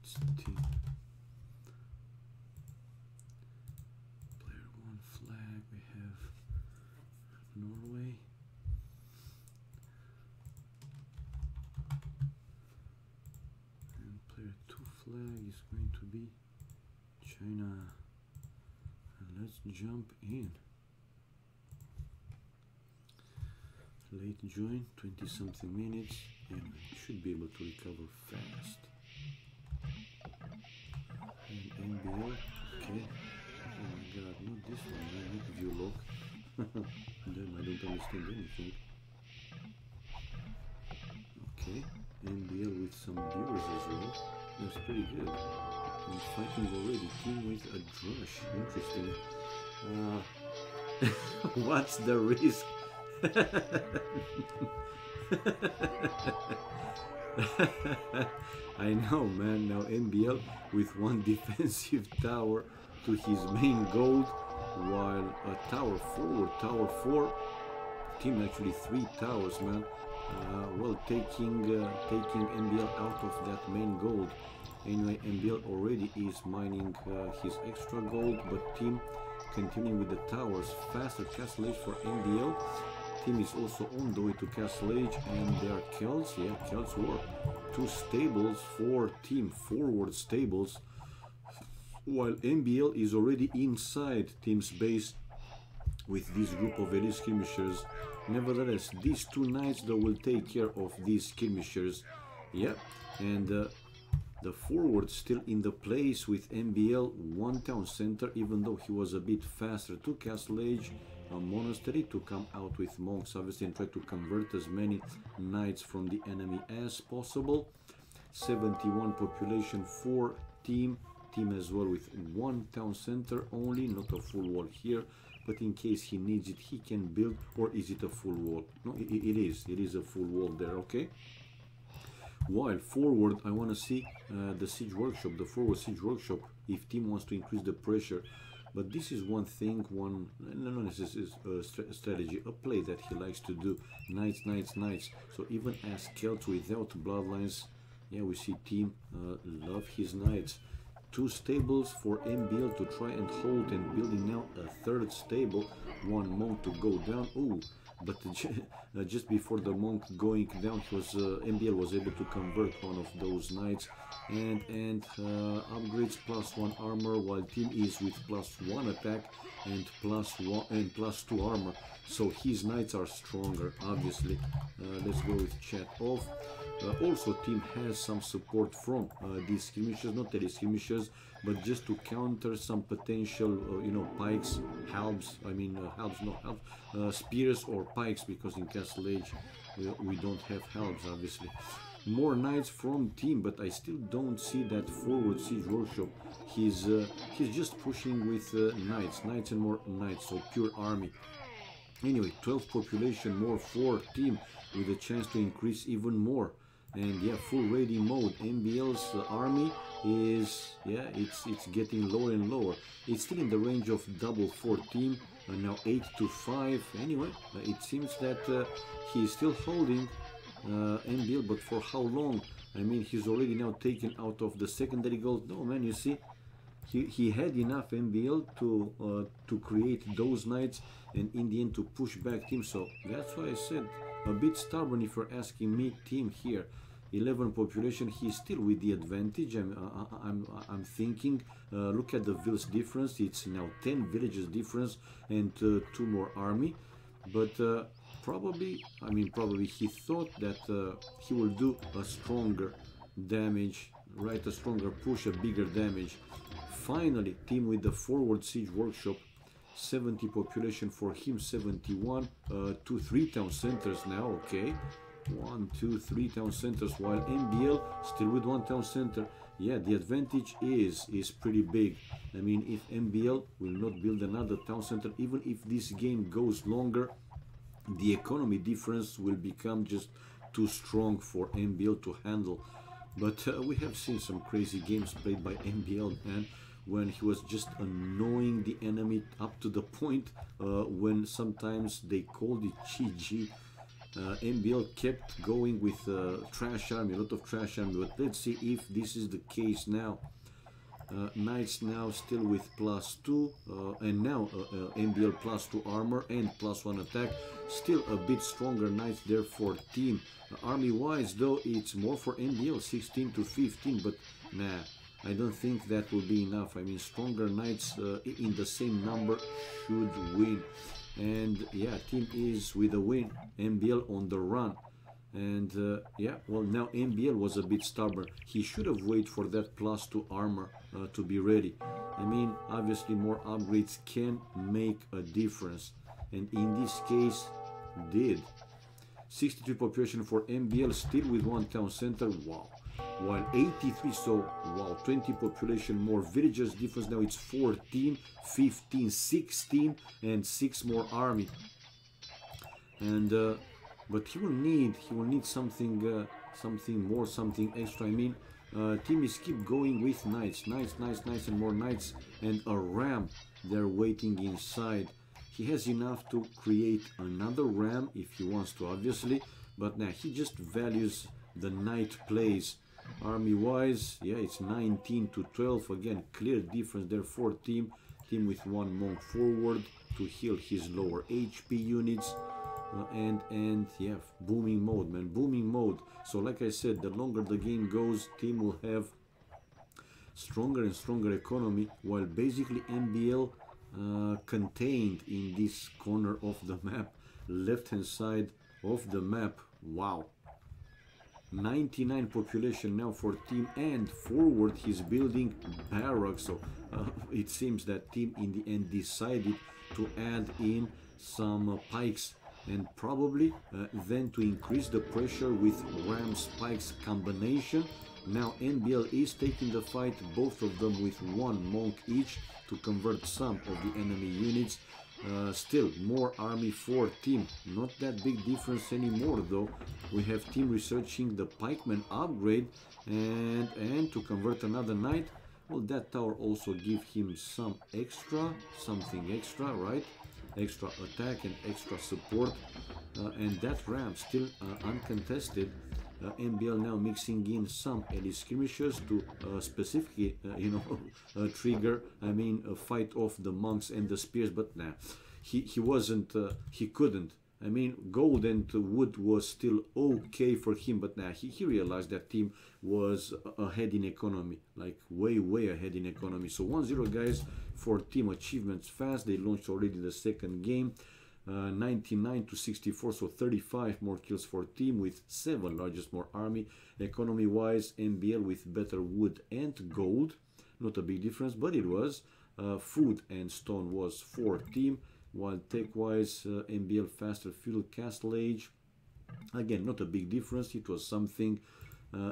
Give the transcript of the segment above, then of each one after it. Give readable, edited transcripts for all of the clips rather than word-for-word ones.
It's team. Player 1 flag, we have Norway. And player 2 flag is going to be China. And let's jump in. Late join, 20 something minutes, and I should be able to recover fast. And NBL, okay. Oh my god, not this one, man, not view lock. Then I don't understand anything. Okay, NBL with some viewers as well. That's pretty good. I'm fighting already. Team with a drush. Interesting. What's the risk? I know, man. Now NBL with one defensive tower to his main gold, while a tower forward, tower 4, team actually 3 towers, man. Well, taking NBL out of that main gold. Anyway, NBL already is mining his extra gold, but team continuing with the towers. Faster castle age for NBL. Team is also on the way to Castle Age, and there are Celts. Yeah, Celts war. 2 stables for team, forward stables, while NBL is already inside team's base with this group of elite skirmishers. Nevertheless, these 2 knights though will take care of these skirmishers. Yeah, and the forward still in the place with NBL, 1 town center, even though he was a bit faster to Castle Age. A monastery to come out with monks, obviously, and try to convert as many knights from the enemy as possible. 71 population for team as well with 1 town center only, not a full wall here, but in case he needs it he can build. Or is it a full wall? No, it is a full wall there. Okay, while forward I want to see the siege workshop, the forward siege workshop, if team wants to increase the pressure. But this is one thing, this is a strategy, a play that he likes to do. Knights. So even as Celts without bloodlines, yeah, we see team love his knights. 2 stables for NBL to try and hold, and building now a 3rd stable. 1 monk to go down. Ooh, but just before the monk going down, he was NBL was able to convert one of those knights and upgrades +1 armor, while team is with +1 attack and +2 armor. So his knights are stronger, obviously. Let's go with chat off. Also, team has some support from these skirmishers, not really skirmishers, but just to counter some potential, pikes, halbs. I mean, spears or pikes, because in Castle Age we don't have halbs, obviously. More knights from team, but I still don't see that forward siege workshop. He's just pushing with knights and more knights, so pure army. Anyway, 12 population more for team, with a chance to increase even more. And yeah, full ready mode. NBL's army is, yeah, it's getting lower and lower. It's still in the range of double for team, now 8 to 5. Anyway, it seems that he is still holding NBL, but for how long? I mean, he's already now taken out of the secondary gold. No, man, you see, he had enough NBL to create those knights, and in the end to push back team. So that's why I said a bit stubborn if you're asking me. Team here, 11 population, he's still with the advantage. I'm thinking, look at the villas difference. It's now 10 villages difference and 2 more army. But probably he thought that he will do a stronger damage, right? A stronger push, a bigger damage. Finally, team with the forward siege workshop, 70 population for him, 71, 2, 3 town centers now. Okay, 1, 2, 3 town centers, while NBL still with 1 town center. Yeah, the advantage is pretty big. I mean, if NBL will not build another town center, even if this game goes longer, the economy difference will become just too strong for NBL to handle. But we have seen some crazy games played by NBL, man, when he was just annoying the enemy up to the point when sometimes they called it GG. MBL kept going with trash army, a lot of trash army, but let's see if this is the case now. Knights now still with +2, and now MBL +2 armor and +1 attack. Still a bit stronger knights there for team. Army wise though, it's more for MBL, 16 to 15, but nah, I don't think that will be enough. I mean, stronger knights in the same number should win. And yeah, team is with a win. MBL on the run. And yeah, well, now MBL was a bit stubborn. He should have waited for that +2 armor to be ready. I mean, obviously more upgrades can make a difference, and in this case did. 63 population for MBL, still with 1 town center. Wow. While 83, so wow, 20 population more. Villagers difference now, it's 14, 15, 16, and 6 more army. And but he will need something something more, something extra. I mean, team is keep going with knights, knights, and more knights, and a ram they're waiting inside. He has enough to create another ram if he wants to, obviously, but now he just values the knight plays. Army wise, yeah, it's 19 to 12. Again, clear difference there for team with 1 monk forward to heal his lower HP units. And yeah, booming mode, man, booming mode. So like I said, the longer the game goes, team will have stronger and stronger economy, while basically MBL contained in this corner of the map, left hand side of the map. Wow, 99 population now for team, and forward he's building barracks. So it seems that team in the end decided to add in some pikes, and probably then to increase the pressure with ram spikes combination. Now MBL is taking the fight, both of them with 1 monk each to convert some of the enemy units. Still more army for team, not that big difference anymore though. We have team researching the pikeman upgrade, and to convert another knight. Well, that tower also give him some extra, something extra, right? Extra attack and extra support, and that ram still uncontested. MBL now mixing in some elite skirmishers to specifically, you know, trigger, I mean, fight off the monks and the spears. But nah, he wasn't, he couldn't. I mean, gold and wood was still okay for him, but nah, he realized that team was ahead in economy, like way ahead in economy. So 1-0 guys for team. Achievements fast, they launched already the second game. 99 to 64, so 35 more kills for team with 7 largest more army. Economy wise, MBL with better wood and gold, not a big difference, but it was. Food and stone was for team, while tech wise, MBL faster fuel, castle age, again not a big difference. It was something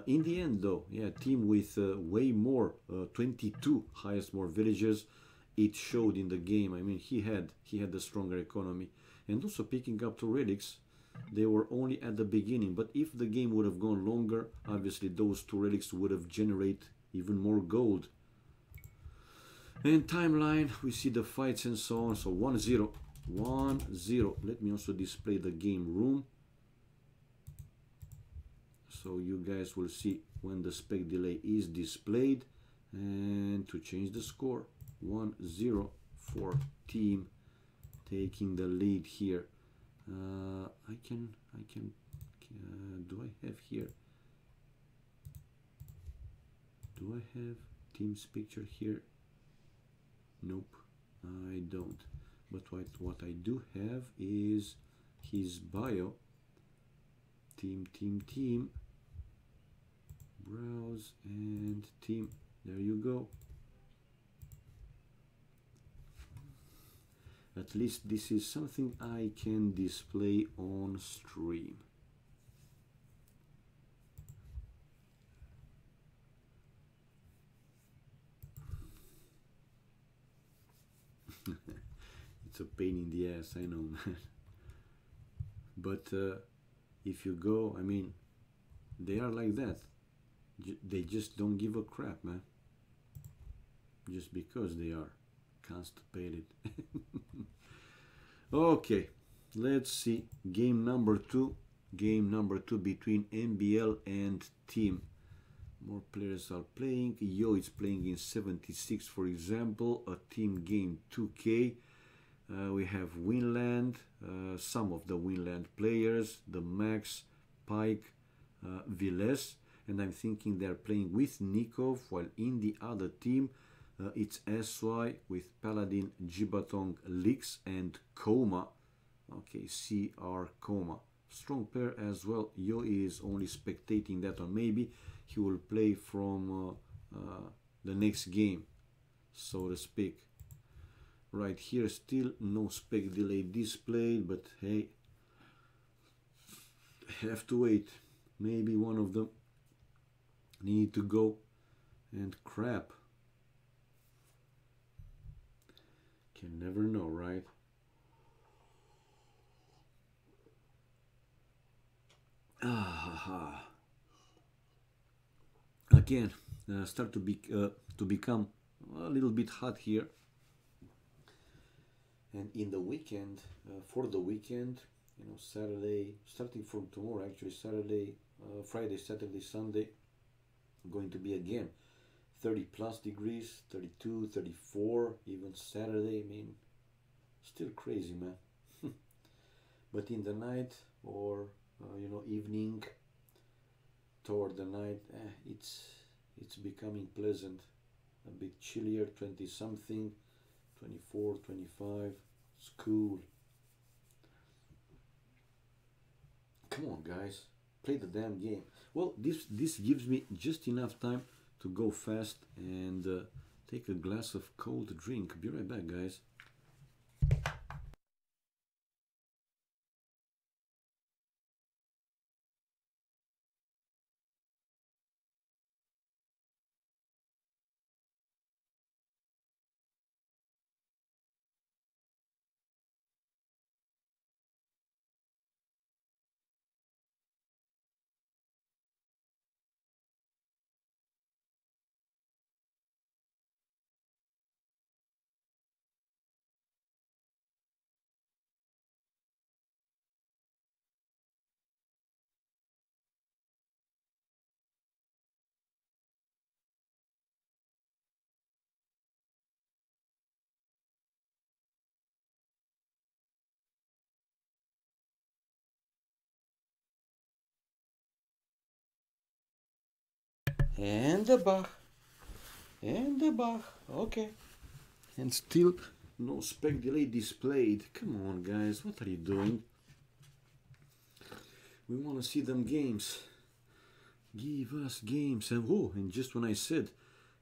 in the end though. Yeah, team with way more, 22 highest more villages. It showed in the game. I mean, he had the stronger economy, and also picking up 2 relics. They were only at the beginning, but if the game would have gone longer, obviously those 2 relics would have generated even more gold. And timeline, we see the fights and so on. So 1-0, 1-0. Let me also display the game room, so you guys will see when the spec delay is displayed, and to change the score. 1-0 for team, taking the lead here. I can do I have here, do I have team's picture here? Nope, I don't. But what I do have is his bio. Team, browse and team, there you go. At least this is something I can display on stream. It's a pain in the ass, I know, man. But if you go, I mean, they are like that. They just don't give a crap, man. Just because they are constipated. Okay, let's see. Game number 2. Game number 2 between MBL and Team. More players are playing. Yo is playing in 76, for example. A team game 2K. We have Winland, some of the Winland players, the Max, Pike, Viles, and I'm thinking they're playing with Nikov, while in the other team it's SY with Paladin, Jibatong, Lix, and Koma. Okay, CR Koma. Strong pair as well. Yo is only spectating that one. Maybe he will play from the next game, so to speak. Right here, still no spec delay displayed, but hey, have to wait. Maybe one of them need to go and crap. Can never know, right? Again, start to become a little bit hot here. And in the weekend, for the weekend, you know, Saturday, starting from tomorrow, actually Saturday, Friday, Saturday, Sunday, going to be again 30 plus degrees, 32, 34, even Saturday. I mean, still crazy, man. But in the night or you know, evening toward the night, it's becoming pleasant, a bit chillier, 20 something, 24, 25. It's cool. Come on, guys, play the damn game. Well, this gives me just enough time to go fast and take a glass of cold drink. Be right back, guys. And the Bach. And the Bach. Okay. And still no spec delay displayed. Come on, guys. What are you doing? We want to see them games. Give us games. And oh, and just when I said,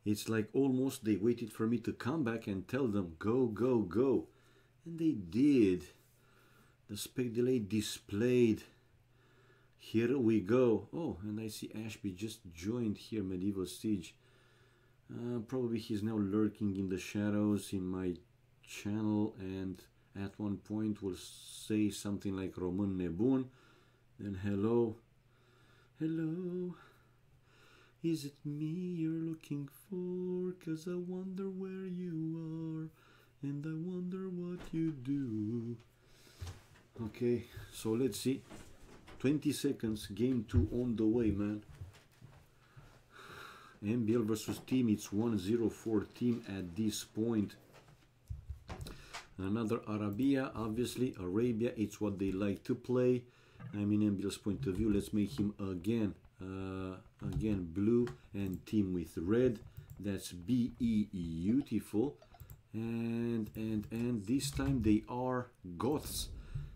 it's like almost they waited for me to come back and tell them, go, go, go. And they did. The spec delay displayed. Here we go. Oh, and I see Ashby just joined here, Medieval Siege. Probably he's now lurking in the shadows in my channel, and at one point will say something like Român Nebun. Then hello. Hello. Is it me you're looking for? 'Cause I wonder where you are, and I wonder what you do. Okay, so let's see. 20 seconds, game 2 on the way, man. MBL versus Team, it's 1-0 Team at this point. Another Arabia, obviously, Arabia, it's what they like to play. I mean, MBL's point of view, let's make him again blue and Team with red. That's BE, beautiful. And this time they are Goths.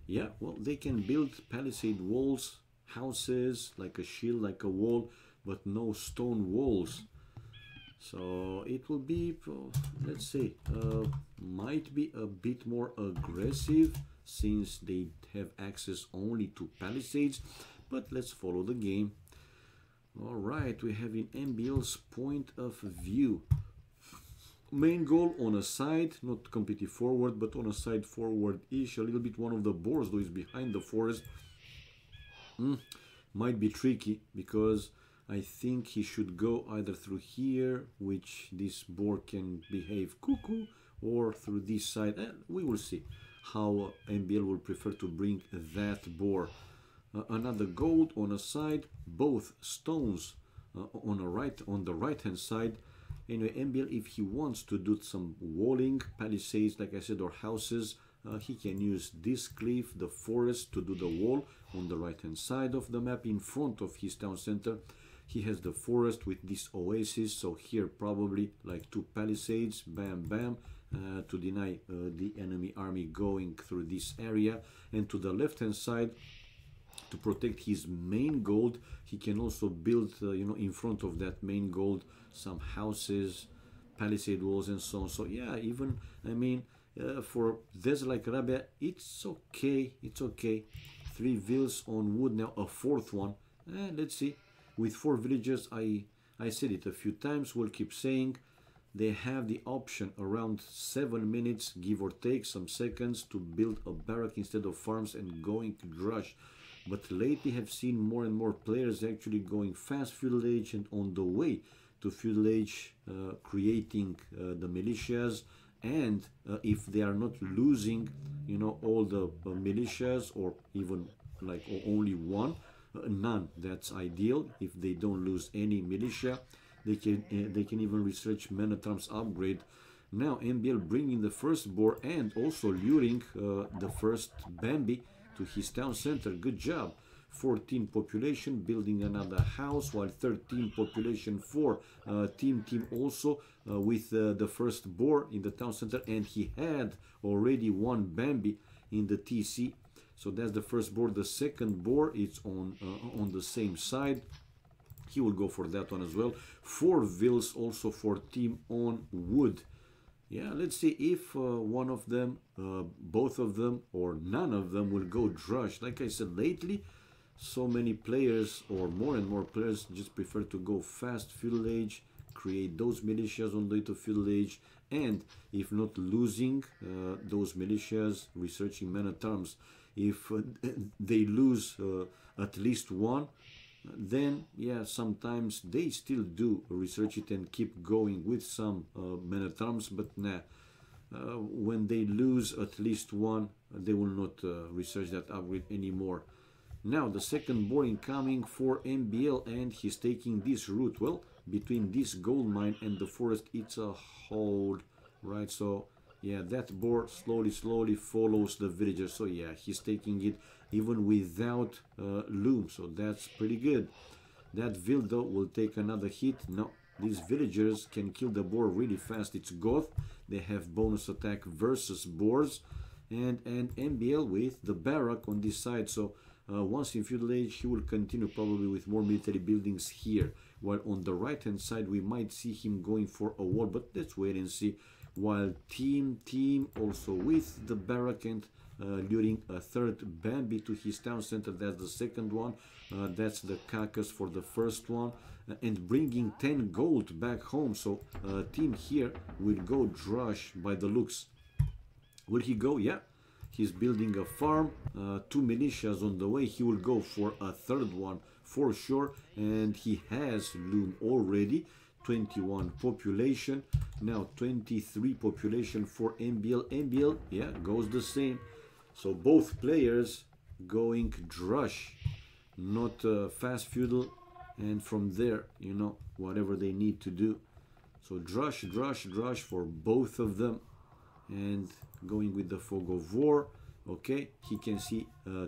Yeah, well, they can build palisade walls, houses, like a shield, like a wall, but no stone walls. So it will be, let's say, might be a bit more aggressive since they have access only to palisades, but let's follow the game. All right, we have in MBL's point of view. Main goal on a side, not completely forward, but on a side forward-ish. A little bit one of the boars, though, is behind the forest. Might be tricky, because I think he should go either through here, which this boar can behave cuckoo, or through this side. We will see how MBL will prefer to bring that boar. another gold on a side, both stones on the right hand side. Anyway, MBL, if he wants to do some walling, palisades, like I said, or houses, he can use this cliff, the forest, to do the wall on the right hand side of the map in front of his town center. He has the forest with this oasis, so here probably like 2 palisades, bam bam, to deny the enemy army going through this area. And to the left hand side, to protect his main gold, he can also build in front of that main gold some houses, palisade walls, and so on. So yeah, even for desert like Arabia, it's okay. 3 villas on wood, now a 4th one. Let's see. With 4 villagers, I said it a few times, we'll keep saying, they have the option around 7 minutes, give or take some seconds, to build a barrack instead of farms and going to rush. But lately have seen more and more players actually going fast feudal age and on the way to feudal age, creating the militias. And if they are not losing, all the militias, or even like only one, none, that's ideal. If they don't lose any militia, they can even research men at arms upgrade. Now MBL bringing the first boar and also luring the first Bambi to his town center. Good job. 14 population, building another house, while 13 population for team also with the first boar in the town center, and he had already 1 Bambi in the TC. So that's the first boar. The second boar is on the same side. He will go for that one as well. 4 vills also for team on wood. Yeah, let's see if one of them, both of them, or none of them will go drush. Like I said, lately, so many players, or more and more players, just prefer to go fast feudal age, create those militias on the way to feudal age, and if not losing those militias, researching men at arms. If they lose at least one, then yeah, sometimes they still do research it and keep going with some men at arms, but nah, when they lose at least one, they will not research that upgrade anymore. Now the second boar incoming for MBL, and he's taking this route. Well, between this gold mine and the forest, it's a hold, right? So yeah, that boar slowly follows the villagers. So yeah, he's taking it even without loom, so that's pretty good. That vill though will take another hit. No, these villagers can kill the boar really fast. It's Goth, they have bonus attack versus boars, and MBL with the barrack on this side. So once in feudal age, he will continue probably with more military buildings here, while on the right hand side we might see him going for a wall, but let's wait and see. While team also with the barrack and luring a third Bambi to his town center. That's the second one. That's the Caucus for the first one, and bringing 10 gold back home. So team here will go drush by the looks. Will he go? Yeah, he's building a farm, 2 militias on the way. He will go for a third one for sure, and he has loom already. 21 population, now 23 population for MBL. MBL, yeah, goes the same. So both players going drush, not fast feudal, and from there, whatever they need to do. So drush for both of them, and going with the fog of war. Okay, he can see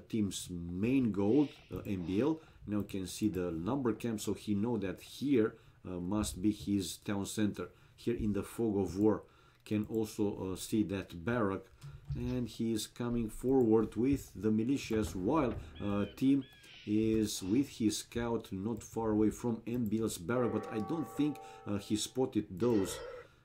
team's main gold, MBL. Now can see the lumber camp, so he know that here must be his town center. Here in the fog of war, can also see that barrack, and he is coming forward with the militias, while team is with his scout not far away from MBL's barrack, but I don't think he spotted those.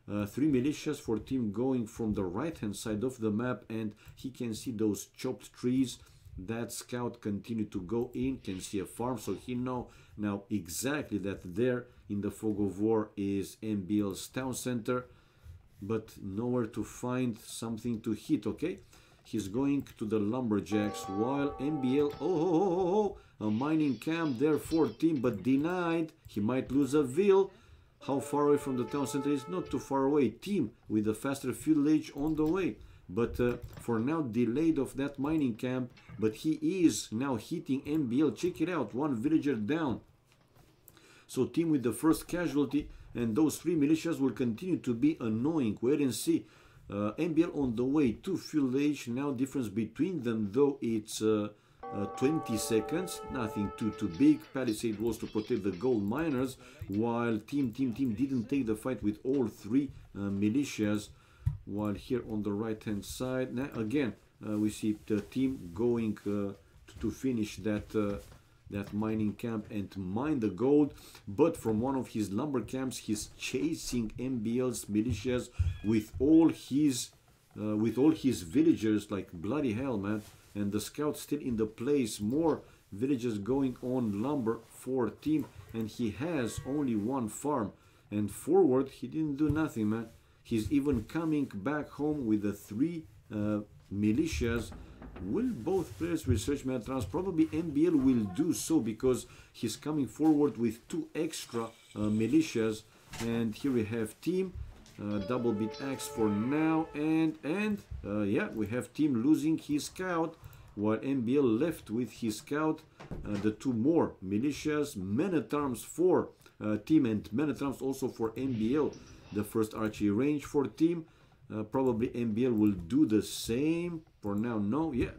3 militias for team going from the right hand side of the map, and he can see those chopped trees. That scout continued to go in, can see a farm, so he know now exactly that there in the fog of war is MBL's town center, but nowhere to find something to hit. Okay, he's going to the lumberjacks, while MBL, a mining camp there for team, but denied. He might lose a vill. How far away from the town center is not too far away. Team with a faster feudal age on the way, but for now delayed of that mining camp. But he is now hitting MBL. Check it out, one villager down. So team with the first casualty, and those 3 militias will continue to be annoying. Wait and see. MBL on the way to fuel age. Now difference between them though, it's 20 seconds, nothing too big. Palisade was to protect the gold miners, while team didn't take the fight with all 3 militias. While here on the right hand side, now again we see the team going to finish that mining camp and mine the gold. But from one of his lumber camps, he's chasing MBL's militias with all his villagers, like bloody hell, man. And the scout still in the place, more villagers going on lumber for team, and he has only 1 farm. And forward, he didn't do nothing, man. He's even coming back home with the 3 militias. Will both players research Menatrams? Probably MBL will do so, because he's coming forward with 2 extra militias. And here we have team, double bit axe for now, and yeah, we have team losing his scout, while MBL left with his scout. The 2 more militias, Menatrams for team, and Menatrams also for MBL. The first archery range for team. Probably MBL will do the same. For now, no. Yeah.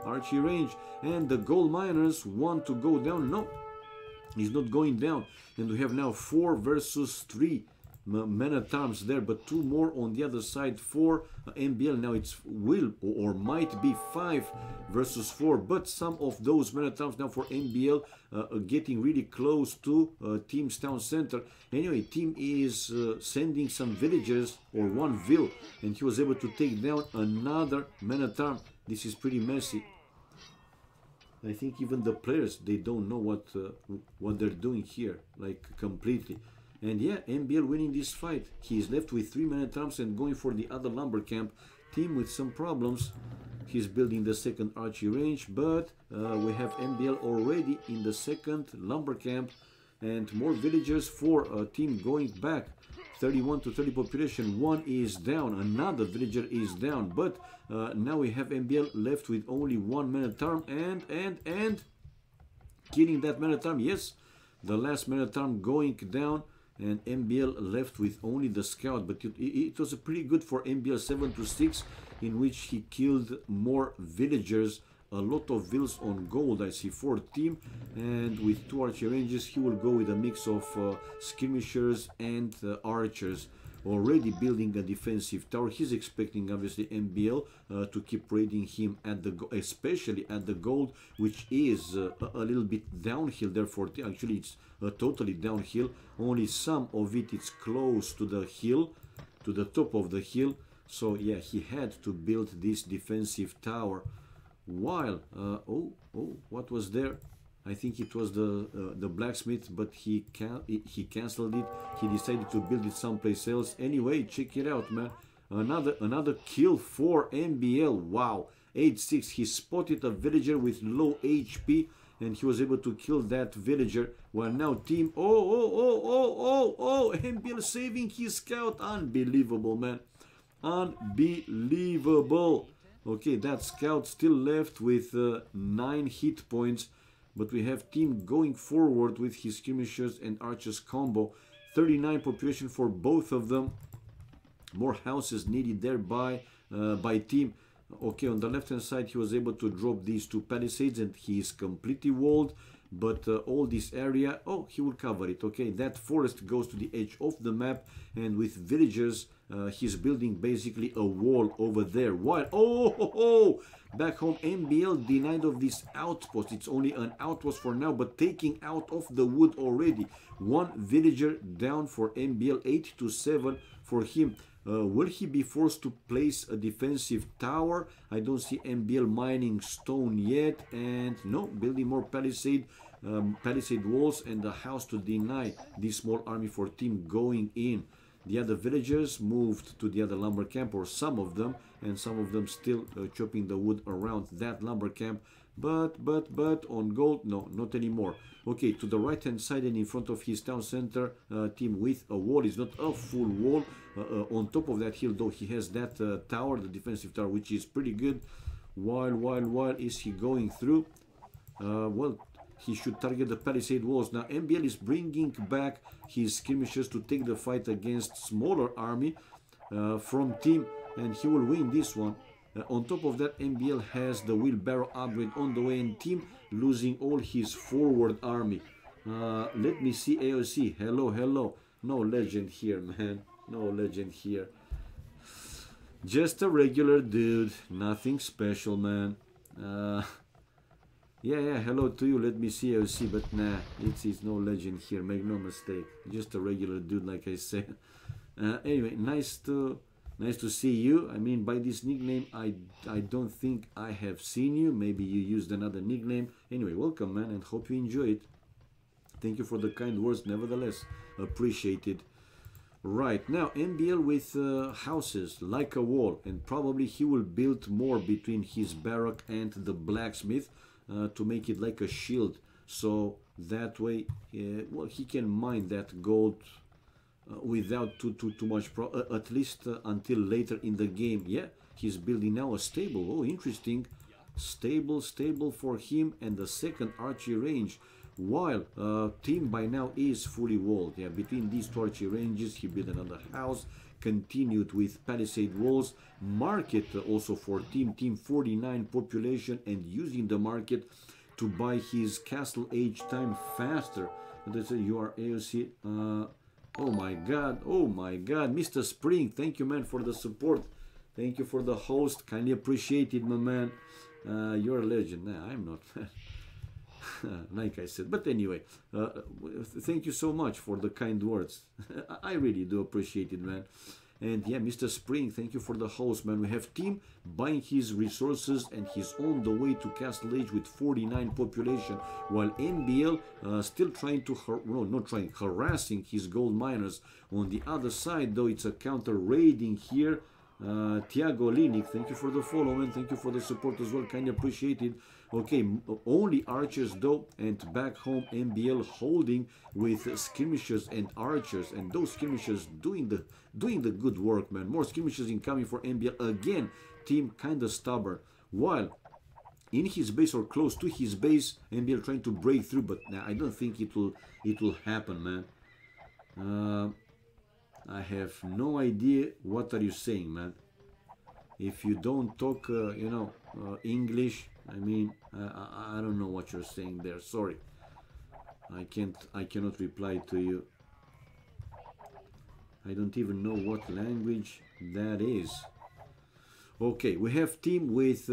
Archery range. And the gold miners want to go down. No, he's not going down. And we have now 4 versus 3 Menatrams there, but 2 more on the other side for MBL. Now it's will or might be 5 versus 4, but some of those Menatrams now for MBL getting really close to team's town center. Anyway, team is sending some villagers, or 1 vill, and he was able to take down another Menatram. This is pretty messy. I think even the players, they don't know what they're doing here, like completely. And yeah, MBL winning this fight. He is left with 3 Menatrams and going for the other lumber camp. Team with some problems. He's building the second archery range, but we have MBL already in the second lumber camp, and more villagers for team going back. 31 to 30 population. 1 is down. Another villager is down. But now we have MBL left with only 1 Menatram, and killing that Menatram. Yes, the last Menatram going down. And MBL left with only the scout, but it was pretty good for MBL, 7 to 6, in which he killed more villagers, a lot of vills on gold. I see 4 team, and with 2 archer ranges, he will go with a mix of skirmishers and archers. Already building a defensive tower. He's expecting obviously MBL to keep raiding him at the especially at the gold, which is a little bit downhill. Therefore, actually it's totally downhill. Only some of it is close to the hill, to the top of the hill. So yeah, he had to build this defensive tower. While what was there? I think it was the blacksmith, but he canceled it. He decided to build it someplace else. Anyway, check it out, man. Another kill for MBL. Wow, 8-6. He spotted a villager with low HP, and he was able to kill that villager. While now team, MBL saving his scout. Unbelievable, man. Unbelievable. Okay, that scout still left with 9 hit points. But we have team going forward with his skirmishers and archers combo. 39 population for both of them. More houses needed there by team. Okay, on the left hand side he was able to drop these 2 palisades, and he is completely walled. But all this area, he will cover it. Okay, that forest goes to the edge of the map, and with villagers he's building basically a wall over there. While back home MBL denied of this outpost. It's only an outpost for now, but taking out of the wood already. 1 villager down for MBL, 8 to 7 for him. Will he be forced to place a defensive tower? I don't see MBL mining stone yet, and no, building more palisade walls and a house to deny this small army for team going in. The other villagers moved to the other lumber camp, or some of them, and some of them still chopping the wood around that lumber camp. But on gold, no, not anymore. Okay, to the right hand side and in front of his town center, team with a wall. Is not a full wall. On top of that hill, though, he has that tower, the defensive tower, which is pretty good. While is he going through? Well, he should target the palisade walls. Now MBL is bringing back his skirmishers to take the fight against smaller army from team, and he will win this one. On top of that, MBL has the wheelbarrow upgrade on the way, and team losing all his forward army. Let me see AoC. Hello. No legend here, man. No legend here. Just a regular dude. Nothing special, man. Yeah, hello to you. Let me see AoC, but nah, it's no legend here. Make no mistake. Just a regular dude, like I said. Anyway, nice to see you. I mean, by this nickname, I don't think I have seen you. Maybe you used another nickname. Anyway, welcome, man, and hope you enjoy it. Thank you for the kind words, nevertheless. Appreciated. Right, now MBL with houses like a wall, and probably he will build more between his barrack and the blacksmith to make it like a shield. So that way, well, he can mine that gold without too much at least until later in the game. Yeah, he's building now a stable. Oh, interesting. Stable for him, and the second archery range, while team by now is fully walled. Yeah, between these two archery ranges he built another house, continued with palisade walls, market also for team 49 population, and using the market to buy his castle age time faster. You are AoC. Oh my god, Mr. Spring, thank you, man, for the support. Thank you for the host, kindly appreciated, my man. You're a legend. Nah, I'm not. Like I said, but anyway, thank you so much for the kind words. I really do appreciate it, man. And yeah, Mr. Spring, thank you for the host, man. We have team buying his resources, and he's on the way to Castle Age with 49 population, while MBL still trying to, harassing his gold miners. On the other side, though, it's a counter raiding here. Tiago Linik, thank you for the follow, man. Thank you for the support as well, kind of appreciated. Okay, only archers though, and back home MBL holding with skirmishers and archers, and those skirmishers doing the good work, man. More skirmishers incoming for MBL again. Team kind of stubborn, while in his base or close to his base, MBL trying to break through, but nah, I don't think it will happen, man. I have no idea what are you saying, man. If you don't talk, English, I mean, I don't know what you're saying there. Sorry, I cannot reply to you. I don't even know what language that is. Okay, we have team with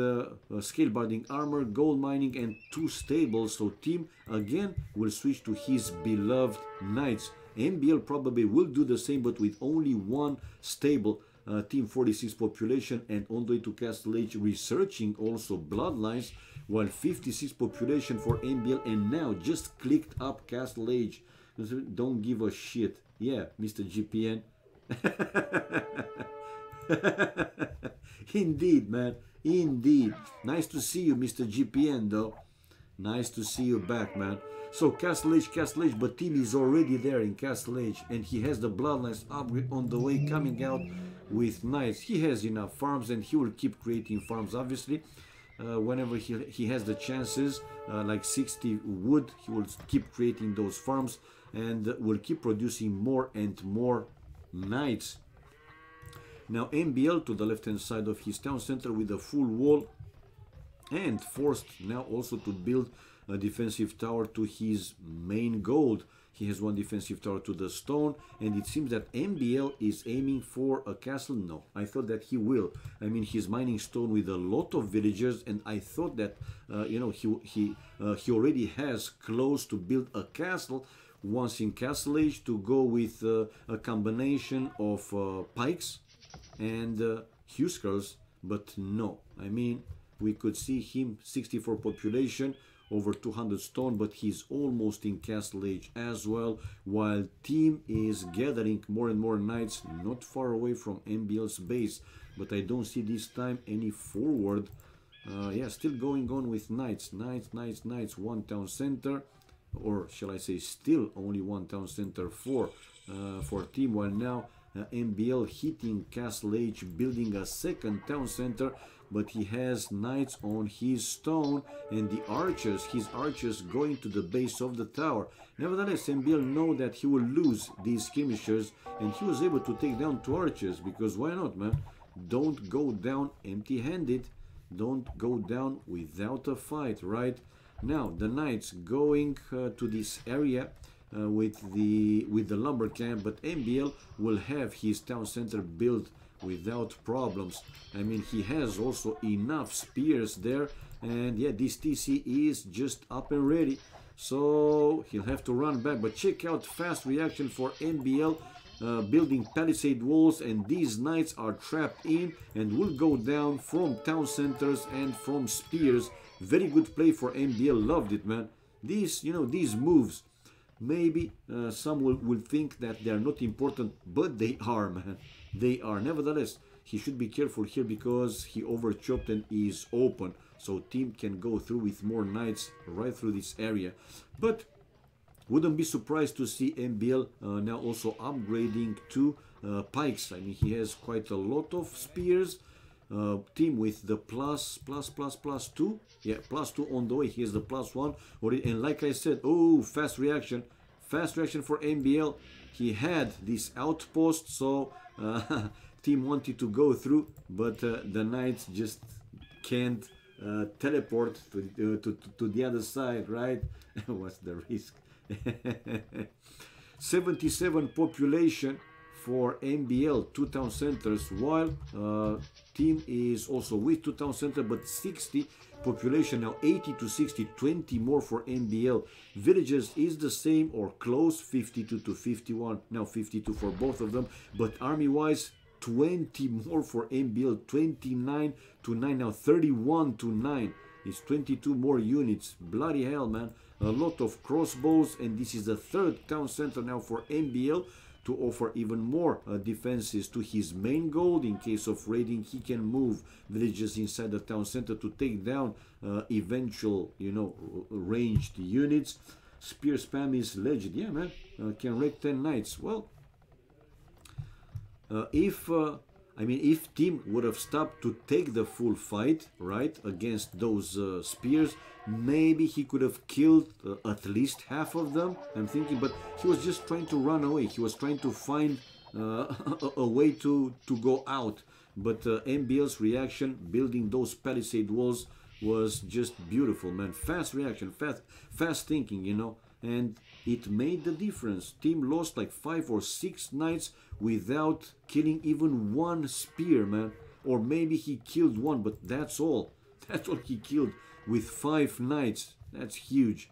scale barding armor, gold mining, and 2 stables. So team again will switch to his beloved knights. MBL probably will do the same, but with only 1 stable. Team 46 population, and on the way to Castle Age, researching also bloodlines, while 56 population for MBL, and now just clicked up Castle Age. Don't give a shit. Yeah, Mr. GPN. Indeed, man. Indeed. Nice to see you, Mr. GPN, though. Nice to see you back, man. So Castle Age, but team is already there in Castle Age, and he has the bloodlines upgrade on the way, coming out with knights. He has enough farms, and he will keep creating farms, obviously. Whenever he has the chances, like 60 wood, he will keep creating those farms, and will keep producing more and more knights. Now MBL to the left hand side of his town center with a full wall, and forced now also to build a defensive tower to his main gold. He has 1 defensive tower to the stone, and it seems that MBL is aiming for a castle. No, I thought that he will. I mean, he's mining stone with a lot of villagers, and I thought that he already has close to build a castle once in Castle Age, to go with a combination of pikes and huskers. But no, I mean, we could see him 64 population over 200 stone, but he's almost in castle age as well, while team is gathering more and more knights not far away from MBL's base. But I don't see this time any forward. Yeah, still going on with knights, one town center, or shall I say still only one town center for team, while now MBL hitting castle age, building a second town center, but he has knights on his stone and the archers, his archers going to the base of the tower. Nevertheless, MBL know that he will lose these skirmishers, and he was able to take down 2 archers, because why not, man? Don't go down empty-handed. Don't go down without a fight, right? Now the knights going to this area with the lumber camp, but MBL will have his town center built without problems. I mean, he has also enough spears there, and yeah, this TC is just up and ready, so he'll have to run back. But check out fast reaction for MBL. Building palisade walls, and these knights are trapped in and will go down from town centers and from spears. Very good play for MBL, loved it, man. These, you know, these moves, maybe some will think that they are not important, but they are, man. They are. Nevertheless, he should be careful here because he overchopped and is open, so team can go through with more knights right through this area. But wouldn't be surprised to see MBL now also upgrading to pikes. I mean, he has quite a lot of spears. Team with the +2. Yeah, +2 on the way. He has the +1 already. And like I said, oh, fast reaction. Fast reaction for MBL. He had this outpost, so team wanted to go through, but the knights just can't teleport to the other side, right? What's the risk? 77 population for MBL, 2 town centers, while team is also with 2 town centers, but 60 population now, 80 to 60, 20 more for MBL. Villages is the same or close, 52 to 51, now 52 for both of them, but army wise 20 more for MBL, 29 to 9, now 31 to 9. It's 22 more units. Bloody hell, man. A lot of crossbows, and this is the 3rd town center now for MBL to offer even more defenses to his main goal. In case of raiding, he can move villages inside the town center to take down eventual, you know, ranged units. Spear spam is legend. Yeah, man. Can wreck 10 knights. Well, if team would have stopped to take the full fight, right, against those spears, maybe he could have killed at least half of them, I'm thinking, but he was just trying to run away. He was trying to find a way to go out. But MBL's reaction, building those palisade walls, was just beautiful, man. Fast reaction, fast thinking, you know, and it made the difference. Team lost like 5 or 6 knights without killing even 1 spear, man. Or maybe he killed 1, but that's all. That's all he killed with 5 knights. That's huge.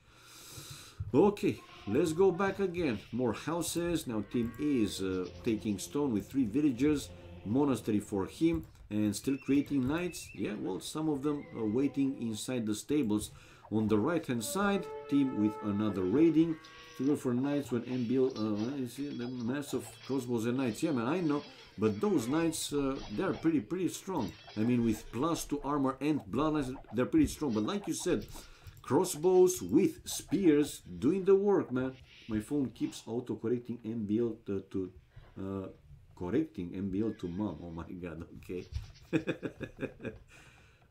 Okay, let's go back again. More houses. Now team is taking stone with 3 villagers. Monastery for him. And still creating knights. Yeah, well, some of them are waiting inside the stables. On the right hand side, team with another raiding. To go for knights when MBL, you see the massive crossbows and knights. Yeah, man, I know. But those knights, they're pretty strong. I mean, with +2 armor and blood knights, they're pretty strong. But like you said, crossbows with spears doing the work, man. My phone keeps auto-correcting MBL correcting MBL to mom. Oh my god, okay.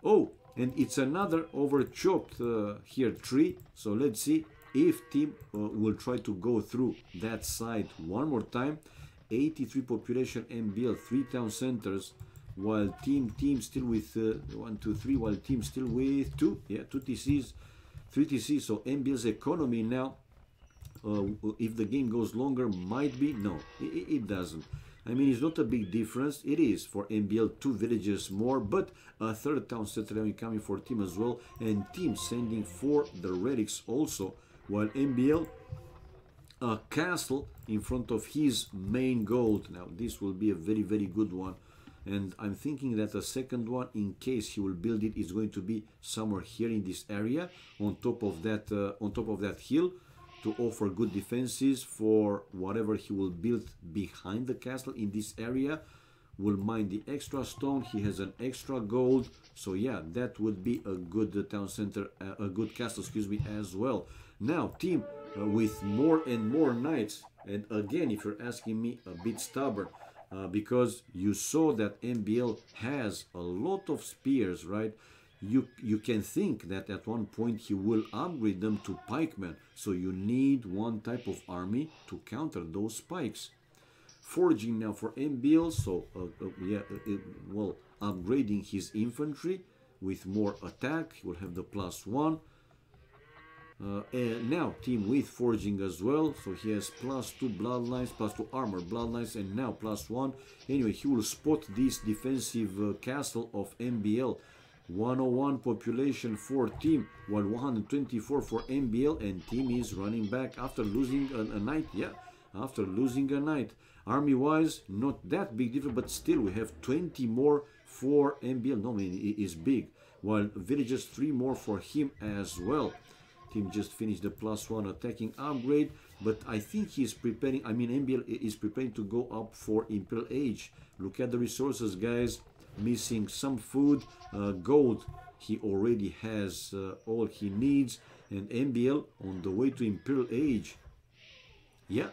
Oh, and it's another overchopped here tree. So let's see if team will try to go through that side one more time. 83 population MBL, 3 town centers, while team still with 1, 2, 3, while team still with 2, yeah, 2 TCs, 3 TCs. So MBL's economy now, if the game goes longer, might be, no, it doesn't. I mean, it's not a big difference. It is for MBL 2 villages more, but a 3rd town center coming for team as well, and team sending for the relics also, while MBL a castle in front of his main gold. Now this will be a very good one. and I'm thinking that the second one, in case he will build it, is going to be somewhere here in this area, on top of that hill, to offer good defenses for whatever he will build behind the castle in this area. Will mine the extra stone. He has an extra gold, so yeah, that would be a good town center, a good castle, excuse me, as well. Now, team with more and more knights, and again, if you're asking me, a bit stubborn, because you saw that MBL has a lot of spears, right? You can think that at one point he will upgrade them to pikemen, so you need one type of army to counter those spikes. Forging now for MBL, so well, upgrading his infantry with more attack. He will have the +1. And now team with forging as well, so he has +2 bloodlines, +2 armor bloodlines, and now +1. Anyway, he will spot this defensive castle of MBL. 101 population for team, while 124 for MBL, and team is running back after losing a knight. Yeah, after losing a knight. Army wise, not that big difference, but still we have 20 more for MBL. No, I mean, it is big, while villages 3 more for him as well. Team just finished the +1 attacking upgrade, but I think he's preparing, I mean MBL is preparing to go up for Imperial Age. Look at the resources, guys. Missing some food, gold. He already has all he needs, and MBL on the way to Imperial Age. Yeah,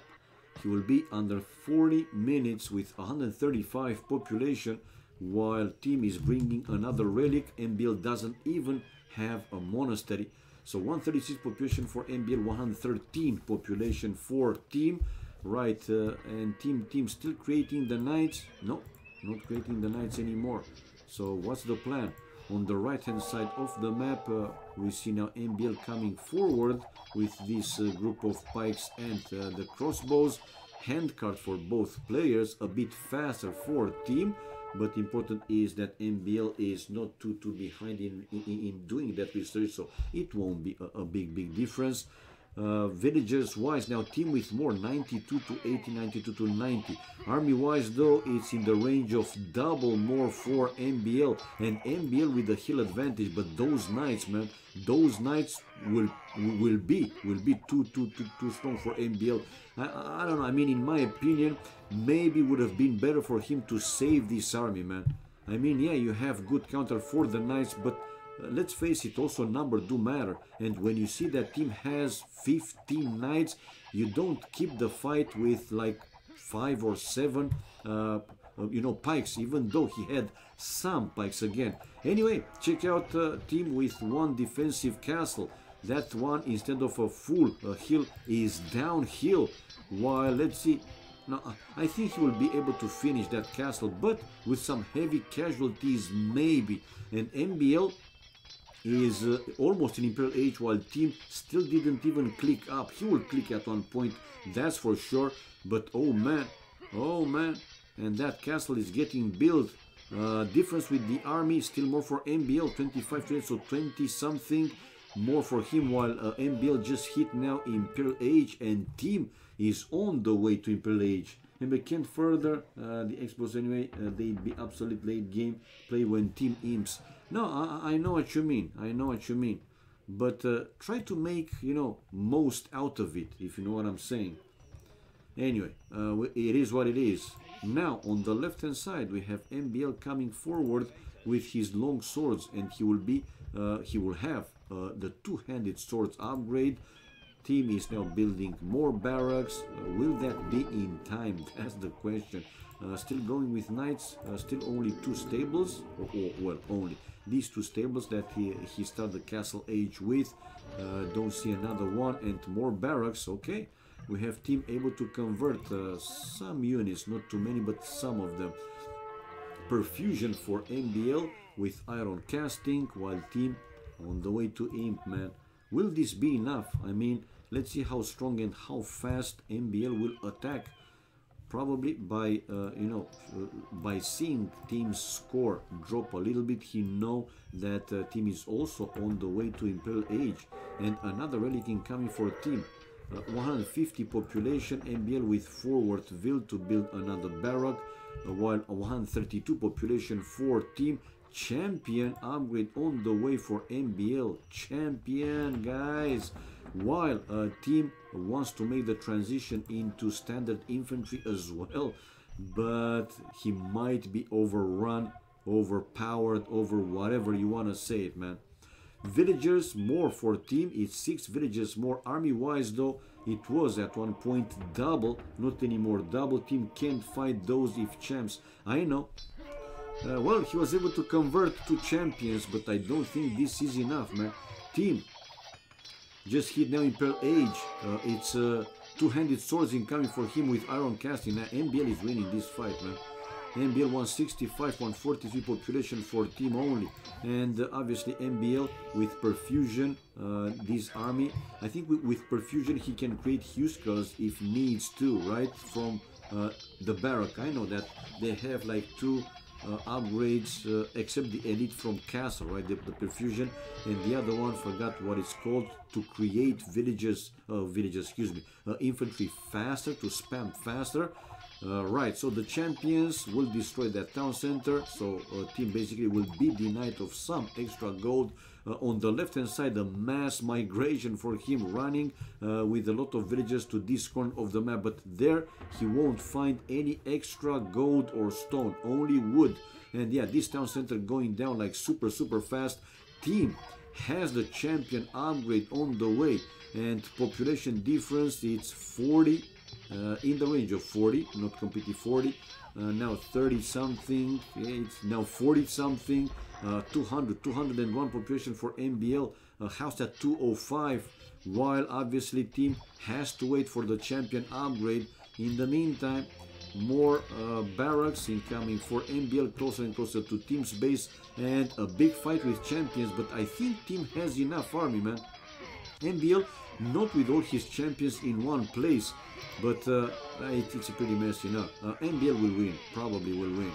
he will be under 40 minutes with 135 population, while team is bringing another relic. MBL doesn't even have a monastery. So 136 population for MBL, 113 population for team, right? And team still creating the knights. No, not creating the knights anymore. So what's the plan? On the right hand side of the map, we see now MBL coming forward with this group of pikes and the crossbows. Handcart for both players, a bit faster for team, but important is that MBL is not too behind in doing that research, so it won't be a big difference. Villagers wise, now team with more, 92 to 80, 92 to 90. Army wise though, it's in the range of double more for MBL, and MBL with the hill advantage. But those knights, man, those knights will be too strong for MBL. I don't know, I mean, in my opinion, maybe would have been better for him to save this army, man. I mean, yeah, you have good counter for the knights, but let's face it, also number do matter. And when you see that team has 15 knights, you don't keep the fight with like 5 or 7 you know, pikes, even though he had some pikes again. Anyway, check out team with 1 defensive castle. That one, instead of a full hill, is downhill. While let's see, now I think he will be able to finish that castle, but with some heavy casualties maybe. And MBL is almost in Imperial Age, while team still didn't even click up. He will click at one point, that's for sure. But oh man, and that castle is getting built. Difference with the army, still more for MBL, 25 to 8, so 20 something more for him, while MBL just hit now Imperial Age, and team is on the way to Imperial Age. And we can't further the expos anyway. They be absolute late game play when team imps. No, I know what you mean. I know what you mean. But try to make, you know, most out of it, if you know what I'm saying. Anyway, it is what it is. Now, on the left hand side, we have MBL coming forward with his long swords, and he will have the two-handed swords upgrade. Team is now building more barracks. Will that be in time? That's the question. Still going with knights. Still only 2 stables. Well, only these 2 stables that he started the castle age with. Don't see another one, and more barracks. Okay, we have team able to convert some units, not too many, but some of them. Perfusion for MBL with iron casting, while team on the way to imp, man. Will this be enough? I mean, let's see how strong and how fast MBL will attack. Probably by by seeing team's score drop a little bit, he know that team is also on the way to Imperial Age. And another relic incoming for team. 150 population, MBL with forward will to build another barrack, while 132 population for team. Champion upgrade on the way for MBL. Champion, guys. While team wants to make the transition into standard infantry as well, but he might be overrun, overpowered, over whatever you want to say it, man. Villagers more for team. It's 6 villagers more. Army wise though, it was at one point double, not anymore double. Team can't fight those if champs. I know. Well, he was able to convert to champions, but I don't think this is enough, man. Team just hit now Imperial Age. It's two-handed swords incoming for him with iron casting. Now MBL is winning this fight, man. MBL 165, 143 population for team only. And obviously MBL with perfusion, this army. I think with perfusion he can create Huskars if needs to, right? From the barrack. I know that they have like 2 upgrades, except the elite from castle, right? The perfusion, and the other one, forgot what it's called, to create infantry faster, to spam faster. Right, so the champions will destroy that town center, so team basically will be denied of some extra gold. On the left hand side, a mass migration for him running with a lot of villagers to this corner of the map, but there he won't find any extra gold or stone, only wood. And yeah, this town center going down like super fast. Team has the champion upgrade on the way, and population difference, it's 40, in the range of 40, not completely 40, now 30 something, it's now 40 something. 201 population for MBL, house at 205, while obviously team has to wait for the champion upgrade. In the meantime, more barracks incoming for MBL, closer and closer to team's base, and a big fight with champions, but I think team has enough army, man. MBL not with all his champions in one place, but it's a pretty messy now. MBL will win, probably will win.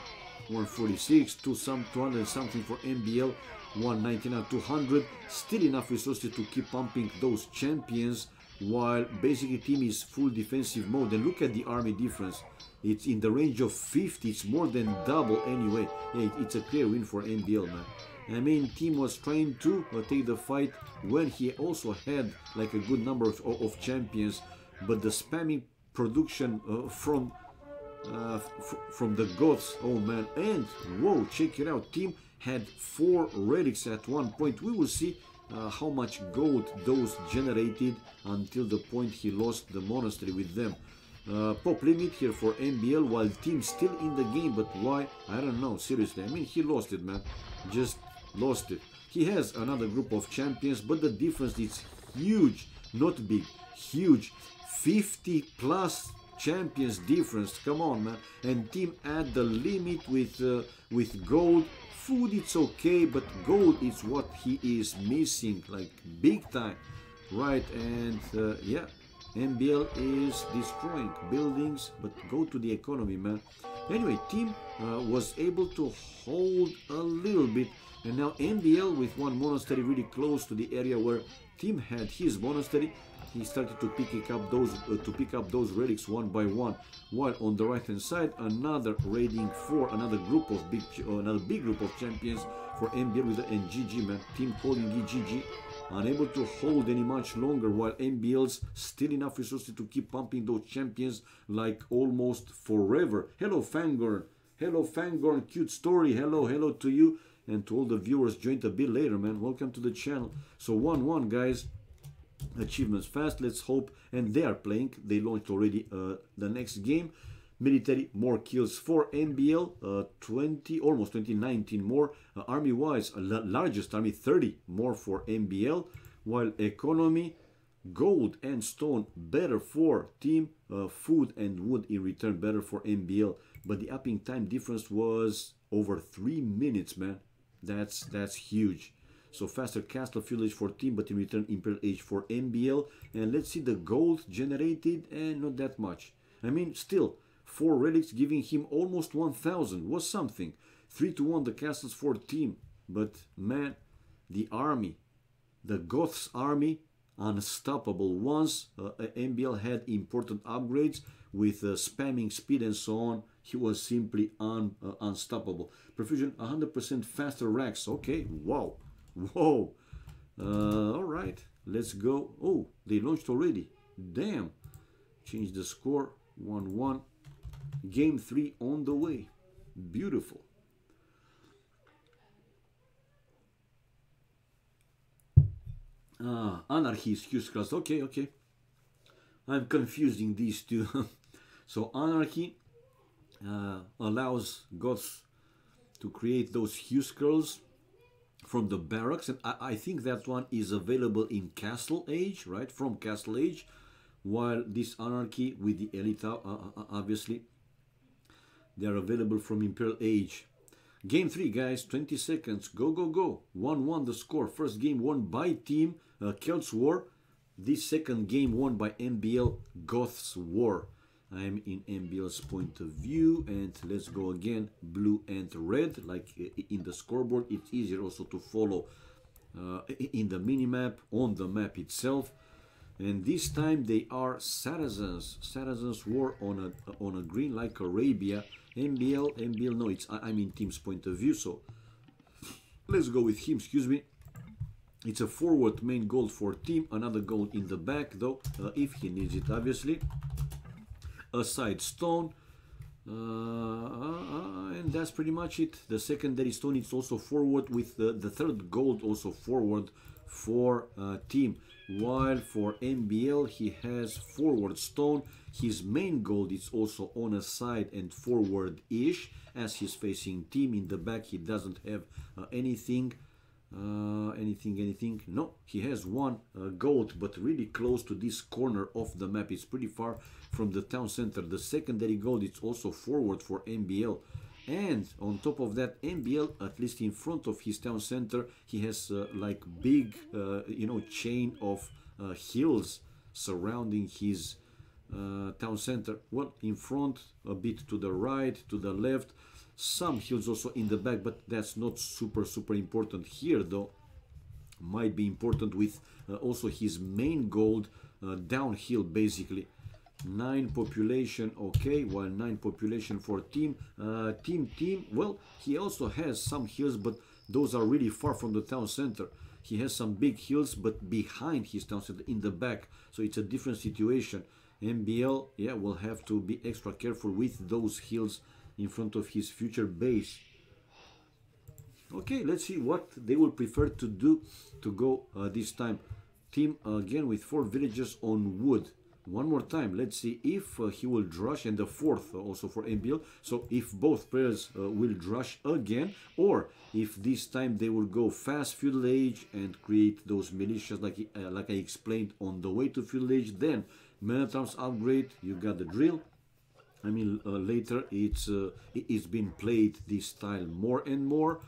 146, 200 something for MBL, 199, 200, still enough resources to keep pumping those champions, while basically team is full defensive mode. And look at the army difference, it's in the range of 50, it's more than double anyway. Yeah, it's a clear win for MBL, man. I mean, team was trying to take the fight when he also had like a good number of champions, but the spamming production from the Goths, oh man. And whoa, check it out, team had 4 relics at one point. We will see how much gold those generated until the point he lost the monastery with them. Pop limit here for MBL, while team still in the game, but why? I don't know, seriously. I mean, he lost it, man, just lost it. He has another group of champions, but the difference is huge, not big, huge. 50 plus champions difference, come on, man. And team at the limit with gold. Food it's okay, but gold is what he is missing, like big time, right? And yeah, MBL is destroying buildings, but go to the economy, man. Anyway, team was able to hold a little bit, and now MBL with one monastery really close to the area where team had his monastery. He started to pick up those relics one by one, while on the right hand side another raiding for another big group of champions for MBL with the NGG, man. Team calling GG, unable to hold any much longer, while MBL's still enough resources to keep pumping those champions like almost forever. Hello Fangorn, cute story. Hello to you and to all the viewers joined a bit later, man. Welcome to the channel. So 1-1, guys. Achievements fast, let's hope. And they are playing, they launched already the next game. Military, more kills for MBL, 20, almost 20, 19 more. Army wise, largest army, 30 more for MBL, while economy, gold and stone better for team, food and wood in return better for MBL, but the upping time difference was over 3 minutes, man. That's huge. So faster castle village for team, but in return Imperial Age for MBL. And let's see the gold generated, and not that much. I mean, still 4 relics giving him almost 1000 was something. 3-1 the castles for team, but man, the army, the Goths army, unstoppable. Once MBL had important upgrades with spamming speed and so on, he was simply unstoppable. Perfusion 100% faster racks. Okay, wow, whoa. All right, let's go. Oh, they launched already. Damn. Change the score. 1-1. Game 3 on the way. Beautiful. Anarchy is Hughes class. Okay, okay. I'm confusing these two. So Anarchy allows gods to create those Hughes curls from the barracks, and I think that one is available in Castle Age, right? From Castle Age, while this Anarchy with the Elite, obviously, they are available from Imperial Age. Game 3, guys, 20 seconds. Go, go, go. 1-1 the score. First game won by Team Celts War. This second game won by MBL Goths War. I'm in MBL's point of view, and let's go again. Blue and red, like in the scoreboard. It's easier also to follow in the minimap, on the map itself. And this time they are Saracens. Saracens War on a green like Arabia. MBL, no, I'm in Team's point of view, so let's go with him, excuse me. It's a forward main gold for Team, another gold in the back, though, if he needs it, obviously. A side stone, and that's pretty much it. The secondary stone is also forward, with the third gold also forward for Team. While for MBL, he has forward stone. His main gold is also on a side and forward-ish, as he's facing Team. In the back, he doesn't have anything. Anything? No, he has one gold, but really close to this corner of the map. It's pretty far from the town center. The secondary gold is also forward for MBL. And on top of that, MBL, at least in front of his town center, he has like big, chain of hills surrounding his town center. Well, in front, a bit to the right, to the left, some hills also in the back, but that's not super important here, though. Might be important with also his main gold downhill, basically. 9 population, okay, while 9 population for Team. Team, well, he also has some hills, but those are really far from the town center. He has some big hills, but behind his town center, in the back, so it's a different situation. MBL, yeah, will have to be extra careful with those hills in front of his future base. Okay, let's see what they will prefer to do to go this time. Team again with 4 villagers on wood. One more time, let's see if he will drush, and the fourth also for MBL. So if both players will drush again, or if this time they will go fast feudal age and create those militias like I explained on the way to feudal age. Then Menatrams upgrade, you got the drill. I mean, later it's been played this style more and more.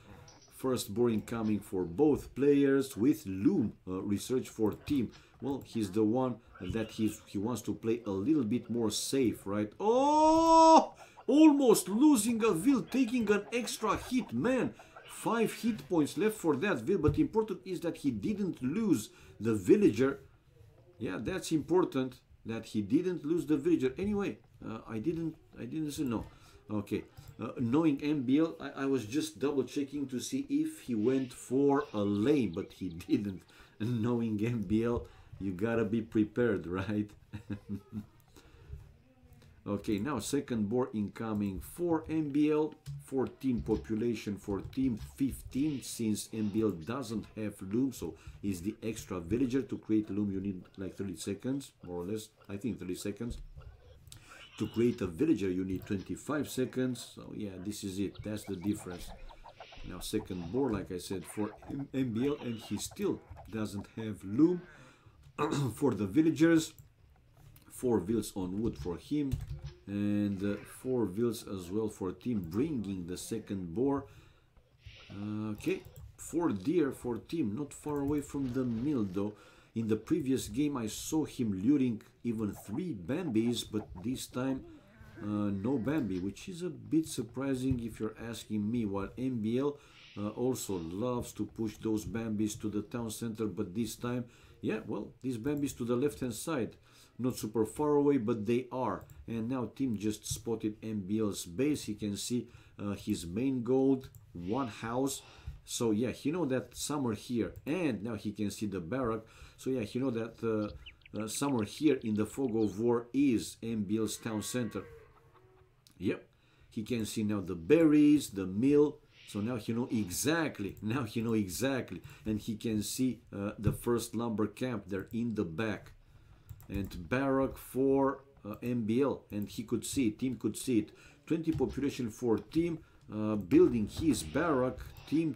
First boring coming for both players with Loom research for Team. Well, he's the one that he wants to play a little bit more safe, right? Oh, almost losing a Vil, taking an extra hit, man. 5 hit points left for that Vil, but important is that he didn't lose the villager. Yeah, that's important, that he didn't lose the villager. Anyway, I didn't say no. Okay, knowing MBL, I was just double checking to see if he went for a lane, but he didn't. Knowing MBL, you gotta be prepared, right? Okay, now second board incoming for MBL. 14 population for Team, 15 since MBL doesn't have Loom, so is the extra villager. To create a Loom you need like 30 seconds, more or less, I think 30 seconds. To create a villager you need 25 seconds, so yeah, this is it, that's the difference. Now second board, like I said, for MBL, and he still doesn't have Loom. For the villagers, 4 vils on wood for him, and 4 vils as well for Team, bringing the second boar. Okay, 4 deer for Team, not far away from the mill though. In the previous game I saw him luring even 3 Bambis, but this time no Bambi, which is a bit surprising if you're asking me. While MBL also loves to push those Bambis to the town center, but this time, yeah, well, these Bambis to the left-hand side. Not super far away, but they are. And now Team just spotted MBL's base. He can see his main gold, one house. So yeah, he know that somewhere here. And now he can see the barrack. So yeah, he know that somewhere here in the fog of war is MBL's town center. Yep, he can see now the berries, the mill. So now he know exactly. Now he know exactly. And he can see the first lumber camp there in the back. And barrack for MBL, and he could see it, Team could see it. 20 population for Team, building his barrack. Team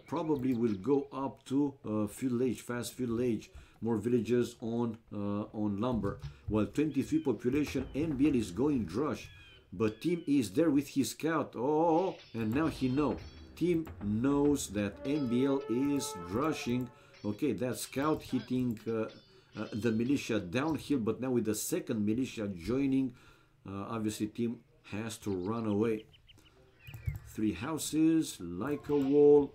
probably will go up to feudal age, fast feudal age. More villages on lumber. While 23 population, MBL is going drush, but Team is there with his scout. Oh, and now he know. Team knows that MBL is drushing. Okay, that scout hitting the militia downhill, but now with the second militia joining, obviously Team has to run away. 3 houses, like a wall.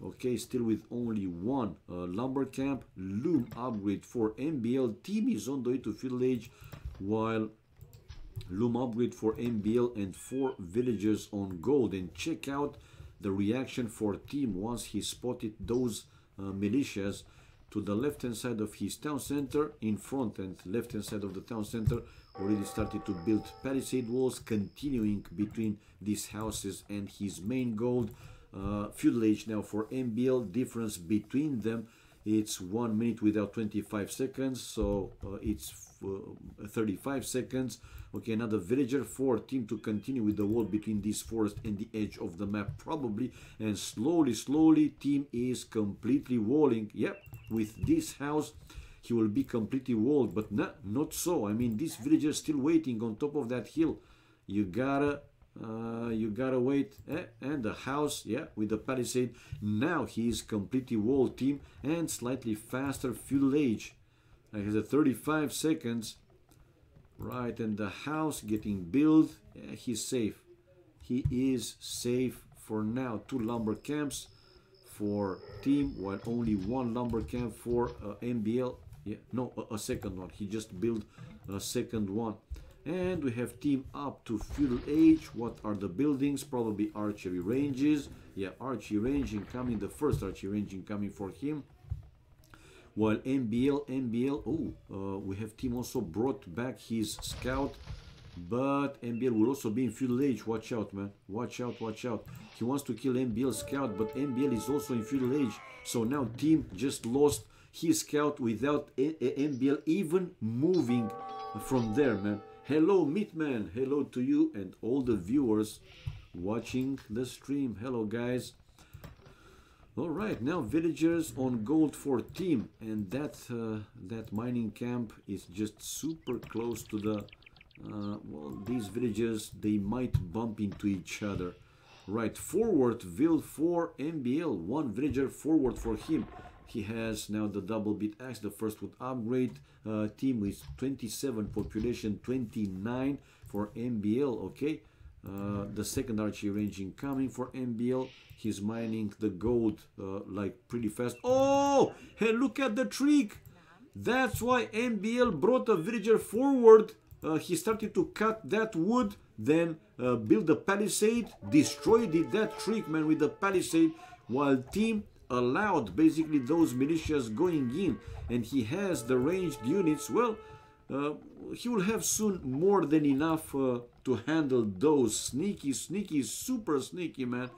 Okay, still with only one lumber camp. Loom upgrade for MBL. Team is on the way to feudal age, while loom upgrade for MBL and 4 villagers on gold. And check out the reaction for Team once he spotted those militias to the left hand side of his town center. In front and left hand side of the town center already started to build palisade walls, continuing between these houses and his main gold. Feudal age now for MBL. Difference between them, it's 1 minute without 25 seconds, so it's 35 seconds. Okay, another villager for Team to continue with the wall between this forest and the edge of the map probably, and slowly Team is completely walling. Yep, with this house he will be completely walled, but not so. I mean, this villager is still waiting on top of that hill. You gotta wait. And the house, yeah, with the palisade. Now he is completely walled, Team, and slightly faster feudal age. Like has a 35 seconds. Right, and the house getting built. Yeah, he's safe. He is safe for now. 2 lumber camps for Team, while only 1 lumber camp for MBL. Yeah, no, a second one. He just built a second one. And we have Team up to feudal age. What are the buildings? Probably archery ranges. Yeah, archery range incoming. The first archery range incoming for him. While MBL, we have Team also brought back his scout, but MBL will also be in feudal age. Watch out, man. Watch out. He wants to kill MBL scout, but MBL is also in feudal age. So now Team just lost his scout without MBL even moving from there, man. Hello, Meatman. Hello to you and all the viewers watching the stream. Hello, guys. All right, now villagers on gold for Team, and that mining camp is just super close to the well, these villagers, they might bump into each other. Right, forward will for MBL, 1 villager forward for him. He has now the double bit axe, the first wood upgrade. Team with 27 population, 29 for MBL. Okay, the second archery range incoming for MBL. He's mining the gold like pretty fast. Oh, hey, look at the trick. That's why MBL brought a villager forward. He started to cut that wood, then build a palisade, destroyed it. That trick, man, with the palisade, while Team allowed basically those militias going in, and he has the ranged units. Well, he will have soon more than enough to handle those. Sneaky, super sneaky, man.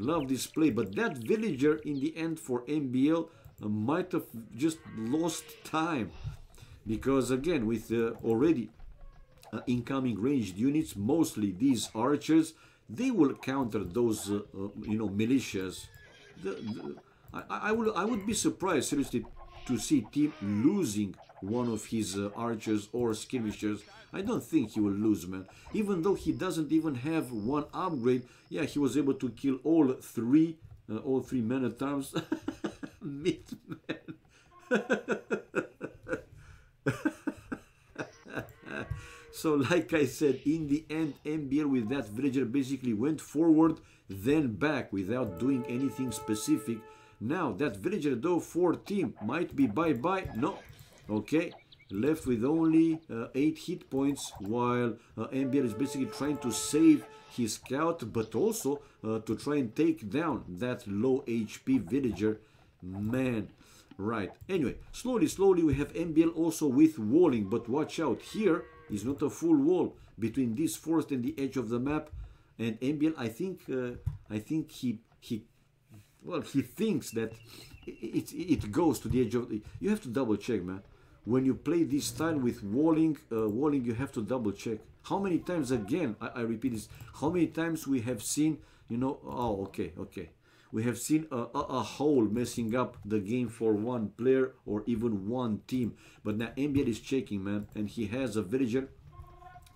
Love this play, but that villager in the end for MBL might have just lost time, because again, with already incoming ranged units, mostly these archers, they will counter those militias. I would be surprised seriously to see Team losing one of his archers or skirmishers. I don't think he will lose, man. Even though he doesn't even have 1 upgrade, yeah, he was able to kill all three men-at-arms. Meat man. So, like I said, in the end, MBL with that villager basically went forward. then back without doing anything specific. Now that villager though for team might be bye-bye. No. Okay. Left with only 8 hit points, while MBL is basically trying to save his scout, but also to try and take down that low HP villager. Man, right. Anyway, slowly we have MBL also with walling, but watch out. Here is not a full wall between this forest and the edge of the map. And MBL, I think he thinks that it goes to the edge of the... You have to double check, man. When you play this style with walling, you have to double check. How many times, again, I repeat this, how many times we have seen, you know, oh, okay. We have seen a hole messing up the game for one player or even one team. But now MBL is checking, man, and he has a villager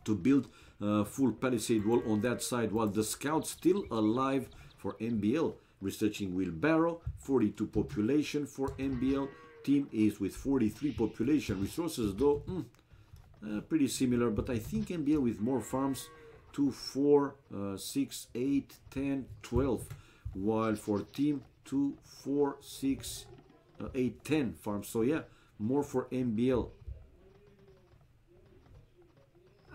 to build a full palisade wall on that side, while the scout's still alive for MBL. Researching wheelbarrow, 42 population for MBL. Team is with 43 population. Resources though pretty similar, but I think MBL with more farms, 2, 4, 6, 8, 10, 12, while for team 2, 4, 6, 8, 10 farms. So yeah, more for MBL.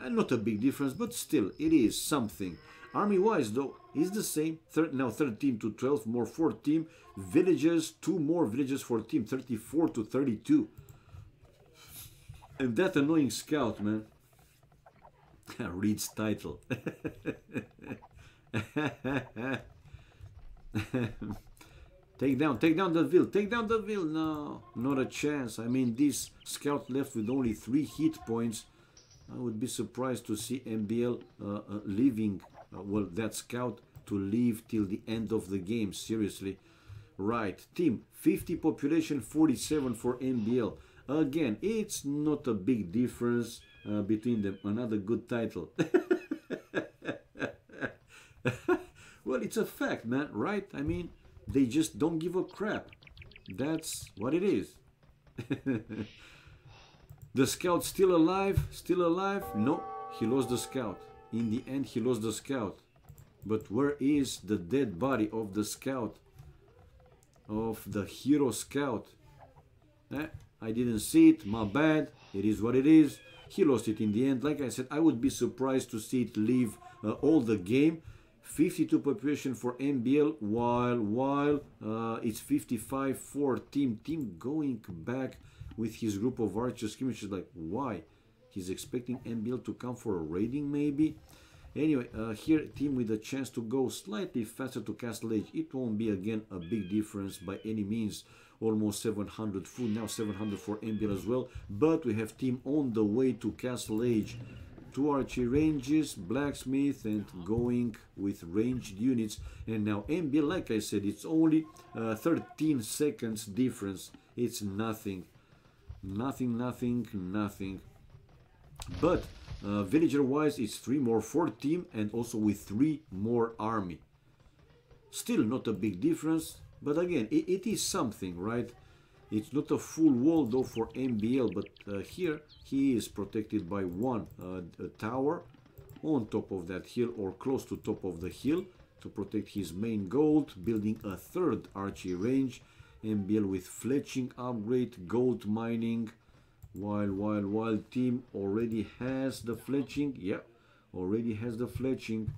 And not a big difference, but still it is something. Army wise though is the same. Now 13 to 12 more for team. Villages, 2 more villages for team, 34 to 32. And that annoying scout, man. Reads title. Take down the ville, take down the ville. No, not a chance. I mean, this scout left with only 3 hit points. I would be surprised to see MBL leaving, well, that scout to leave till the end of the game, seriously. Right, team, 50 population, 47 for MBL. Again, it's not a big difference between them. Another good title. Well, it's a fact, man, right? I mean, they just don't give a crap. That's what it is. The scout still alive? Still alive? No, he lost the scout. In the end, he lost the scout. But where is the dead body of the scout? Of the hero scout? I didn't see it, my bad. It is what it is. He lost it in the end. Like I said, I would be surprised to see it leave all the game. 52 population for MBL, while it's 55 for team. Team going back with his group of archers skirmishers. Like, why? He's expecting MBL to come for a raiding, maybe. Anyway, here team with a chance to go slightly faster to Castle Age. It won't be again a big difference by any means. Almost 700 food, now 700 for MBL as well. But we have team on the way to Castle Age. 2 archery ranges, blacksmith, and going with ranged units. And now MBL, like I said, it's only 13 seconds difference. It's nothing. Nothing. But villager wise, it's 3 more for team, and also with 3 more army. Still not a big difference, but again, it is something, right? It's not a full wall though for MBL, but here he is protected by 1 tower on top of that hill, or close to top of the hill, to protect his main gold, building a 3rd archery range. MBL with fletching upgrade, gold mining, while team already has the fletching. Yeah, already has the fletching.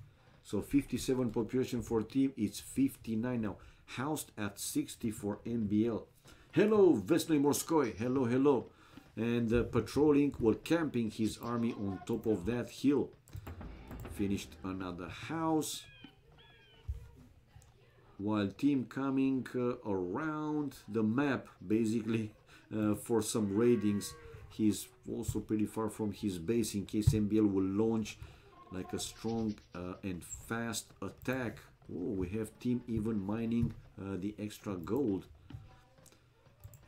So 57 population for team, it's 59 now, housed at 60 for MBL. Hello, Vesnoy Morskoy, hello. And patrolling, well, camping his army on top of that hill. Finished another house. While team coming around the map, basically, for some raidings. He's also pretty far from his base in case MBL will launch like a strong and fast attack. Oh, we have team even mining the extra gold.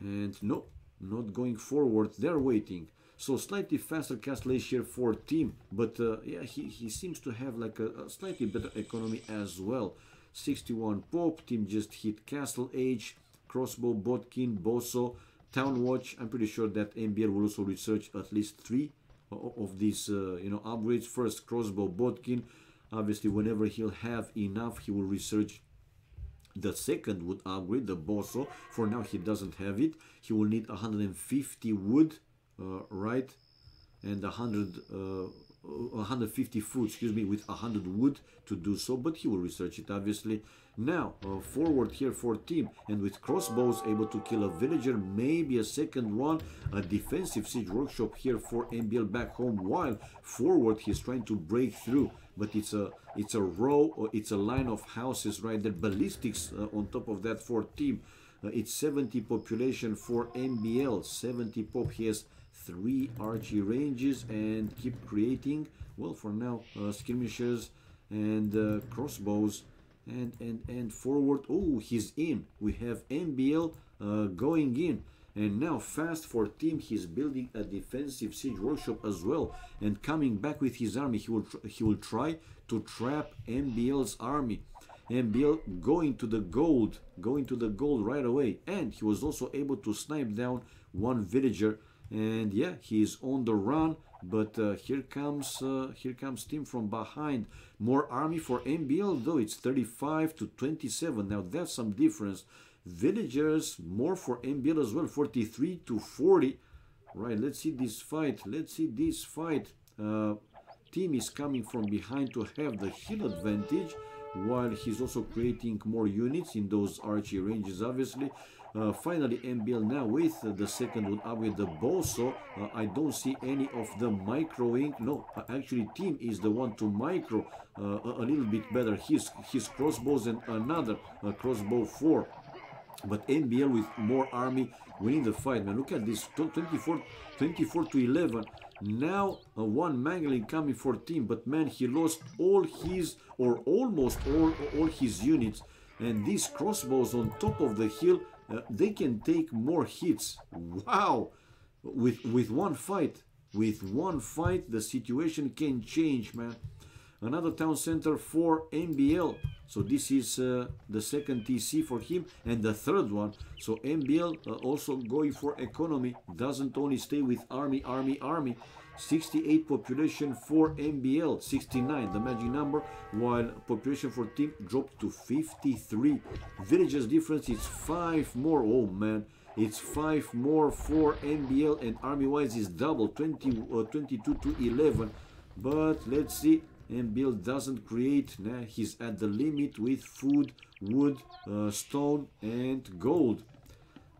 And no, not going forward, they're waiting. So slightly faster Castle Age here for team, but yeah, he seems to have like a slightly better economy as well. 61 pop, team just hit Castle Age, crossbow, bodkin, bosso, town watch. I'm pretty sure that MBL will also research at least 3 of these you know, upgrades. First crossbow, bodkin. Obviously, whenever he'll have enough, he will research the second wood upgrade, the bosso. For now, he doesn't have it. He will need 150 wood, right? And 150 food, excuse me, with 100 wood to do so, but he will research it, obviously. Now, forward here for team, and with crossbows able to kill a villager, maybe a second one, a defensive siege workshop here for MBL back home, while forward he's trying to break through, but it's a row, or it's a line of houses right there, ballistics on top of that for team. It's 70 population for MBL, 70 pop. He has 3 archery ranges and keep creating, well, for now, skirmishers and crossbows. And forward, oh, he's in. We have MBL going in, and now fast for team. He's building a defensive siege workshop as well, and coming back with his army. He will try to trap MBL's army. MBL going to the gold right away, and he was also able to snipe down one villager. And yeah, he's on the run, but here comes team from behind. More army for MBL, though. It's 35 to 27. Now that's some difference. Villagers more for MBL as well, 43 to 40. Right, let's see this fight. Team is coming from behind to have the hill advantage, while he's also creating more units in those archery ranges, obviously. Finally, MBL now with the second wood up with the bosso. I don't see any of the microing. No, actually team is the one to micro a little bit better. His crossbows and another crossbow 4. But MBL with more army winning the fight, man. Look at this, 24 to 11. Now one mangling coming for team, but man, he lost all his, or almost all his units. And these crossbows on top of the hill, they can take more hits. Wow! With one fight, the situation can change, man. Another town center for MBL. So this is the second TC for him, and the third one. So MBL also going for economy. Doesn't only stay with army. 68 population for MBL, 69 the magic number, while population for team dropped to 53. Villagers difference is 5 more. Oh man, it's 5 more for MBL, and army wise is double, 22 to 11. But let's see, MBL doesn't create. Nah, he's at the limit with food, wood, stone and gold.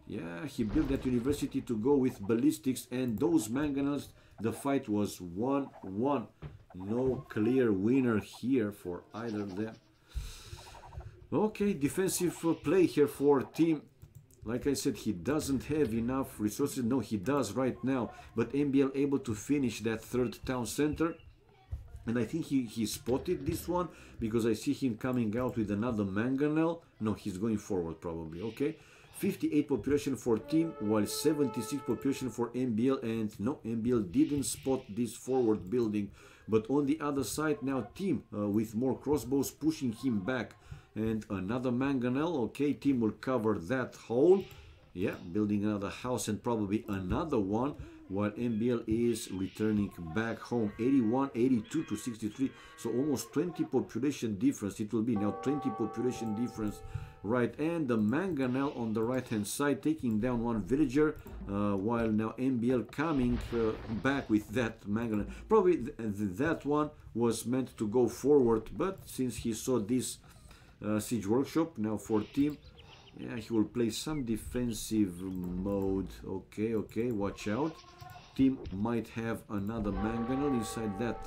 Yeah, he built that university to go with ballistics and those mangonels. The fight was 1-1. No clear winner here for either of them. Okay, defensive play here for team. Like I said, he doesn't have enough resources. No, he does right now. But MBL able to finish that third town center. And I think he spotted this one, because I see him coming out with another mangonel. No, he's going forward probably. Okay. 58 population for team, while 76 population for MBL, and no, MBL didn't spot this forward building. But on the other side now, team with more crossbows pushing him back, and another mangonel. Okay, team will cover that hole. Yeah, building another house and probably another one, while MBL is returning back home. 81, 82 to 63, so almost 20 population difference. It will be now 20 population difference. Right, and the mangonel on the right hand side taking down one villager, while now MBL coming back with that mangonel. Probably that one was meant to go forward, but since he saw this siege workshop now for team, yeah, he will play some defensive mode. Okay, watch out. Team might have another mangonel inside that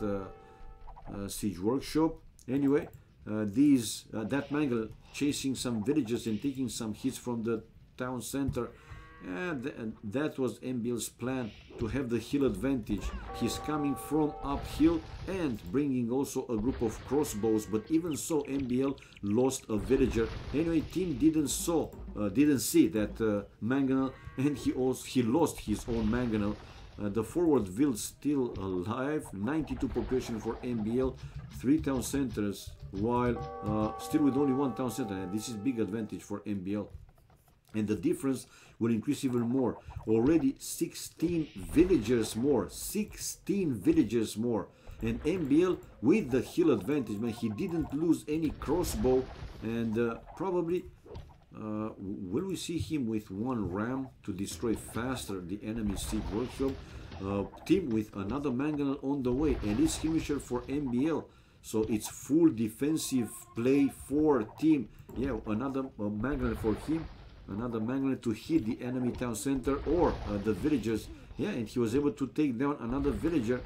siege workshop. Anyway, that mangonel chasing some villagers and taking some hits from the town center. And that was MBL's plan, to have the hill advantage. He's coming from uphill and bringing also a group of crossbows, but even so MBL lost a villager. Anyway, team didn't see that mangonel, and he lost his own mangonel. The forward build still alive. 92 population for MBL, 3 town centers, while still with only 1 town center. And this is big advantage for MBL. And the difference will increase even more. Already 16 villagers more. 16 villagers more. And MBL with the hill advantage, man. He didn't lose any crossbow, and probably will we see him with one ram to destroy faster the enemy siege workshop? Team with another mangonel on the way, and it's skirmisher for MBL. So it's full defensive play for team. Yeah, another mangonel for him, another mangonel to hit the enemy town center or the villagers. Yeah, and he was able to take down another villager.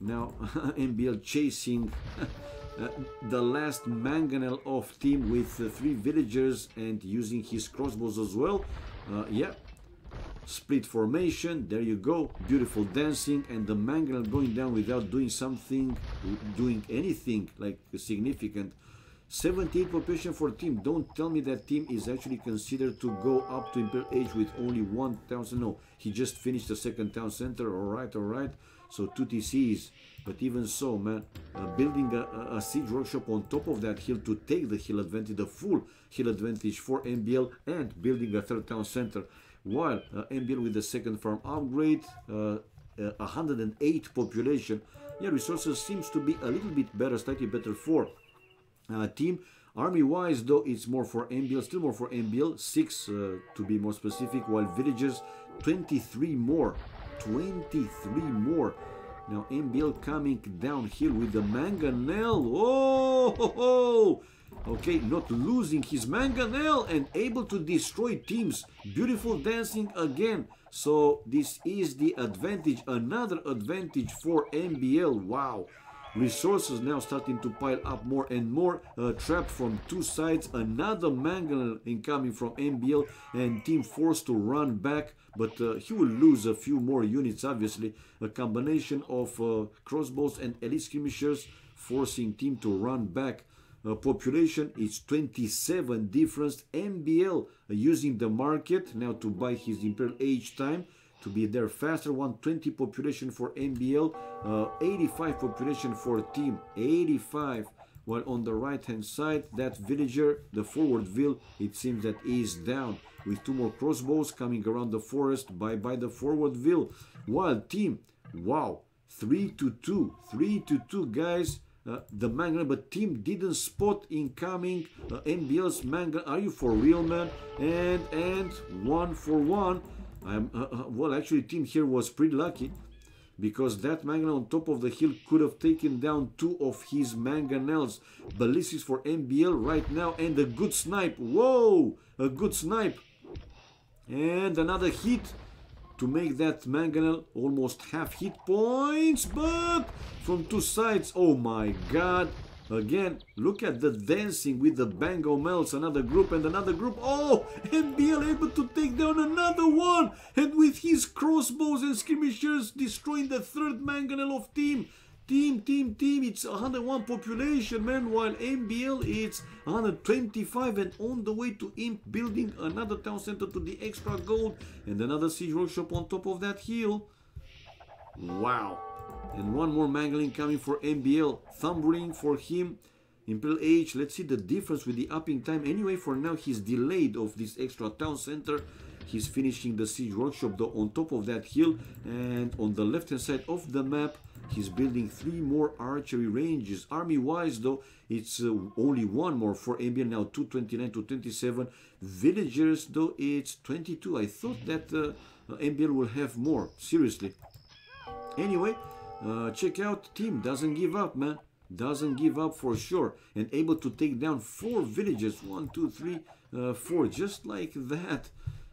Now MBL chasing the last mangonel of team with 3 villagers and using his crossbows as well. Yeah, split formation, there you go, beautiful dancing, and the mangonel going down without doing something, doing anything like significant. 78 population for team. Don't tell me that team is actually considered to go up to Imperial Age with only 1 town center. No, he just finished the 2nd town center. All right. So 2 TCs, but even so, man, building a siege workshop on top of that hill to take the hill advantage, the full hill advantage for MBL, and building a 3rd town center. While MBL with the 2nd farm upgrade, 108 population. Yeah, resources seems to be a little bit better, slightly better for team. Army wise though, it's more for MBL, still more for MBL, 6 to be more specific, while villagers 23 more. Now MBL coming downhill with the mangonel. Oh, okay, not losing his mangonel and able to destroy teams. Beautiful dancing again. So this is the advantage, another advantage for MBL. Wow. Resources now starting to pile up more and more. Trapped from 2 sides. Another mangonel incoming from MBL, and team forced to run back. But he will lose a few more units, obviously. A combination of crossbows and elite skirmishers forcing team to run back. Population is 27 difference. MBL using the market now to buy his Imperial Age time, to be there faster. 120 population for MBL, 85 population for team, 85. While on the right hand side, that villager, the forward ville, it seems that is down, with 2 more crossbows coming around the forest by the forward ville. While team, wow, 3-2 guys. The mangonel, but team didn't spot incoming MBL's mangonel. Are you for real, man? And 1 for 1. Well, actually, team here was pretty lucky, because that mangonel on top of the hill could have taken down 2 of his mangonels. Ballistics for MBL right now, and a good snipe. Whoa, a good snipe, and another hit to make that mangonel almost half hit points, but from 2 sides. Oh my god. Again, look at the dancing with the bango melts. Another group and another group. Oh, MBL able to take down another one. And with his crossbows and skirmishers destroying the 3rd mangonel of team. Team. It's 101 population, man. While MBL it's 125, and on the way to Imp building another town center to the extra gold. And another siege workshop on top of that hill. Wow. And 1 more mangling coming for MBL. Thumbring for him. Imperial Age. Let's see the difference with the upping time. Anyway, for now, he's delayed of this extra town center. He's finishing the siege workshop though on top of that hill. And on the left hand side of the map, he's building 3 more archery ranges. Army wise though, it's only 1 more for MBL now. 229 to 27. Villagers though, it's 22. I thought that MBL will have more. Seriously. Anyway, check out team. Doesn't give up, man. Doesn't give up for sure. And able to take down 4 villages. 1, 2, 3, 4. Just like that.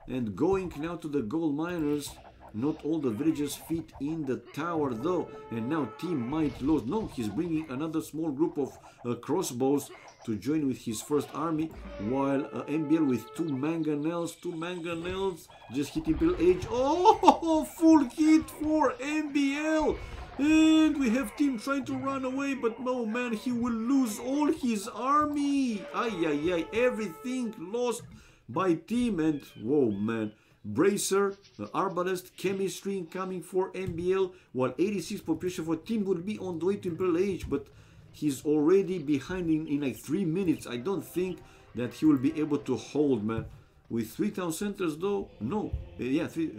And going now to the gold miners. Not all the villagers fit in the tower though. And now team might lose. No, he's bringing another small group of crossbows to join with his first army. While MBL with 2 mangonels. 2 mangonels. Just hit Imperial Age. Oh, full hit for MBL. And we have team trying to run away, but no, man, he will lose all his army. Ay, everything lost by team. And whoa, man, bracer, arbalest, chemistry incoming for MBL, while 86 population for team will be on the way to Imperial Age, but he's already behind in like 3 minutes. I don't think that he will be able to hold, man. With 3 town centers though, no. Yeah, three.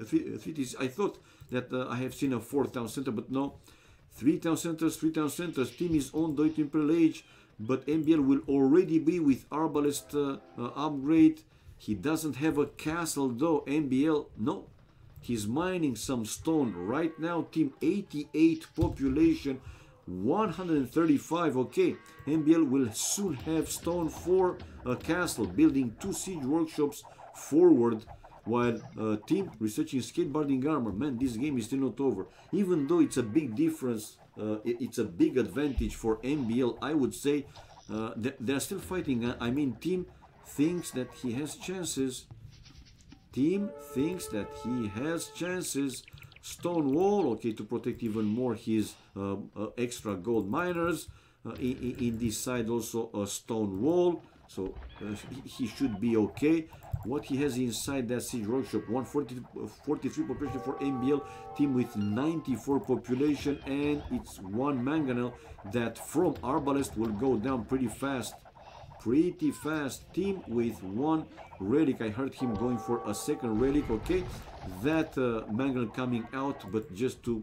I thought that I have seen a 4th town center, but no. 3 town centers, 3 town centers. Team is on the way to Imperial Age, but MBL will already be with Arbalest upgrade. He doesn't have a castle though. MBL, no. He's mining some stone right now. Team 88 population, 135. Okay, MBL will soon have stone for a castle, building 2 siege workshops forward, while team researching skateboarding armor. Man, this game is still not over. Even though it's a big difference, it's a big advantage for MBL, I would say. They're still fighting. I mean, team thinks that he has chances. Team thinks that he has chances. Stone wall, okay, to protect even more his extra gold miners. In this side also a stone wall, so he should be okay. What he has inside that siege workshop, 143 population for MBL, team with 94 population, and it's one mangonel that from Arbalest will go down pretty fast. Pretty fast. Team with 1 relic. I heard him going for a second relic. Okay, that mangonel coming out, but just to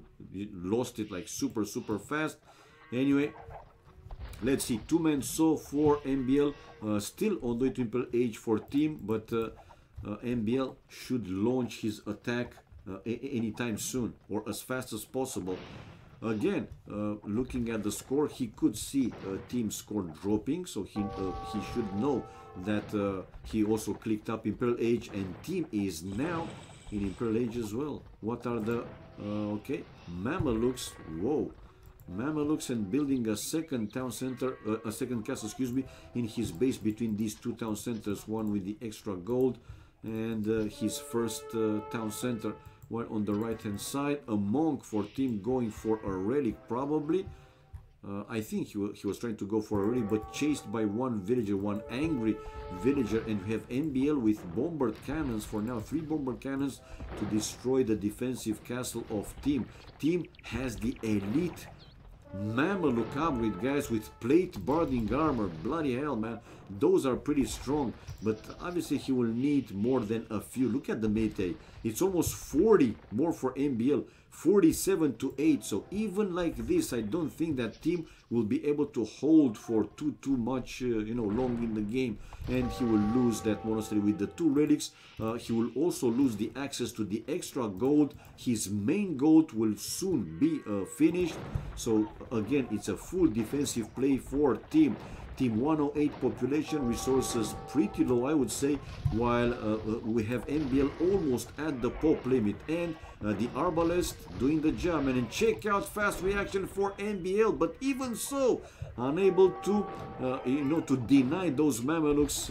lost it like super fast. Anyway, let's see. 2-man saw for MBL, still on the way to Imperial Age for team, but MBL should launch his attack anytime soon, or as fast as possible. Again, looking at the score, he could see team score dropping, so he should know that he also clicked up Imperial Age, and team is now in Imperial Age as well. What are the okay, Mamelukes? Whoa, Mamelukes, and building a second town center, a second castle, excuse me, in his base between these 2 town centers, one with the extra gold and his first town center. While on the right hand side, a monk for team going for a relic probably. I think he was trying to go for a relic, but chased by one villager, one angry villager, and we have MBL with bombard cannons for now, 3 bombard cannons to destroy the defensive castle of team. Team has the elite Mameluke upgrade, guys, with plate barding armor. Bloody hell, man, those are pretty strong, but obviously he will need more than a few. Look at the mete, it's almost 40 more for MBL, 47 to 8. So even like this, I don't think that team will be able to hold for too much you know, long in the game, and he will lose that monastery with the 2 relics. He will also lose the access to the extra gold. His main gold will soon be finished, so again it's a full defensive play for team. Team 108 population, resources pretty low, I would say, while we have MBL almost at the pop limit, and the Arbalest doing the job. And check out fast reaction for MBL, but even so, unable to you know, to deny those Mamelukes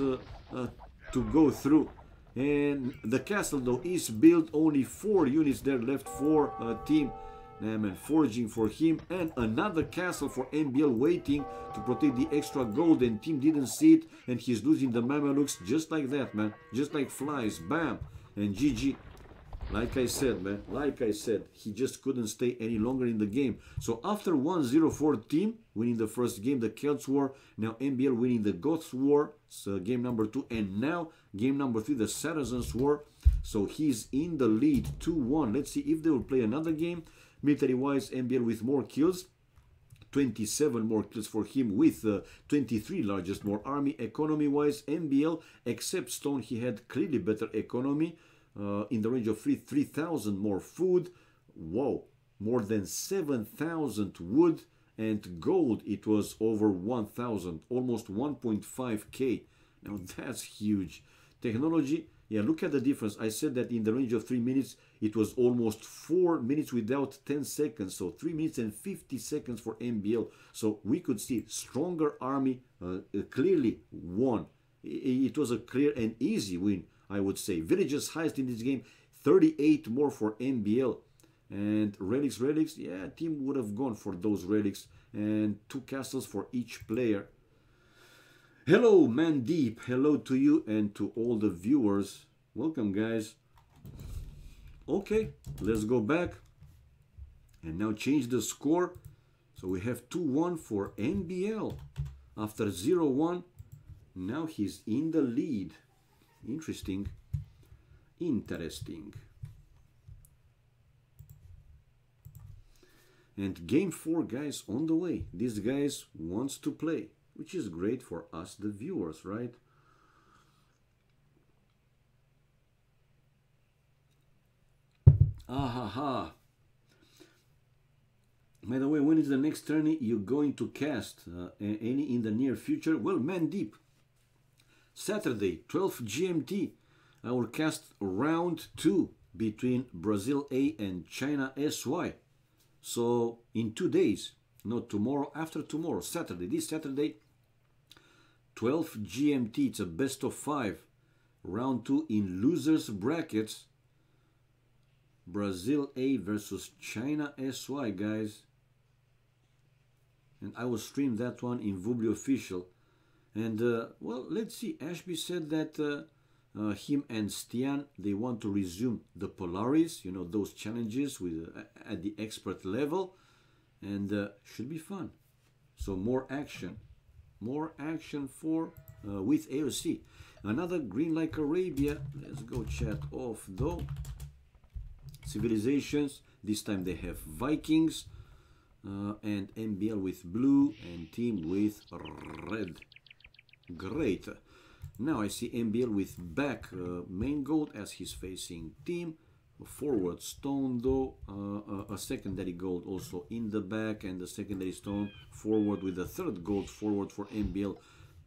to go through. And the castle though is built, only 4 units there left for team. Man, foraging for him, and another castle for MBL waiting to protect the extra gold, and team didn't see it, and he's losing the Mamelukes just like that, man, just like flies. Bam, and GG. Like I said, man, like I said, he just couldn't stay any longer in the game. So after 1-0 for team, winning the first game, the Celts War, now MBL winning the Goths War, so game number 2, and now game number 3, the Saracens War. So he's in the lead, 2-1. Let's see if they will play another game. Military-wise, MBL with more kills, 27 more kills for him, with 23 largest more army. Economy-wise, MBL, except stone, he had clearly better economy, in the range of 3,000 more food. Whoa, more than 7,000 wood, and gold, it was over 1,000, almost 1.5k. Now that's huge. Technology, yeah, look at the difference. I said that in the range of 3 minutes, it was almost 4 minutes without 10 seconds. So 3 minutes and 50 seconds for MBL. So we could see stronger army clearly won. It was a clear and easy win, I would say. Villages highest in this game, 38 more for MBL. And relics, yeah, team would have gone for those relics. And 2 castles for each player. Hello, Mandeep. Hello to you and to all the viewers. Welcome, guys. Okay, let's go back and now change the score. So we have 2-1 for MBL. After 0-1, now he's in the lead. Interesting. Interesting. And game 4, guys, on the way. These guys wants to play, which is great for us, the viewers, right? Ahaha. By the way, when is the next tourney you're going to cast? Any in the near future? Well, man deep. Saturday, 12 GMT. I will cast round 2 between Brazil A and China SY. So in 2 days, not tomorrow, after tomorrow, Saturday, this Saturday, 12 GMT. It's a best of 5. Round 2 in losers brackets. Brazil A versus China SY, guys. And I will stream that one in Vubli Official. And, well, let's see. Ashby said that him and Stian, they want to resume the Polaris, you know, those challenges with at the expert level. And should be fun. So more action. More action for with AoC. Another green like Arabia. Let's go chat off, though. Civilizations. This time they have Vikings. And MBL with blue and team with red. Great. Now I see MBL with back main gold as he's facing team. Forward stone though. A secondary gold also in the back, and the secondary stone forward with the third gold forward for MBL.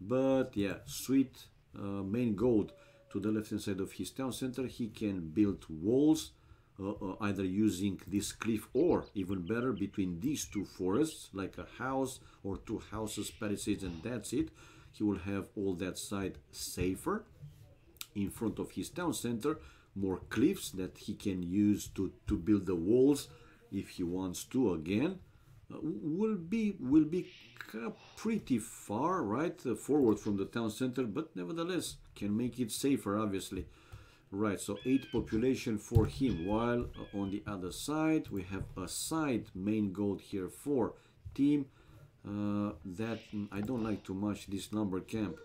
But yeah, sweet main gold to the left hand side of his town center. He can build walls. Either using this cliff or even better between these two forests, like a house or 2 houses, palisades, and that's it. He will have all that side safer in front of his town center. More cliffs that he can use to build the walls if he wants to. Again, will be pretty far, right, forward from the town center, but nevertheless can make it safer, obviously. Right, so 8 population for him, while on the other side we have a side main gold here for team. That I don't like too much this number camp.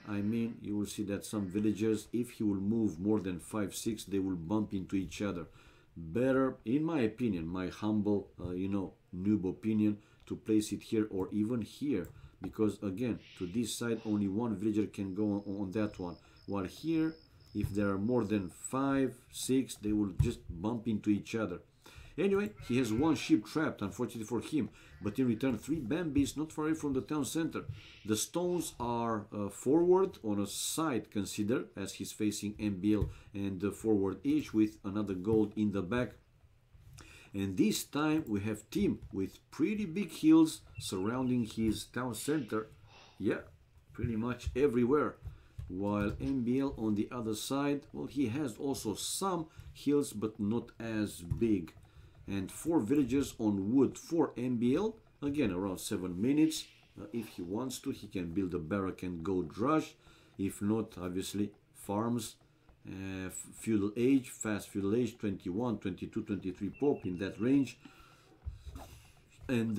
I mean, you will see that some villagers, if he will move more than 5-6, they will bump into each other. Better, in my opinion, my humble, you know, noob opinion, to place it here or even here, because again, to this side only 1 villager can go on that one, while here, if there are more than 5-6, they will just bump into each other. Anyway, he has 1 ship trapped, unfortunately for him, but in return 3 Bambis not far away from the town center. The stones are forward on a side, consider, as he's facing MBL and forward each with another gold in the back. And this time we have team with pretty big hills surrounding his town center. Yeah, pretty much everywhere. While MBL on the other side, well, he has also some hills, but not as big. And 4 villages on wood for MBL. Again, around 7 minutes. If he wants to, he can build a barrack and go rush. If not, obviously, farms. Feudal age, fast feudal age, 21, 22, 23 pop, in that range. And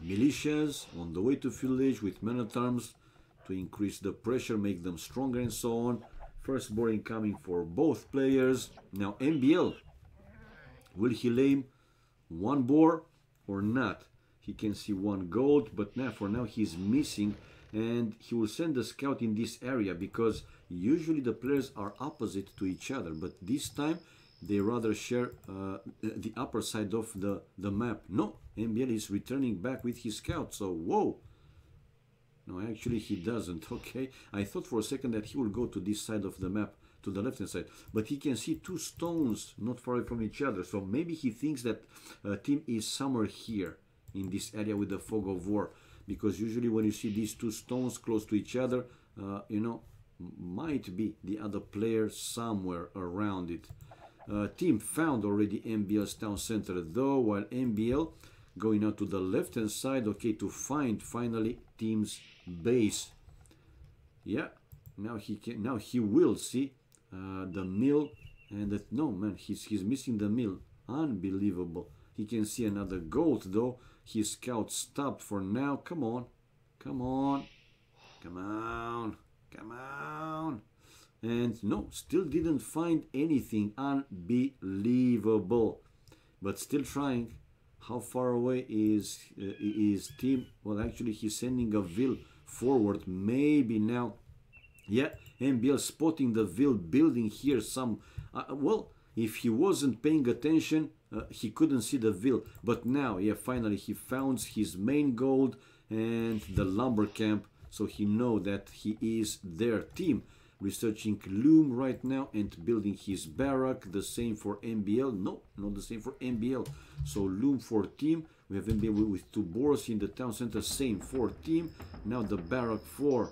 militias on the way to feudal age with men-at-arms, to increase the pressure, make them stronger and so on. First board incoming for both players. Now MBL, will he lame 1 boar or not? He can see 1 gold, but now for now he's missing, and he will send a scout in this area because usually the players are opposite to each other, but this time they rather share the upper side of the map. No, MBL is returning back with his scout, so whoa. No, actually he doesn't, okay. I thought for a second that he will go to this side of the map, to the left hand side. But he can see 2 stones not far away from each other. So maybe he thinks that team is somewhere here in this area with the fog of war. Because usually when you see these 2 stones close to each other, you know, might be the other player somewhere around it. Team found already MBL's town center though, while MBL going out to the left hand side, okay, to find finally team's base. Yeah, now he will see the mill, and that, no man, he's missing the mill. Unbelievable. He can see another gold though. His scout stopped for now. Come on, come on, come on, come on. And no, still didn't find anything. Unbelievable. But still trying. How far away is team? Well, actually, he's sending a Vil forward. Maybe now. Yeah, MBL spotting the Vil building here. Some well, if he wasn't paying attention, he couldn't see the Vil. But now, yeah, finally he found his main gold and the lumber camp. So he know that he is their team. Researching loom right now and building his barrack. The same for MBL. No, not the same for MBL. So loom for team. We have MBL with 2 boars in the town center. Same for team. Now the barrack for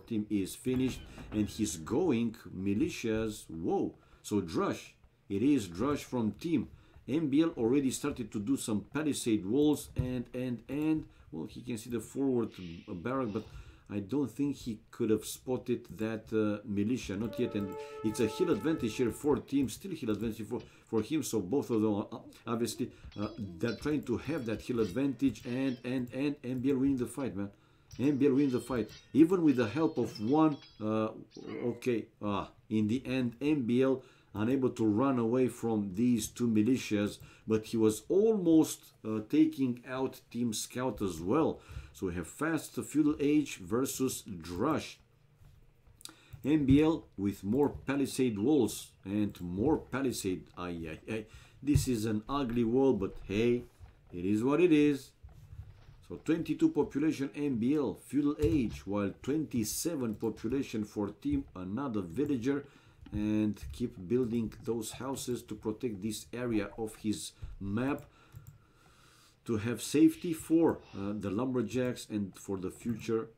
team is finished, and he's going militias. Whoa! So Drush, it is Drush from team. MBL already started to do some palisade walls and well, he can see the forward barrack, but I don't think he could have spotted that militia, not yet. And it's a hill advantage here for team, still hill advantage for him. So both of them, obviously, they're trying to have that hill advantage, and MBL winning the fight, man. MBL win the fight, even with the help of one. In the end, MBL unable to run away from these 2 militias, but he was almost taking out Team Scout as well. So we have fast feudal age versus Drush. MBL with more palisade walls and more palisade. This is an ugly wall, but hey, it is what it is. So 22 population MBL, feudal age, while 27 population for team, another villager, and keep building those houses to protect this area of his map to have safety for the lumberjacks and for the future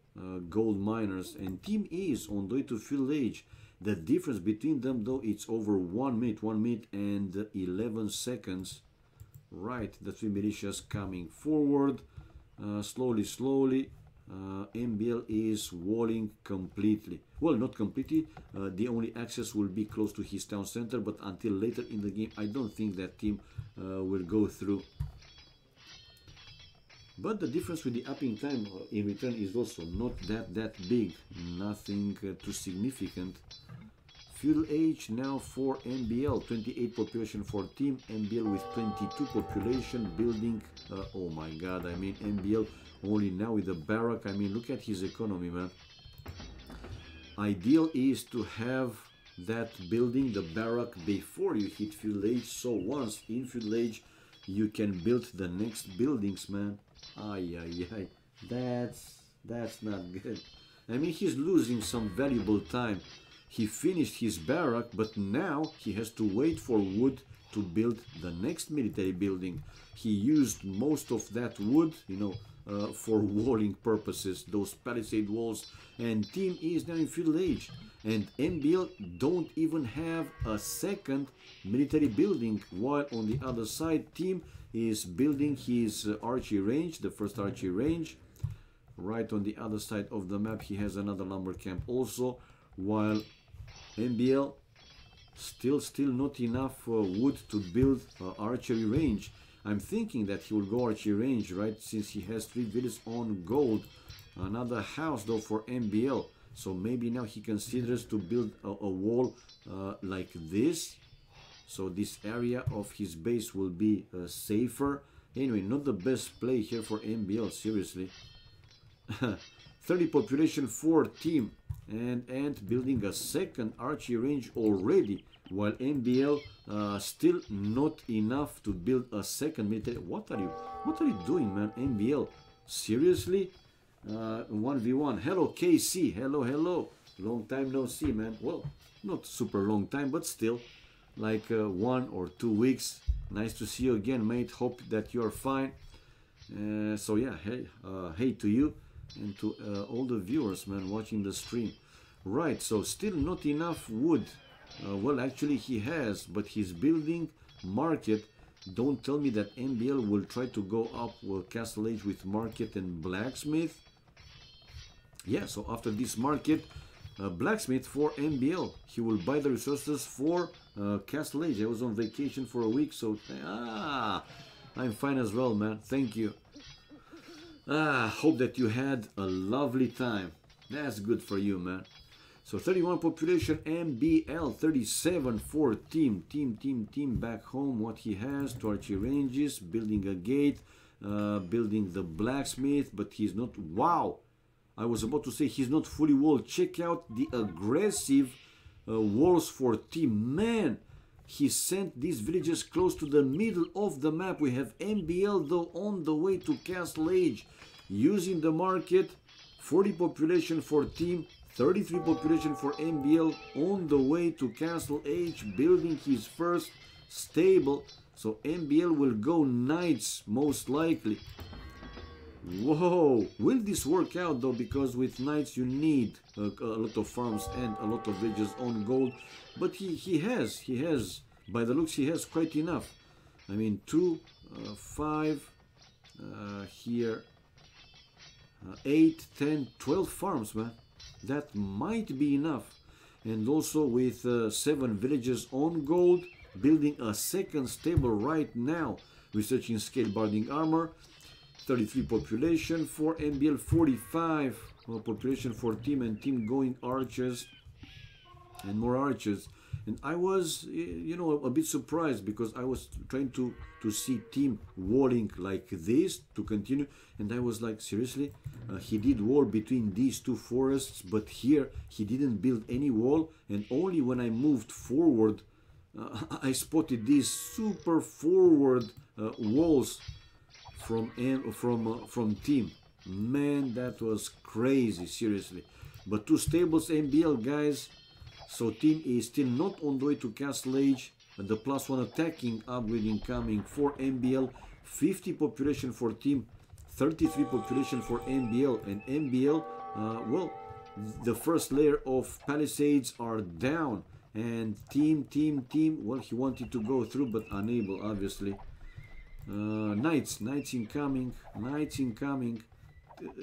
gold miners. And team is on the way to feudal age. The difference between them, though, it's over 1 minute and 11 seconds. Right, the 3 militias coming forward. Slowly. MBL is walling completely. Well, not completely. The only access will be close to his town center, but until later in the game, I don't think that team will go through. But the difference with the upping time in return is also not that big. Nothing too significant. Feudal age now for MBL, 28 population for team, MBL with 22 population building. Oh my god, I mean MBL only now with the barrack. I mean, look at his economy, man. Ideal is to have that building, the barrack, before you hit feudal age. So once in feudal age, you can build the next buildings, man. That's not good. I mean, he's losing some valuable time. He finished his barrack, but now he has to wait for wood to build the next military building. He used most of that wood, you know, for walling purposes, those palisade walls. And team is now in feudal age. And MBL don't even have a second military building, while on the other side, team is building his archery range, the first archery range. Right on the other side of the map, he has another lumber camp also, while MBL still not enough wood to build archery range. I'm thinking that he will go archery range, right, since he has 3 villages on gold. Another house though for MBL, so maybe now he considers to build a wall like this, so this area of his base will be safer. Anyway, not the best play here for MBL, seriously. 30 population for team, and building a second archery range already, while MBL still not enough to build a second military. What are you doing, man? MBL, seriously? 1v1. Hello KC, hello, long time no see, man. Well, not super long time, but still like 1 or 2 weeks. Nice to see you again, mate. Hope that you're fine. So yeah, hey to you and to all the viewers, man, watching the stream. Right, so still not enough wood. Well, actually he has, but he's building market. Don't tell me that MBL will try to go up Castle Age with market and blacksmith. Yeah, so after this market, blacksmith for MBL. He will buy the resources for Castle Age. I was on vacation for a week, so I'm fine as well, man. Thank you. Hope that you had a lovely time. That's good for you, man. So 31 population, MBL, 37 for team. Team back home. What he has to archery ranges, building a gate, building the blacksmith, but he's not. Wow, I was about to say he's not fully walled. Check out the aggressive walls for team. Man, he sent these villages close to the middle of the map. We have MBL though on the way to Castle Age, using the market. 40 population for team, 33 population for MBL, on the way to Castle Age, building his first stable. So MBL will go knights most likely. Whoa, will this work out though? Because with knights you need a lot of farms and a lot of villages on gold. But he has, by the looks, he has quite enough. I mean, 2, 5, here, 8, 10, 12 farms, man. That might be enough. And also with 7 villages on gold, building a second stable right now, researching scale barding armor. 33 population for MBL, 45 population for team, and team going archers and more archers. And I was, you know, a bit surprised because I was trying to see team walling like this to continue, and I was like, seriously, he did wall between these two forests, but here he didn't build any wall, and only when I moved forward I spotted these super forward walls from team. Man, that was crazy, seriously. But 2 stables MBL, guys. So team is still not on the way to Castle Age. The +1 attacking upgrading coming for MBL. 50 population for team, 33 population for MBL. And MBL, well, the first layer of palisades are down. And team, well, he wanted to go through but unable, obviously. Knights incoming.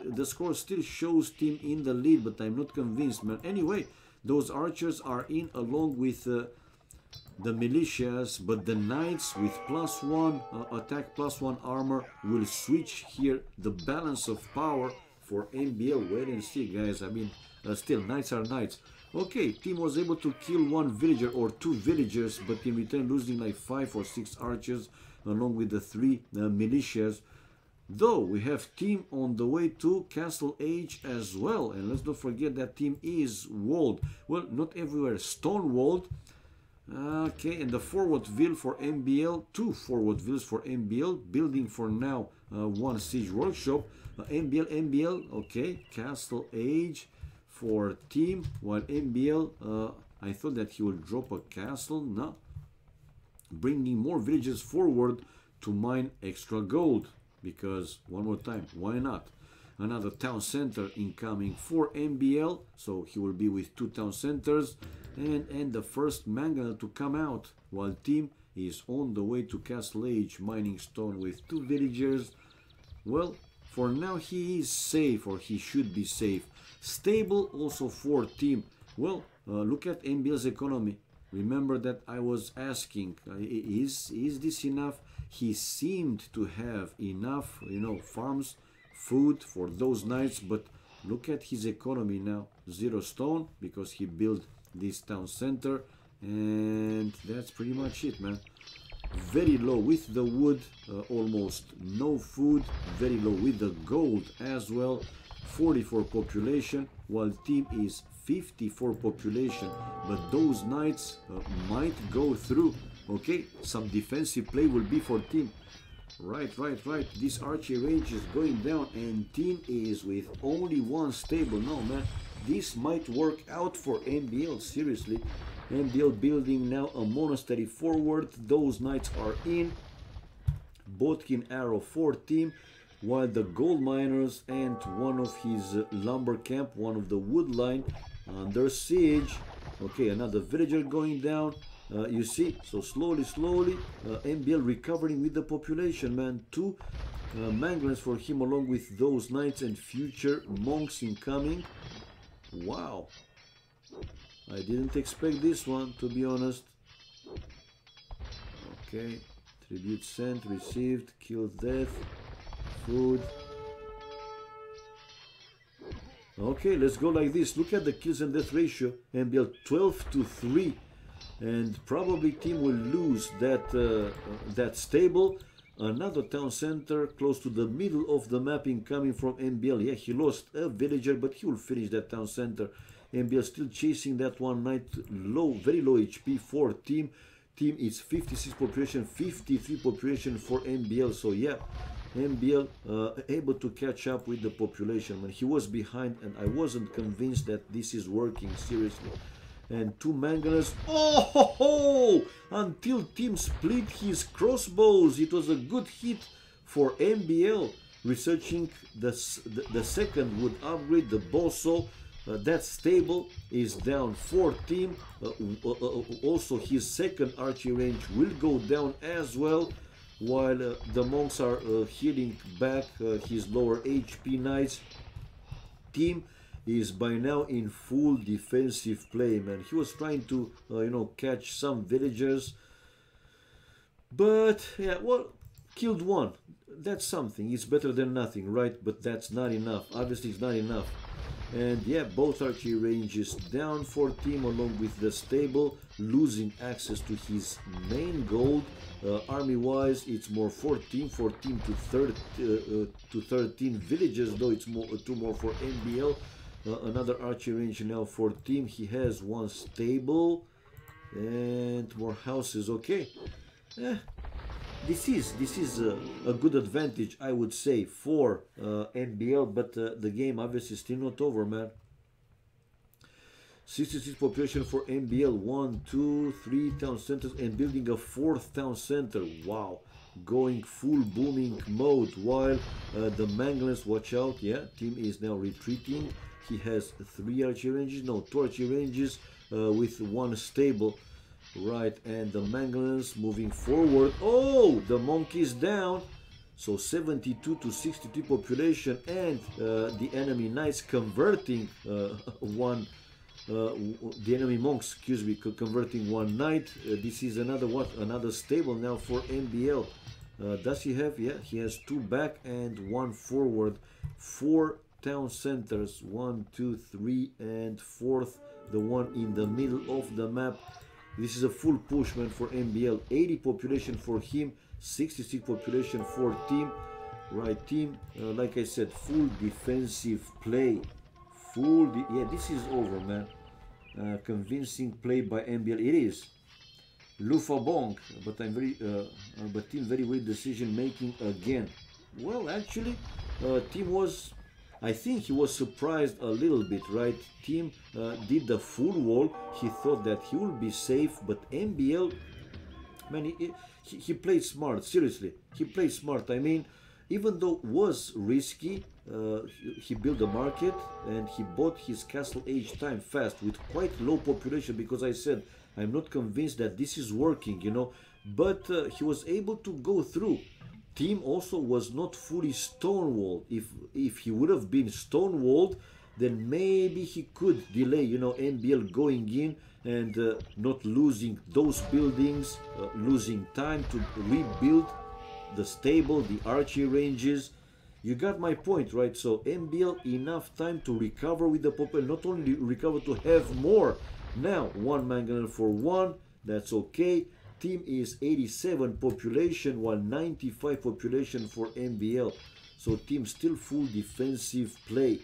The score still shows team in the lead, but I'm not convinced, man. Anyway, those archers are in along with the militias, but the knights with +1 attack, +1 armor will switch here the balance of power for MBL. Wait and see, guys. I mean, still, knights are knights. Okay, team was able to kill 1 villager or 2 villagers, but in return losing like 5 or 6 archers along with the 3 militias. Though we have team on the way to Castle Age as well, and let's not forget that team is walled. Well, not everywhere stone walled. Okay, and the forward ville for MBL, 2 forward villas for MBL, building for now 1 siege workshop. MBL, okay, Castle Age for team, while MBL, I thought that he will drop a castle. No, bringing more villages forward to mine extra gold. Because, one more time, why not? Another town center incoming for MBL. So he will be with 2 town centers. And the first mangala to come out. While team is on the way to Castle Age, mining stone with 2 villagers. Well, for now he is safe, or he should be safe. Stable also for team. Well, look at MBL's economy. Remember that I was asking, is this enough? He seemed to have enough, you know, farms, food for those knights, but look at his economy now. 0 stone, because he built this town center, and that's pretty much it, man. Very low with the wood, almost no food. Very low with the gold as well. 44 population, while team is 54 population, but those knights might go through. Okay, some defensive play will be for team. Right. This archery range is going down, and team is with only 1 stable. No, man, this might work out for MBL, seriously. MBL building now a monastery forward. Those knights are in. Bodkin arrow for team, while the gold miners and one of his lumber camp, one of the wood line, under siege. Okay, another villager going down. You see, so slowly, MBL recovering with the population, man. 2 manglers for him along with those knights and future monks incoming. Wow, I didn't expect this one, to be honest. Okay, tribute sent, received, killed, death, food. Okay, let's go like this. Look at the kills and death ratio. MBL 12-3, and probably team will lose that stable. Another town center close to the middle of the mapping coming from MBL. Yeah, he lost a villager, but he will finish that town center. MBL still chasing that one knight, low, very low HP for team. Team is 56 population, 53 population for MBL. So yeah, MBL able to catch up with the population. When he was behind, and I wasn't convinced that this is working seriously. And two manganese. Oh ho ho! Until team split his crossbows. It was a good hit for MBL. Researching the second would upgrade the bosso. That stable is down for team. Also his second archery range will go down as well, while the monks are healing back his lower HP knights. Team is by now in full defensive play, man. He was trying to you know, catch some villagers, but yeah, well, killed one. That's something. It's better than nothing, right? But that's not enough. Obviously it's not enough. And yeah, both archery ranges down for team, along with the stable losing access to his main gold. Army wise, it's more 14 to 13 villages, though it's more 2 more for MBL. Another archery range now for team. He has one stable and more houses. Okay, this is a good advantage, I would say, for MBL, but the game obviously is still not over, man. 66 population for MBL, 1, 2, 3 town centers, and building a 4th town center. Wow, going full booming mode, while the manganese, watch out, yeah, team is now retreating. He has 3 archery ranges, no, 2 archery ranges with 1 stable. Right, and the manganese moving forward. Oh, the monkey is down. So 72 to 63 population, and the enemy knights converting the enemy monks, excuse me, converting 1 knight. This is another stable now for MBL. Does he have? Yeah, he has 2 back and 1 forward. 4 town centers, 1, 2, 3, and 4th, the one in the middle of the map. This is a full push, man, for MBL. 80 population for him, 66 population for team. Right, team, like I said, full defensive play. Yeah, this is over, man. Convincing play by MBL. It is. Lufa Bong, but team very weak decision making again. Well, actually, team was, I think he was surprised a little bit, right? Team did the full wall. He thought that he will be safe, but MBL, man, he played smart. Seriously, he played smart. I mean, even though it was risky, he built a market and he bought his castle age time fast with quite low population, because I said I'm not convinced that this is working, you know. But he was able to go through. Team also was not fully stonewalled. If he would have been stonewalled, then maybe he could delay, you know, MBL going in and not losing those buildings, losing time to rebuild the stable, the archery ranges. You got my point, right? So MBL enough time to recover with the population, not only recover, to have more. Now 1 manganese for 1, that's okay. Team is 87 population, while 95 population for MBL. So team still full defensive play.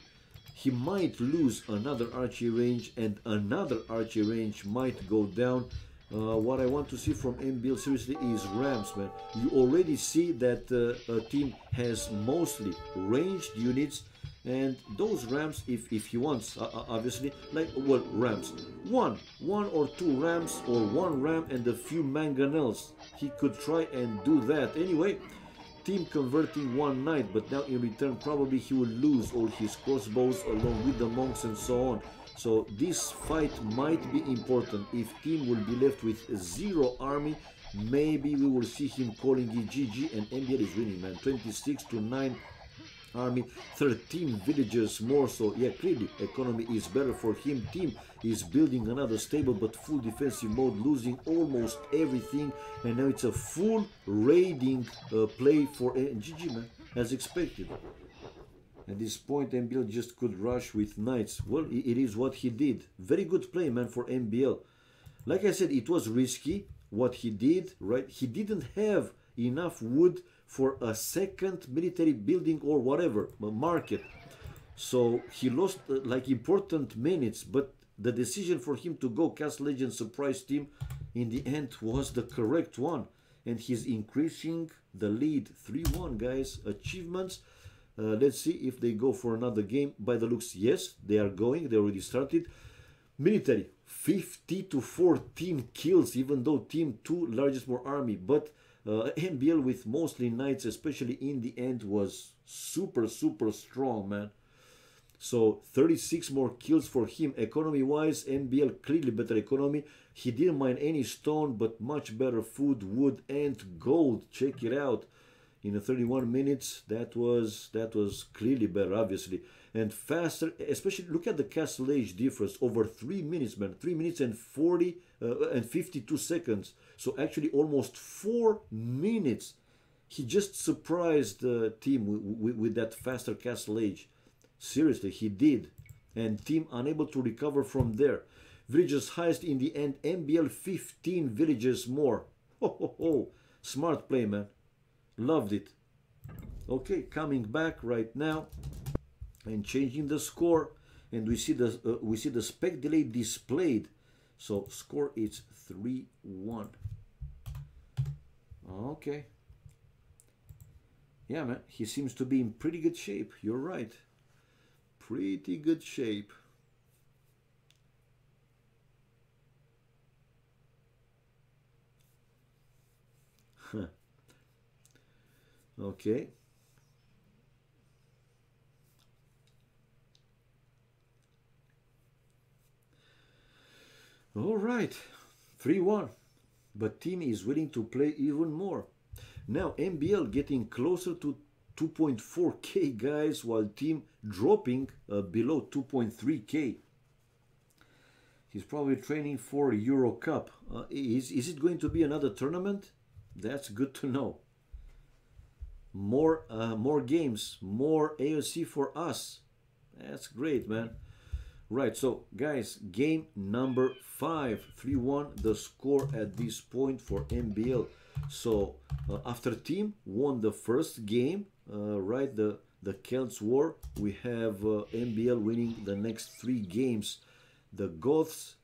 He might lose another archery range, and another archery range might go down. What I want to see from MBL seriously is ramps, man. You already see that team has mostly ranged units, and those ramps, if he wants, obviously, like, well, ramps, one or 2 ramps, or 1 ram and a few mangonels, he could try and do that. Anyway, team converting 1 knight, but now in return probably he will lose all his crossbows along with the monks and so on. So this fight might be important. If team will be left with 0 army, maybe we will see him calling it GG, and MBL is winning, man. 26 to 9 army, 13 villagers more. So yeah, clearly economy is better for him. Team is building another stable, but full defensive mode, losing almost everything, and now it's a full raiding play for GG, man, as expected. At this point, MBL just could rush with knights. Well, it is what he did. Very good play, man, for MBL. Like I said, it was risky what he did, right? He didn't have enough wood for a second military building or whatever, a market. So he lost like important minutes, but the decision for him to go Castle Legends surprise team in the end was the correct one. And he's increasing the lead 3-1, guys. Achievements. Let's see if they go for another game. By the looks, yes, they are going. They already started. Military, 50 to 14 kills, even though team 2 largest more army. But MBL with mostly knights, especially in the end, was super, super strong, man. So 36 more kills for him. Economy-wise, MBL clearly better economy. He didn't mine any stone, but much better food, wood, and gold. Check it out. In the 31 minutes, that was clearly better, obviously. And faster, especially look at the Castle Age difference. Over 3 minutes, man. 3 minutes and 52 seconds. So actually almost 4 minutes. He just surprised the team with that faster Castle Age. Seriously, he did. And team unable to recover from there. Villages highest in the end. MBL 15 villages more. Ho, ho, ho. Smart play, man. Loved it. Okay, coming back right now and changing the score. And we see the spec delay displayed. So score is 3-1. Okay. Yeah, man. He seems to be in pretty good shape. You're right. Pretty good shape. Okay. All right. 3-1. But team is willing to play even more. Now MBL getting closer to 2.4k, guys, while team dropping below 2.3k. He's probably training for Euro Cup. Is it going to be another tournament? That's good to know. More games, more AoC for us. That's great, man. Right, so guys, game number 5, 3-1, the score at this point for MBL. So after team won the first game, right, the Celts War, we have MBL winning the next 3 games. The Goths,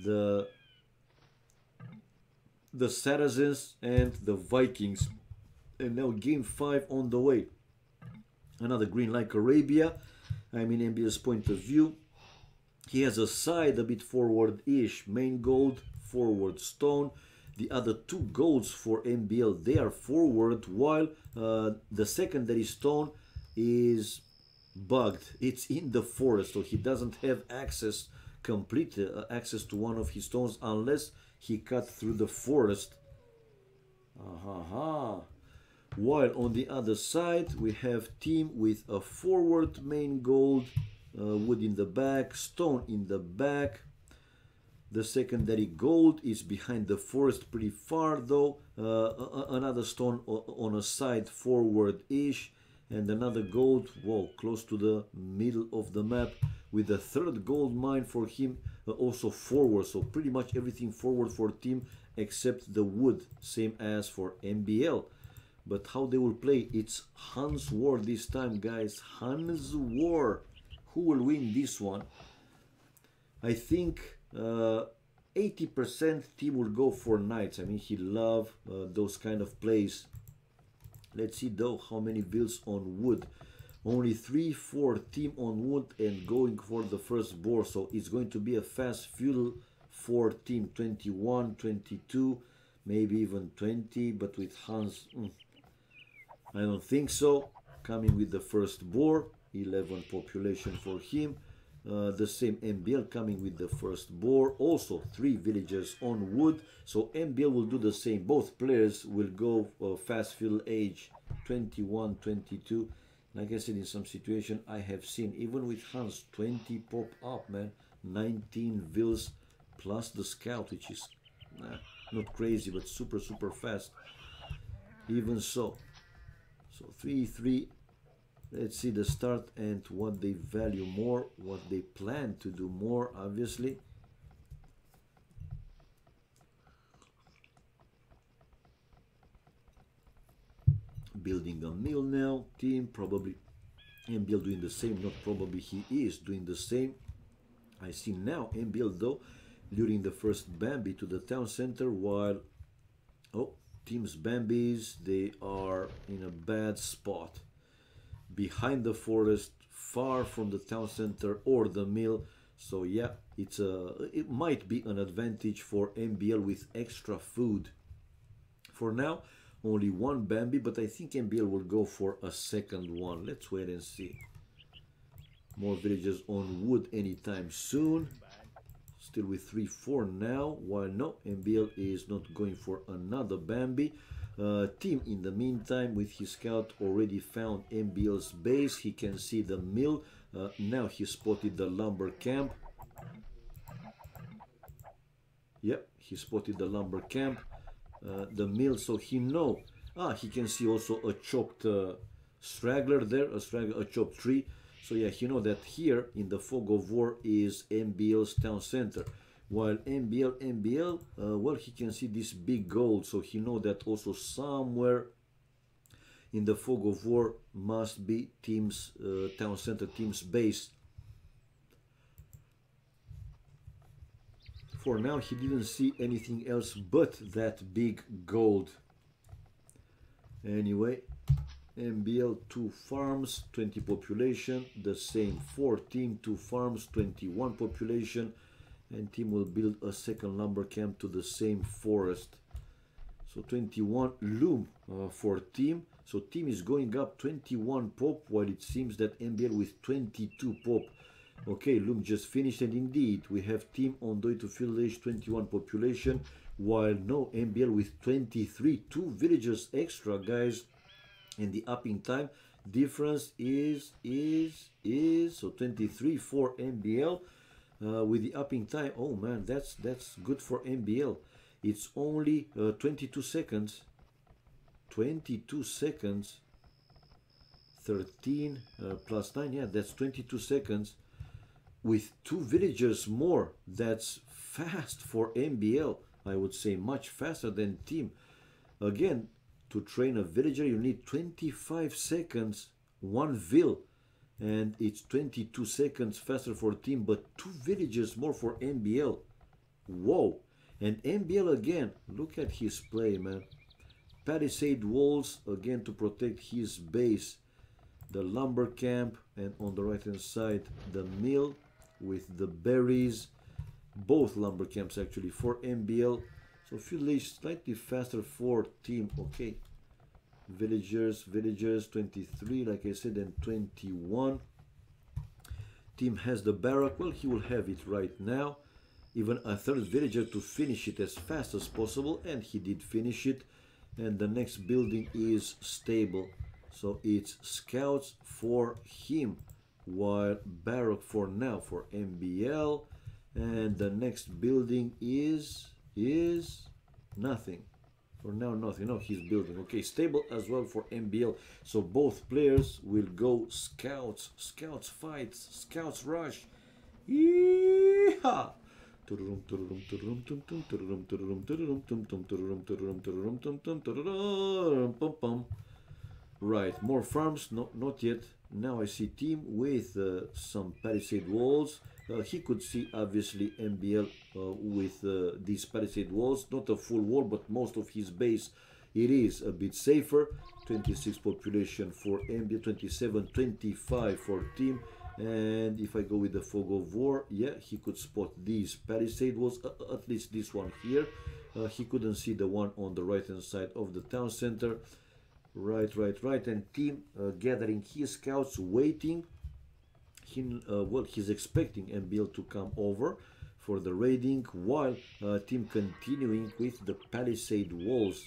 the Saracens, and the Vikings. And now game 5 on the way. Another green like Arabia. I'm in MBL's point of view. He has a side a bit forward-ish. Main gold, forward stone. The other 2 golds for MBL, they are forward, while the secondary stone is bugged. It's in the forest, so he doesn't have access, complete access to one of his stones unless he cut through the forest. While on the other side, we have team with a forward main gold, wood in the back, stone in the back. The secondary gold is behind the forest pretty far though. Another stone on a side forward-ish. And another gold, whoa, close to the middle of the map. With the third gold mine for him also forward. So pretty much everything forward for team except the wood. Same as for MBL. But how they will play, it's Hans War this time, guys. Hans War. Who will win this one? I think 80% team will go for knights. I mean, he loves those kind of plays. Let's see though how many builds on wood. Only 3-4 team on wood and going for the first boar. So it's going to be a fast fuel for team 21, 22, maybe even 20. But with Hans, I don't think so. Coming with the first boar. 11 population for him. The same MBL coming with the first boar. Also 3 villagers on wood. So MBL will do the same. Both players will go fast fill age 21, 22. Like I said, in some situation I have seen, even with Hans, 20 pop up, man. 19 vills plus the scout, which is not crazy, but super, super fast. Even so. So 3-3. Let's see the start and what they value more, what they plan to do more, obviously. Building a mill now. Team probably MBL doing the same. Not probably, he is doing the same. I see now MBL though luring the first Bambi to the town center, while Team's Bambis, they are in a bad spot. Behind the forest, far from the town center or the mill. So yeah, it might be an advantage for MBL with extra food. For now, only one Bambi, but I think MBL will go for a second one. Let's wait and see. More villagers on wood anytime soon. Still with 3-4 now, while no, MBL is not going for another Bambi. Team in the meantime with his scout already found MBL's base. He can see the mill. Now he spotted the lumber camp. Yep, he spotted the lumber camp, the mill, so he know. He can see also a chopped straggler there, a chopped tree. So yeah, he know that here in the fog of war is MBL's town center. While MBL, well, he can see this big gold, so he know that also somewhere in the fog of war must be Team's town center, Team's base. For now, he didn't see anything else but that big gold. Anyway, MBL 2 farms, 20 population, the same for Team, 2 farms, 21 population, and Team will build a second lumber camp to the same forest. So 21 loom for Team. So Team is going up 21 pop, while it seems that MBL with 22 pop. Okay, loom just finished, and indeed we have Team on the way to village, 21 population, while no, MBL with 23, 2 villagers extra, guys. And the upping time difference is so 23 for MBL with the upping time. Oh man, that's good for MBL. It's only 22 seconds. 22 seconds. 13 plus 9. Yeah, that's 22 seconds. With 2 villagers more, that's fast for MBL. I would say much faster than Team. Again, to train a villager, you need 25 seconds, 1 vill, and it's 22 seconds faster for Team, but 2 villagers more for MBL. Whoa! And MBL again, look at his play, man. Palisade walls again to protect his base. The lumber camp, and on the right hand side, the mill with the berries. Both lumber camps actually for MBL. So village slightly faster for Team. Okay, villagers 23, like I said, and 21. Team has the barrack. Well, he will have it right now. Even a third villager to finish it as fast as possible, and he did finish it. And the next building is stable, so it's scouts for him, while barrack for now for MBL. And the next building is nothing. For now, nothing. No, he's building. Okay, stable as well for MBL. So both players will go scouts. Scouts fights. Scouts rush. Yeehaw! Right, more farms. No, not yet. Now I see Team with some palisade walls. He could see obviously MBL with these palisade walls, not a full wall, but most of his base. It is a bit safer. 26 population for MBL, 27, 25 for Team. And if I go with the fog of war, yeah, he could spot these palisade walls, at least this one here. He couldn't see the one on the right hand side of the town center. Right. And Team gathering his scouts, waiting. Well, he's expecting MBL to come over for the raiding, while Team continuing with the palisade walls.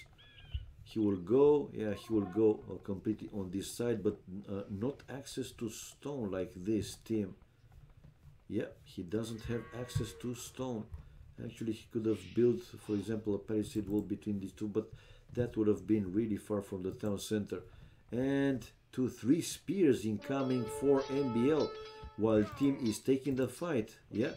He will go, yeah, he will go completely on this side, but not access to stone like this, Team. Yeah, he doesn't have access to stone. Actually, he could have built, for example, a palisade wall between these two, but that would have been really far from the town center. And 2, 3 spears incoming for MBL, while team is taking the fight. Yeah,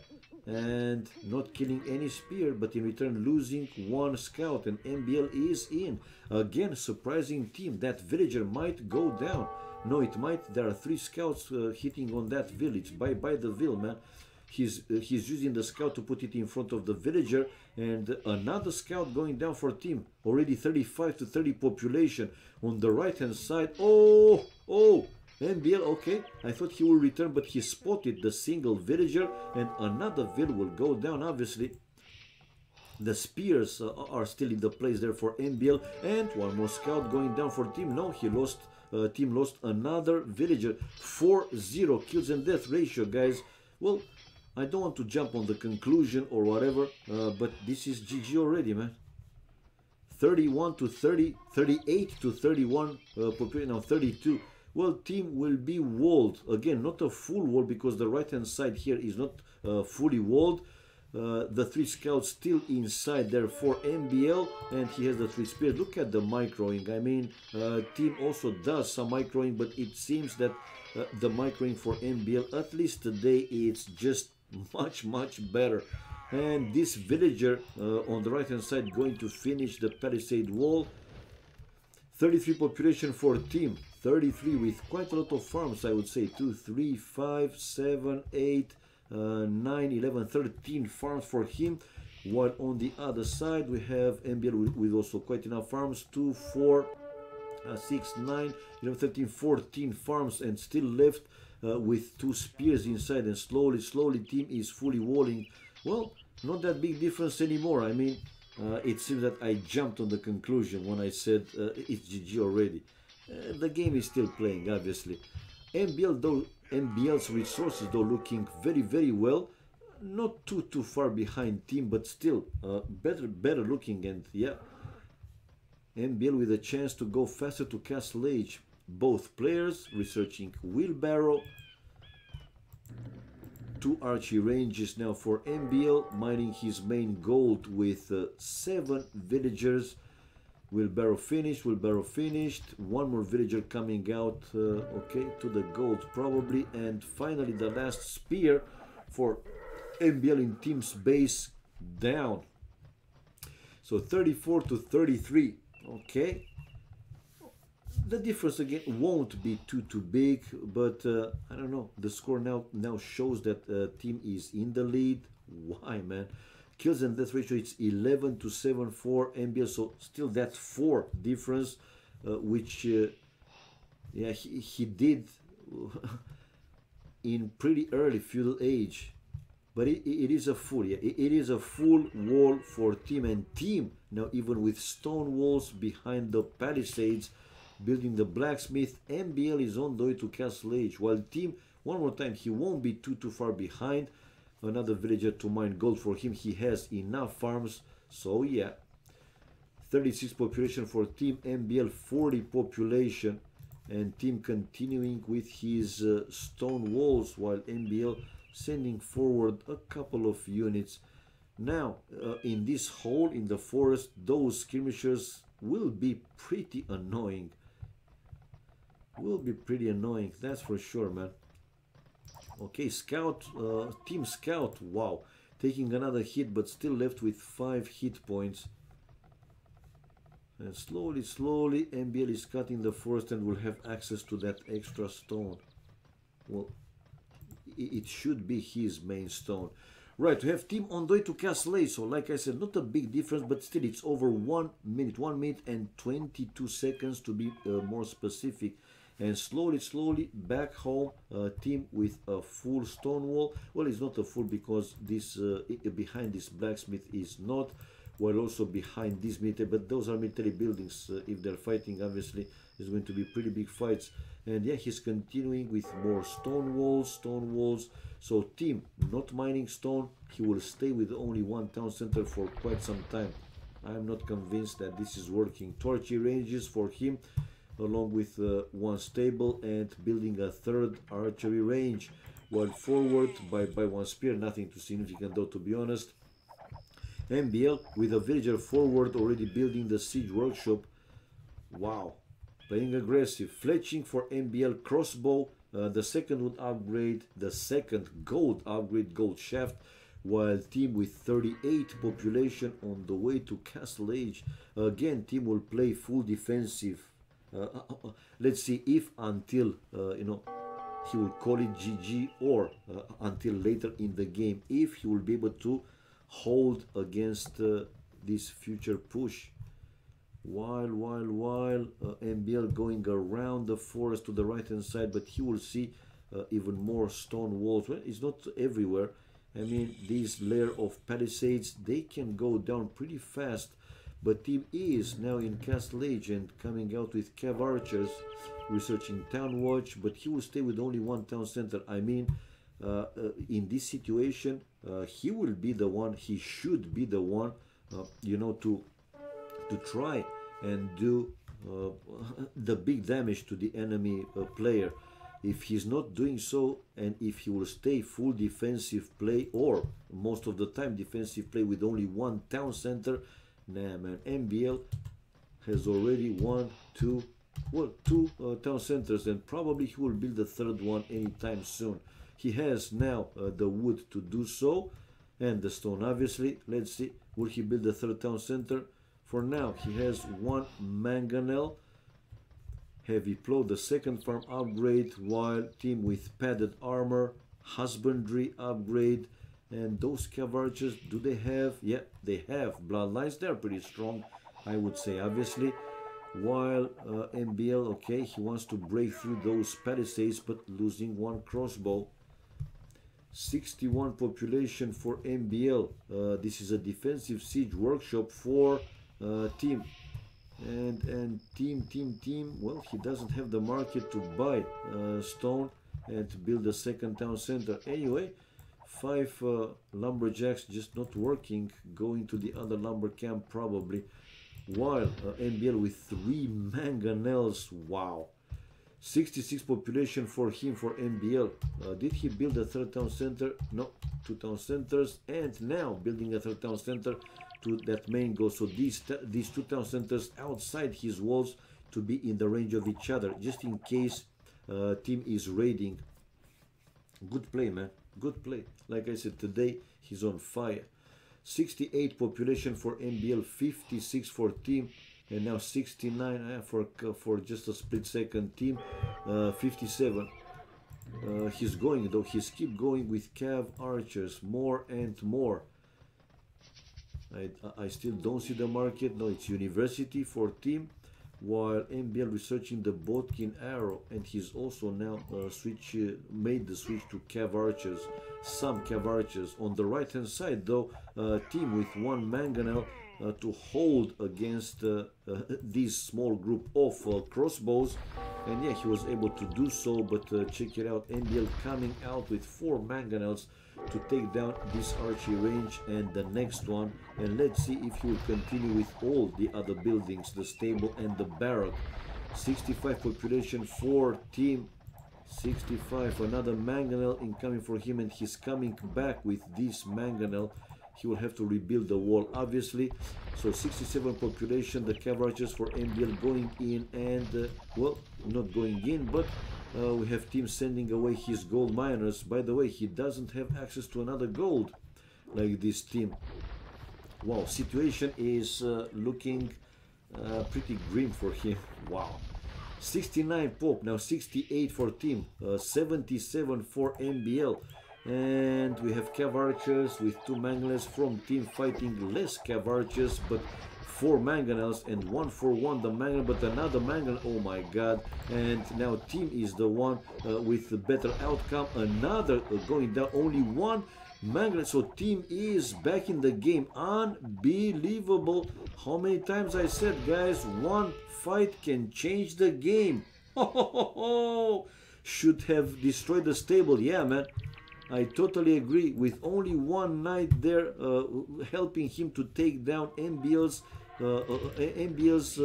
and not killing any spear, but in return losing 1 scout, and MBL is in. Again, surprising team. That villager might go down. No, it might. There are 3 scouts hitting on that village. Bye bye the ville, man. He's using the scout to put it in front of the villager, and another scout going down for team. Already 35 to 30 population on the right hand side. Oh, MBL, okay. I thought he will return, but he spotted the single villager, and another vill will go down, obviously. The spears are still in the place there for MBL, and one more scout going down for team. No, he lost. Team lost another villager. 4-0 kills and death ratio, guys. Well, I don't want to jump on the conclusion or whatever, but this is GG already, man. 31 to 30, 38 to 31, now 32. Well, team will be walled. Again, not a full wall, because the right-hand side here is not fully walled. The 3 scouts still inside there for MBL, and he has the 3 spears. Look at the microing. I mean, team also does some microing, but it seems that the microing for MBL, at least today, it's just much better. And this villager on the right hand side going to finish the palisade wall. 33 population for team, 33 with quite a lot of farms, I would say. 2, 3, 5, 7, 8, 9, 11, 13 farms for him, while on the other side we have MBL with also quite enough farms. 2, 4, 6, 9, 11, 13, 14 farms, and still left with 2 spears inside, and slowly team is fully walling. Well, not that big difference anymore. I mean, it seems that I jumped on the conclusion when I said it's GG already. The game is still playing, obviously. MBL's resources though looking very well. Not too far behind team, but still better looking. And yeah, MBL with a chance to go faster to Castle Age. Both players researching wheelbarrow. 2 archery ranges now for MBL, mining his main gold with 7 villagers. Wheelbarrow finished. 1 more villager coming out, okay, to the gold probably. And finally the last spear for MBL in team's base down. So 34 to 33, okay. The difference again won't be too big, but I don't know. The score now shows that team is in the lead. Why, man? Kills and death ratio, it's 11 to 7 for MBL, so still that 4 difference, which yeah, he did in pretty early feudal age. But it is a full, yeah, it is a full wall for team, and team now even with stone walls behind the palisades, building the blacksmith. MBL is on the way to Castle Age, while team, one more time, he won't be too far behind. Another villager to mine gold for him. He has enough farms, so yeah. 36 population for team, MBL 40 population, and team continuing with his stone walls, while MBL sending forward a couple of units. Now, in this hole in the forest, those skirmishers will be pretty annoying. That's for sure, man. Okay, scout, team scout, wow, taking another hit, but still left with 5 hit points. And slowly MBL is cutting the forest and will have access to that extra stone. Well, it should be his main stone. Right, we have team on the way to Castle Age. So like I said, not a big difference, but still it's over 1 minute, 1 minute and 22 seconds to be more specific. And slowly back home, team with a full stone wall. Well, it's not a full, because this behind this blacksmith is not, while also behind this military, but those are military buildings. If they're fighting, obviously it's going to be pretty big fights. And yeah, he's continuing with more stone walls. So team not mining stone, he will stay with only 1 town center for quite some time. I'm not convinced that this is working. Torchy ranges for him, along with 1 stable, and building a 3rd archery range, while forward by 1 spear. Nothing too significant though, to be honest. MBL with a villager forward, already building the siege workshop. Wow, Playing aggressive. Fletching for MBL crossbow. The second would upgrade. The second gold upgrade, gold shaft. While team with 38 population on the way to Castle Age. Again, team will play full defensive. Let's see if until, you know, he will call it GG, or until later in the game, if he will be able to hold against this future push. While MBL going around the forest to the right hand side, but he will see even more stone walls. Well, it's not everywhere. I mean, this layer of palisades, they can go down pretty fast. But team is now in Castle Age and coming out with Cav Archers, researching Town Watch, but he will stay with only one town center. I mean, in this situation, he will be the one, he should be the one, you know, to try and do the big damage to the enemy player. If he's not doing so, and if he will stay full defensive play, or most of the time defensive play with only one town center, nah man, MBL has already two town centers, and probably he will build the third one anytime soon. He has now the wood to do so, and the stone obviously. Let's see, will he build the third town center? For now, he has one mangonel. Heavy plow, the second farm upgrade, while team with padded armor, husbandry upgrade, and those Cav Archers, do they have? Yeah, they have bloodlines. They're pretty strong, I would say, obviously. While MBL, okay, he wants to break through those palisades, but losing one crossbow. 61 population for MBL. This is a defensive siege workshop for team. And team, well, he doesn't have the market to buy stone and to build a second town center. Anyway, 5 lumberjacks just not working, going to the other lumber camp probably. While MBL with 3 mangonels, wow. 66 population for him, for MBL. Did he build a third town center? No, 2 town centers, and now building a third town center to that main goal. So these 2 town centers outside his walls to be in the range of each other, just in case team is raiding. Good play, man. Good play. Like I said, today he's on fire. 68 population for MBL, 56 for team, and now 69 for just a split second team. 57. He's going though. He's keep going with Cav Archers, more and more. I still don't see the market. No, it's university for team, while MBL researching the Bodkin arrow, and he's also now made the switch to Cav Archers. Some Cav Archers on the right hand side though. Team with 1 mangonel to hold against this small group of crossbows, and yeah, he was able to do so. But check it out, MBL coming out with 4 mangonels to take down this archery range and the next one. And let's see if he will continue with all the other buildings, the stable and the barrack. 65 population for team. 65, another mangonel incoming for him, and he's coming back with this mangonel. He will have to rebuild the wall obviously. So 67 population, the Cav Archers for MBL going in, and well, not going in, but we have team sending away his gold miners. By the way, he doesn't have access to another gold like this team. Wow, situation is looking pretty grim for him. Wow. 69 pop, now 68 for team, 77 for MBL. And we have Cav Archers with 2 mangonels from team fighting less Cav Archers, but 4 mangonels, and 1 for 1 the mangonel, but another mangonel, oh my god. And now team is the one with the better outcome, another going down, only 1 mangonel. So team is back in the game. Unbelievable. How many times I said, guys, 1 fight can change the game. Should have destroyed the stable. Yeah, man, I totally agree. With only 1 knight there helping him to take down MBL's mangonels,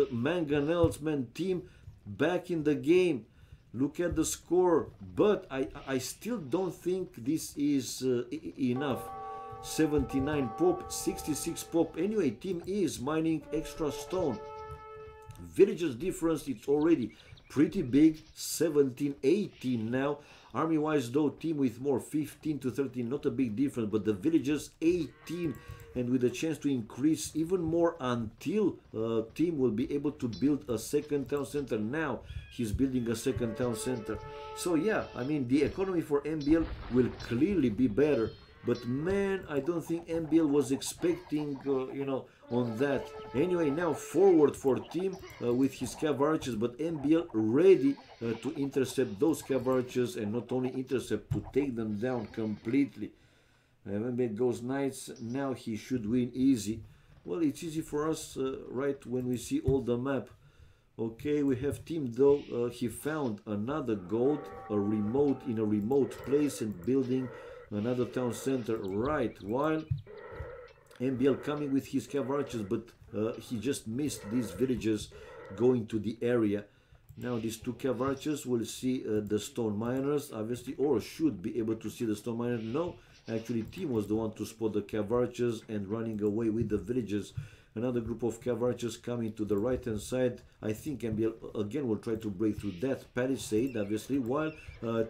man. Team back in the game. Look at the score, but I still don't think this is enough. 79 pop, 66 pop. Anyway, team is mining extra stone. Villages difference, it's already pretty big, 17-18 now. Army-wise though, team with more, 15 to 13, not a big difference, but the villages 18, and with a chance to increase even more until team will be able to build a second town center. Now he's building a second town center. So yeah, I mean, the economy for MBL will clearly be better. But man, I don't think MBL was expecting, you know, on that. Anyway, now forward for team with his cav archers, but MBL ready to intercept those cav archers, and not only intercept, to take them down completely. MBL goes knights, now he should win easy. Well, it's easy for us, right, when we see all the map. Okay, we have team though, he found another gold, in a remote place, and building another town center, right, while MBL coming with his cav archers, but he just missed these villages going to the area. Now these two cav archers will see the stone miners, obviously, or should be able to see the stone miners. No, actually team was the one to spot the cav archers and running away with the villages. Another group of cav archers coming to the right hand side. I think MBL again will try to break through that palisade, obviously, while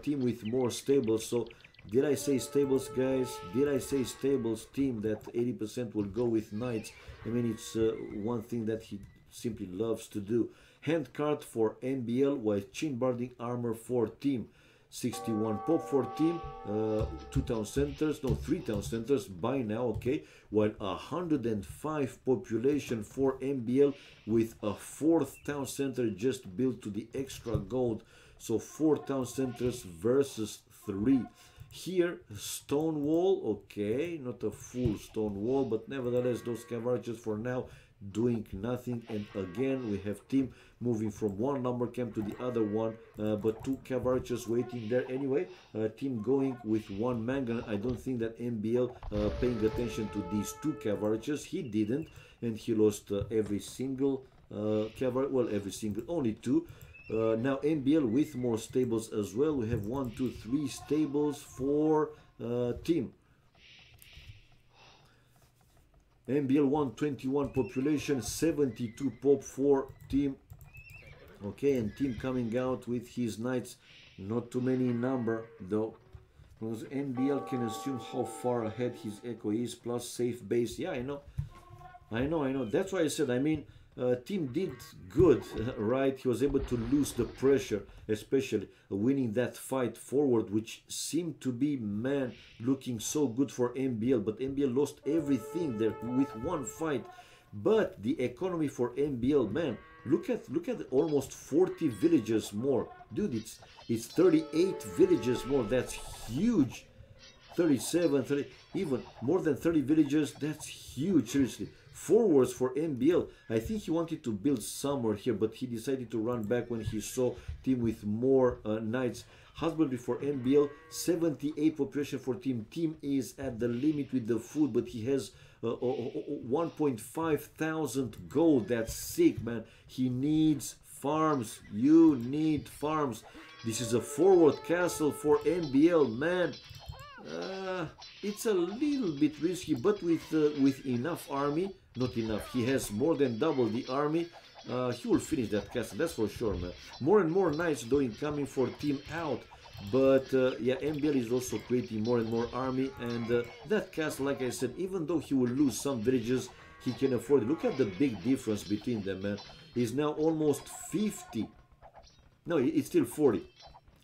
team with more stables. So did I say stables, guys? Did I say stables? Team that 80% will go with knights. I mean, it's one thing that he simply loves to do. Handcart for MBL, while chin barding armor for team. 61 pop for team, 2 town centers, no, 3 town centers by now, okay, while 105 population for MBL with a 4th town center just built to the extra gold. So 4 town centers versus 3. Here, stone wall, okay, not a full stone wall, but nevertheless, those cav archers for now doing nothing. And again, we have team moving from one lumber camp to the other one, but 2 cav archers waiting there anyway. Team going with 1 mangan. I don't think that MBL paying attention to these 2 cav archers. He didn't, and he lost every single cav archer, well, every single, only 2. Now MBL with more stables as well. We have 1, 2, 3 stables for team. MBL 121 population, 72 pop for team. Okay, and team coming out with his knights, not too many in number though, because MBL can assume how far ahead his echo is, plus safe base. Yeah, I know. That's why I said, I mean, team did good, right? He was able to lose the pressure, especially winning that fight forward, which seemed to be, man, looking so good for MBL. But MBL lost everything there with 1 fight. But the economy for MBL, man, look at almost 40 villages more, dude. It's 38 villages more. That's huge. 37, 30, even more than 30 villages. That's huge, seriously. Forwards for MBL. I think he wanted to build somewhere here, but he decided to run back when he saw team with more knights. Husbandry for MBL, 78 population for team. Team is at the limit with the food, but he has 1.5 thousand gold. That's sick, man. He needs farms. You need farms. This is a forward castle for MBL, man. It's a little bit risky, but with enough army, not enough. He has more than double the army. He will finish that castle, that's for sure, man. More and more knights though incoming for team out. But yeah, MBL is also creating more and more army, and that castle, like I said, even though he will lose some villages, he can afford it. Look at the big difference between them, man. He's now almost 50. No, it's still 40.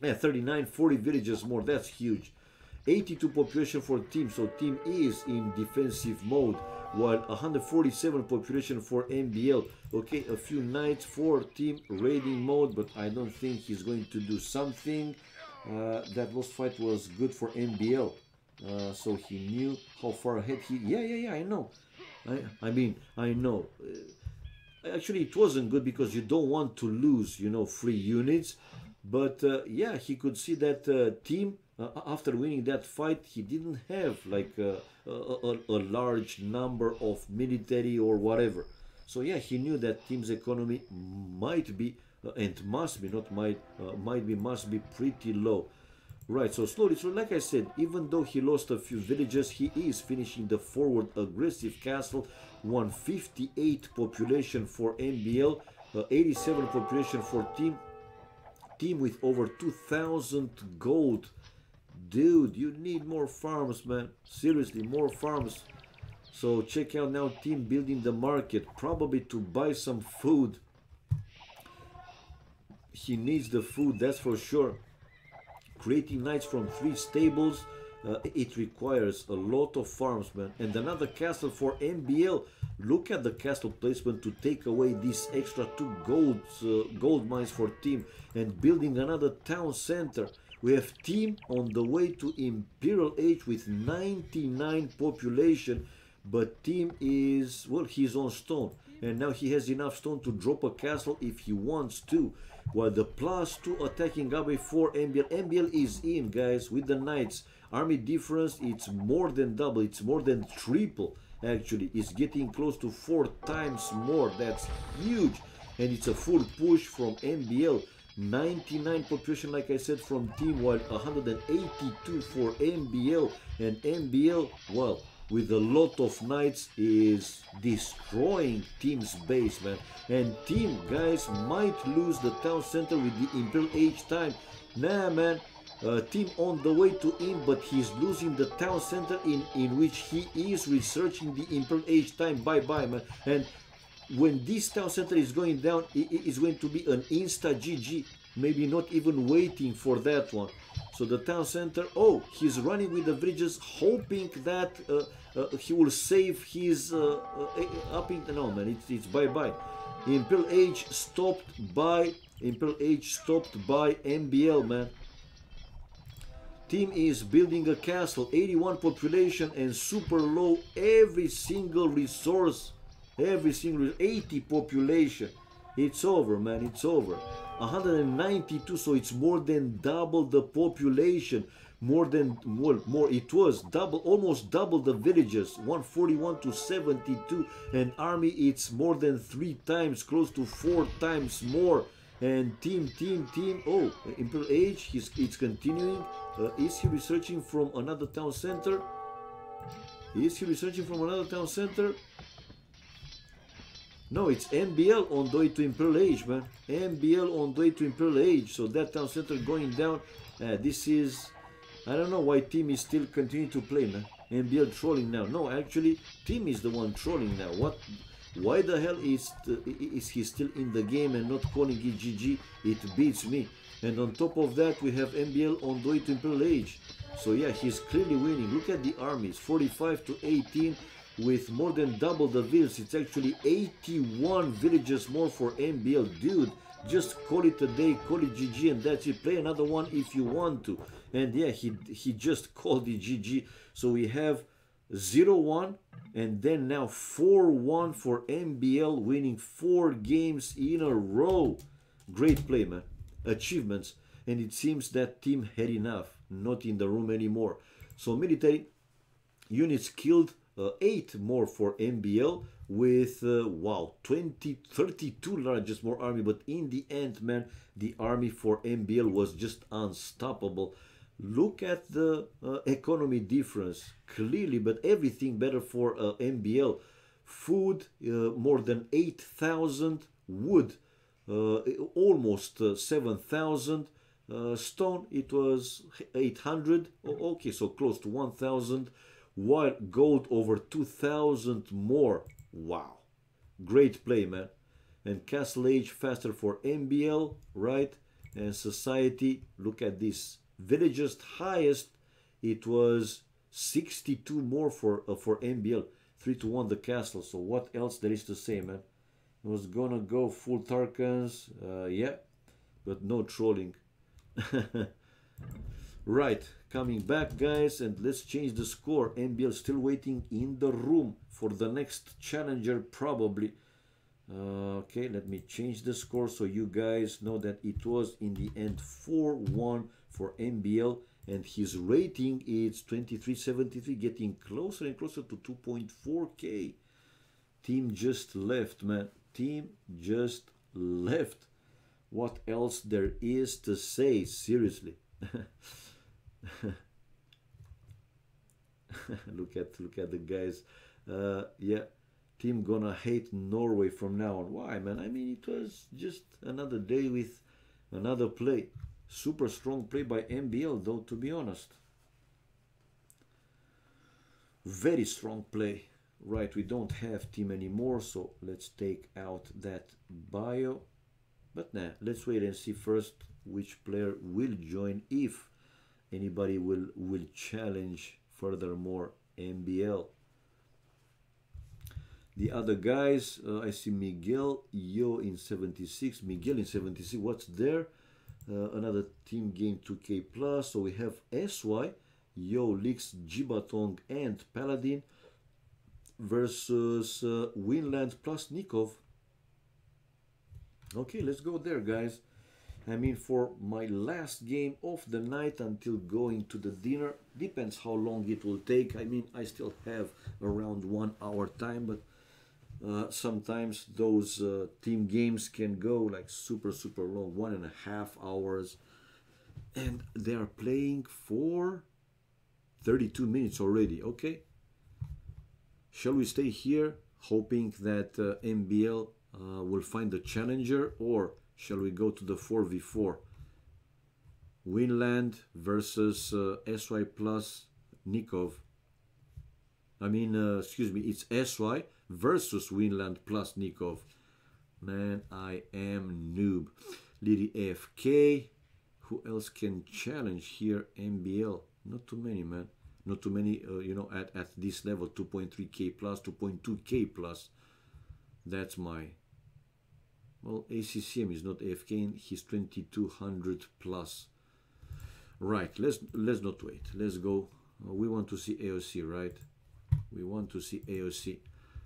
Yeah, 39, 40 villages more. That's huge. 82 population for team, so team is in defensive mode, while 147 population for MBL. Okay, a few knights for team raiding mode, but I don't think he's going to do something. That lost fight was good for MBL, so he knew how far ahead he... Yeah, I know. I know. Actually, it wasn't good because you don't want to lose, you know, free units. But yeah, he could see that team, after winning that fight, he didn't have like a large number of military or whatever. So yeah, he knew that team's economy might be and must be, not might, must be pretty low. Right, so slowly, so like I said, even though he lost a few villages, he is finishing the forward aggressive castle. 158 population for MBL, 87 population for team. Team with over 2,000 gold. Dude, you need more farms, man. Seriously, more farms. So check out now team building the market, probably to buy some food. He needs the food, that's for sure. Creating knights from 3 stables, it requires a lot of farms, man. And another castle for MBL. Look at the castle placement to take away this extra 2 gold mines for team, and building another town center. We have team on the way to Imperial Age with 99 population, but team is, well, he's on stone, and now he has enough stone to drop a castle if he wants to. While the +2 attacking army for MBL. MBL is in, guys, with the knights. Army difference, it's more than double, it's more than triple, actually. It's getting close to 4 times more. That's huge, and it's a full push from MBL. 99 population, like I said, from team, while 182 for MBL. And MBL, well, with a lot of knights, is destroying team's base, man. And team, guys, might lose the town center with the Imperial Age time. Nah, man. Team on the way to him, but he's losing the town center in which he is researching the Imperial Age time. Bye-bye, man. And when this town center is going down, it is going to be an insta GG. Maybe not even waiting for that one. So the town center, oh, he's running with the villages, hoping that he will save his upping. No, man, it's bye-bye. Imperial Age stopped by MBL, man. Team is building a castle, 81 population and super low every single resource. Every single 80 population. It's over, man, it's over. 192, so it's more than double the population. More, it was double, almost double the villages. 141 to 72. And army, it's more than 3 times, close to 4 times more. And team, oh, Imperial Age, it's continuing. Is he researching from another town center? Is he researching from another town center? No, it's MBL on the way to Imperial Age, man. MBL on the way to Imperial Age. So that town center going down. This is, I don't know why team is still continuing to play, man. MBL trolling now. No, actually, team is the one trolling now. What? Why the hell is he still in the game and not calling it GG? It beats me. And on top of that, we have MBL on the way to Imperial Age. So yeah, he's clearly winning. Look at the armies, 45 to 18 with more than double the villas. It's actually 81 villages more for MBL. Dude, just call it a day, call it GG, and that's it. Play another one if you want to. And yeah, he just called it GG. So we have 0-1 and then now 4-1 for MBL, winning 4 games in a row. Great play, man. Achievements. And it seems that team had enough, not in the room anymore. So military units killed, 8 more for MBL with wow, 32 largest more army. But in the end, man, the army for MBL was just unstoppable. Look at the economy difference clearly, but everything better for MBL. Food, more than 8,000. Wood, almost 7,000. Stone, it was 800. Oh, okay, so close to 1,000. While gold over 2,000 more. Wow, great play, man. And Castle Age faster for MBL, right? And society, look at this. Villages highest, it was 62 more for MBL. 3-1 the castle. So what else there is to say, man? It was gonna go full Tarkans, yeah, but no trolling. Right, coming back, guys, and let's change the score. MBL still waiting in the room for the next challenger, probably. Okay, let me change the score so you guys know that it was in the end 4-1 for MBL, and his rating is 2373, getting closer and closer to 2.4k. Team just left, man. Team just left. What else there is to say? Seriously. look at the guys. Yeah, Team gonna hate Norway from now on. Why, man? I mean, it was just another day with another play. Super strong play by MBL, though, to be honest. Very strong play. Right, we don't have team anymore, so let's take out that bio. But nah, let's wait and see first which player will join, if anybody will challenge furthermore MBL. The other guys, I see Miguel, Yo in 76, Miguel in 76, what's there? Another team game 2K plus, so we have SY, Yo, Lix, Jibatong and Paladin versus Winland plus Nikov. Okay, let's go there, guys. I mean, for my last game of the night until going to the dinner, depends how long it will take. I mean, I still have around 1 hour time, but sometimes those team games can go like super long, 1.5 hours, and they are playing for 32 minutes already. Okay, shall we stay here hoping that MBL will find the challenger, or shall we go to the 4v4? Winland versus SY plus Nikov. I mean, excuse me, it's SY versus Winland plus Nikov. Man, I am noob. Lady AFK. Who else can challenge here? MBL. Not too many, man. Not too many, you know, at this level. 2.3k plus, 2.2k plus. That's my... Well, ACCM is not AFK. He's 2200 plus. Right, let's not wait. Let's go. We want to see AoC, right? We want to see AoC.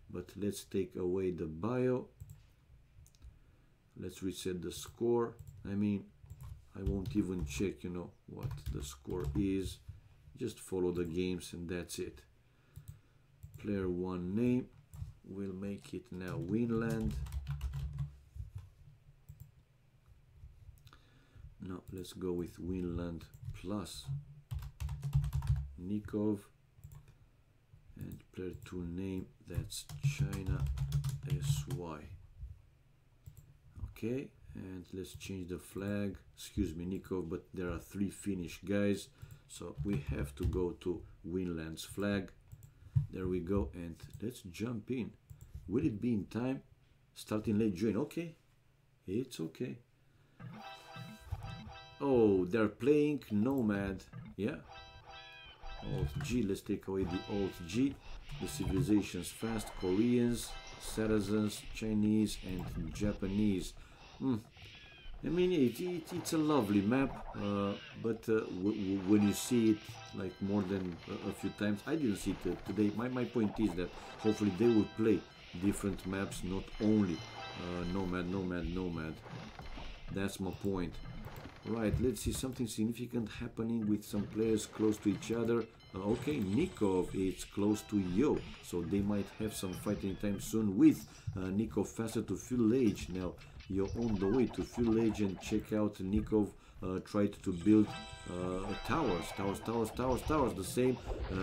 But let's take away the bio. Let's reset the score. I mean, I won't even check, you know, what the score is. Just follow the games and that's it. Player 1 name. We'll make it now Winland. Now let's go with Winland plus Nikov. And player 2 name, that's China SY. Okay, and let's change the flag. Excuse me, Nikov, but there are 3 Finnish guys, so we have to go to Winland's flag. There we go, and let's jump in. Will it be in time? Starting late join. Okay, it's okay. Oh, they're playing Nomad. Yeah. Alt G, let's take away the Alt G. The civilizations fast, Koreans, Saracens, Chinese and Japanese. I mean, it's a lovely map, but when you see it like more than a few times, I didn't see it today. My point is that hopefully they will play different maps, not only Nomad. That's my point. Right, let's see something significant happening with some players close to each other. Okay, Nikov is close to Yo, so they might have some fight anytime soon with Nikov faster to full age. Now, Yo on the way to full age, and check out Nikov tried to build towers. The same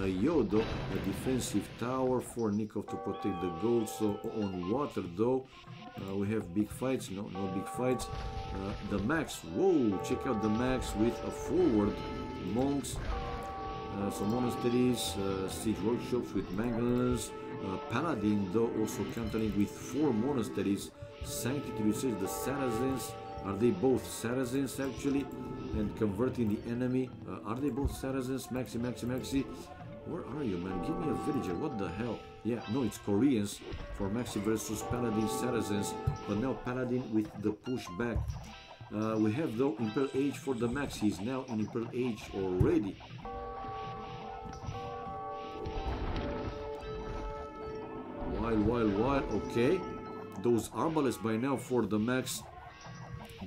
Yo though, a defensive tower for Nikov to protect the gold. So on water though, we have big fights. No big fights. The max, whoa, check out the max with a forward monks, some monasteries, siege workshops with mangonels, paladin though also countering with 4 monasteries, sanctity research, the Saracens. Are they both Saracens actually? And converting the enemy, are they both Saracens? Maxi. Where are you, man? Give me a villager. What the hell? Yeah, no, it's Koreans for Maxi versus Paladin Saracens. But now Paladin with the push back. We have though Imperial Age for the Max. He's now in Imperial Age already. While. Okay. Those arbalests by now for the Max.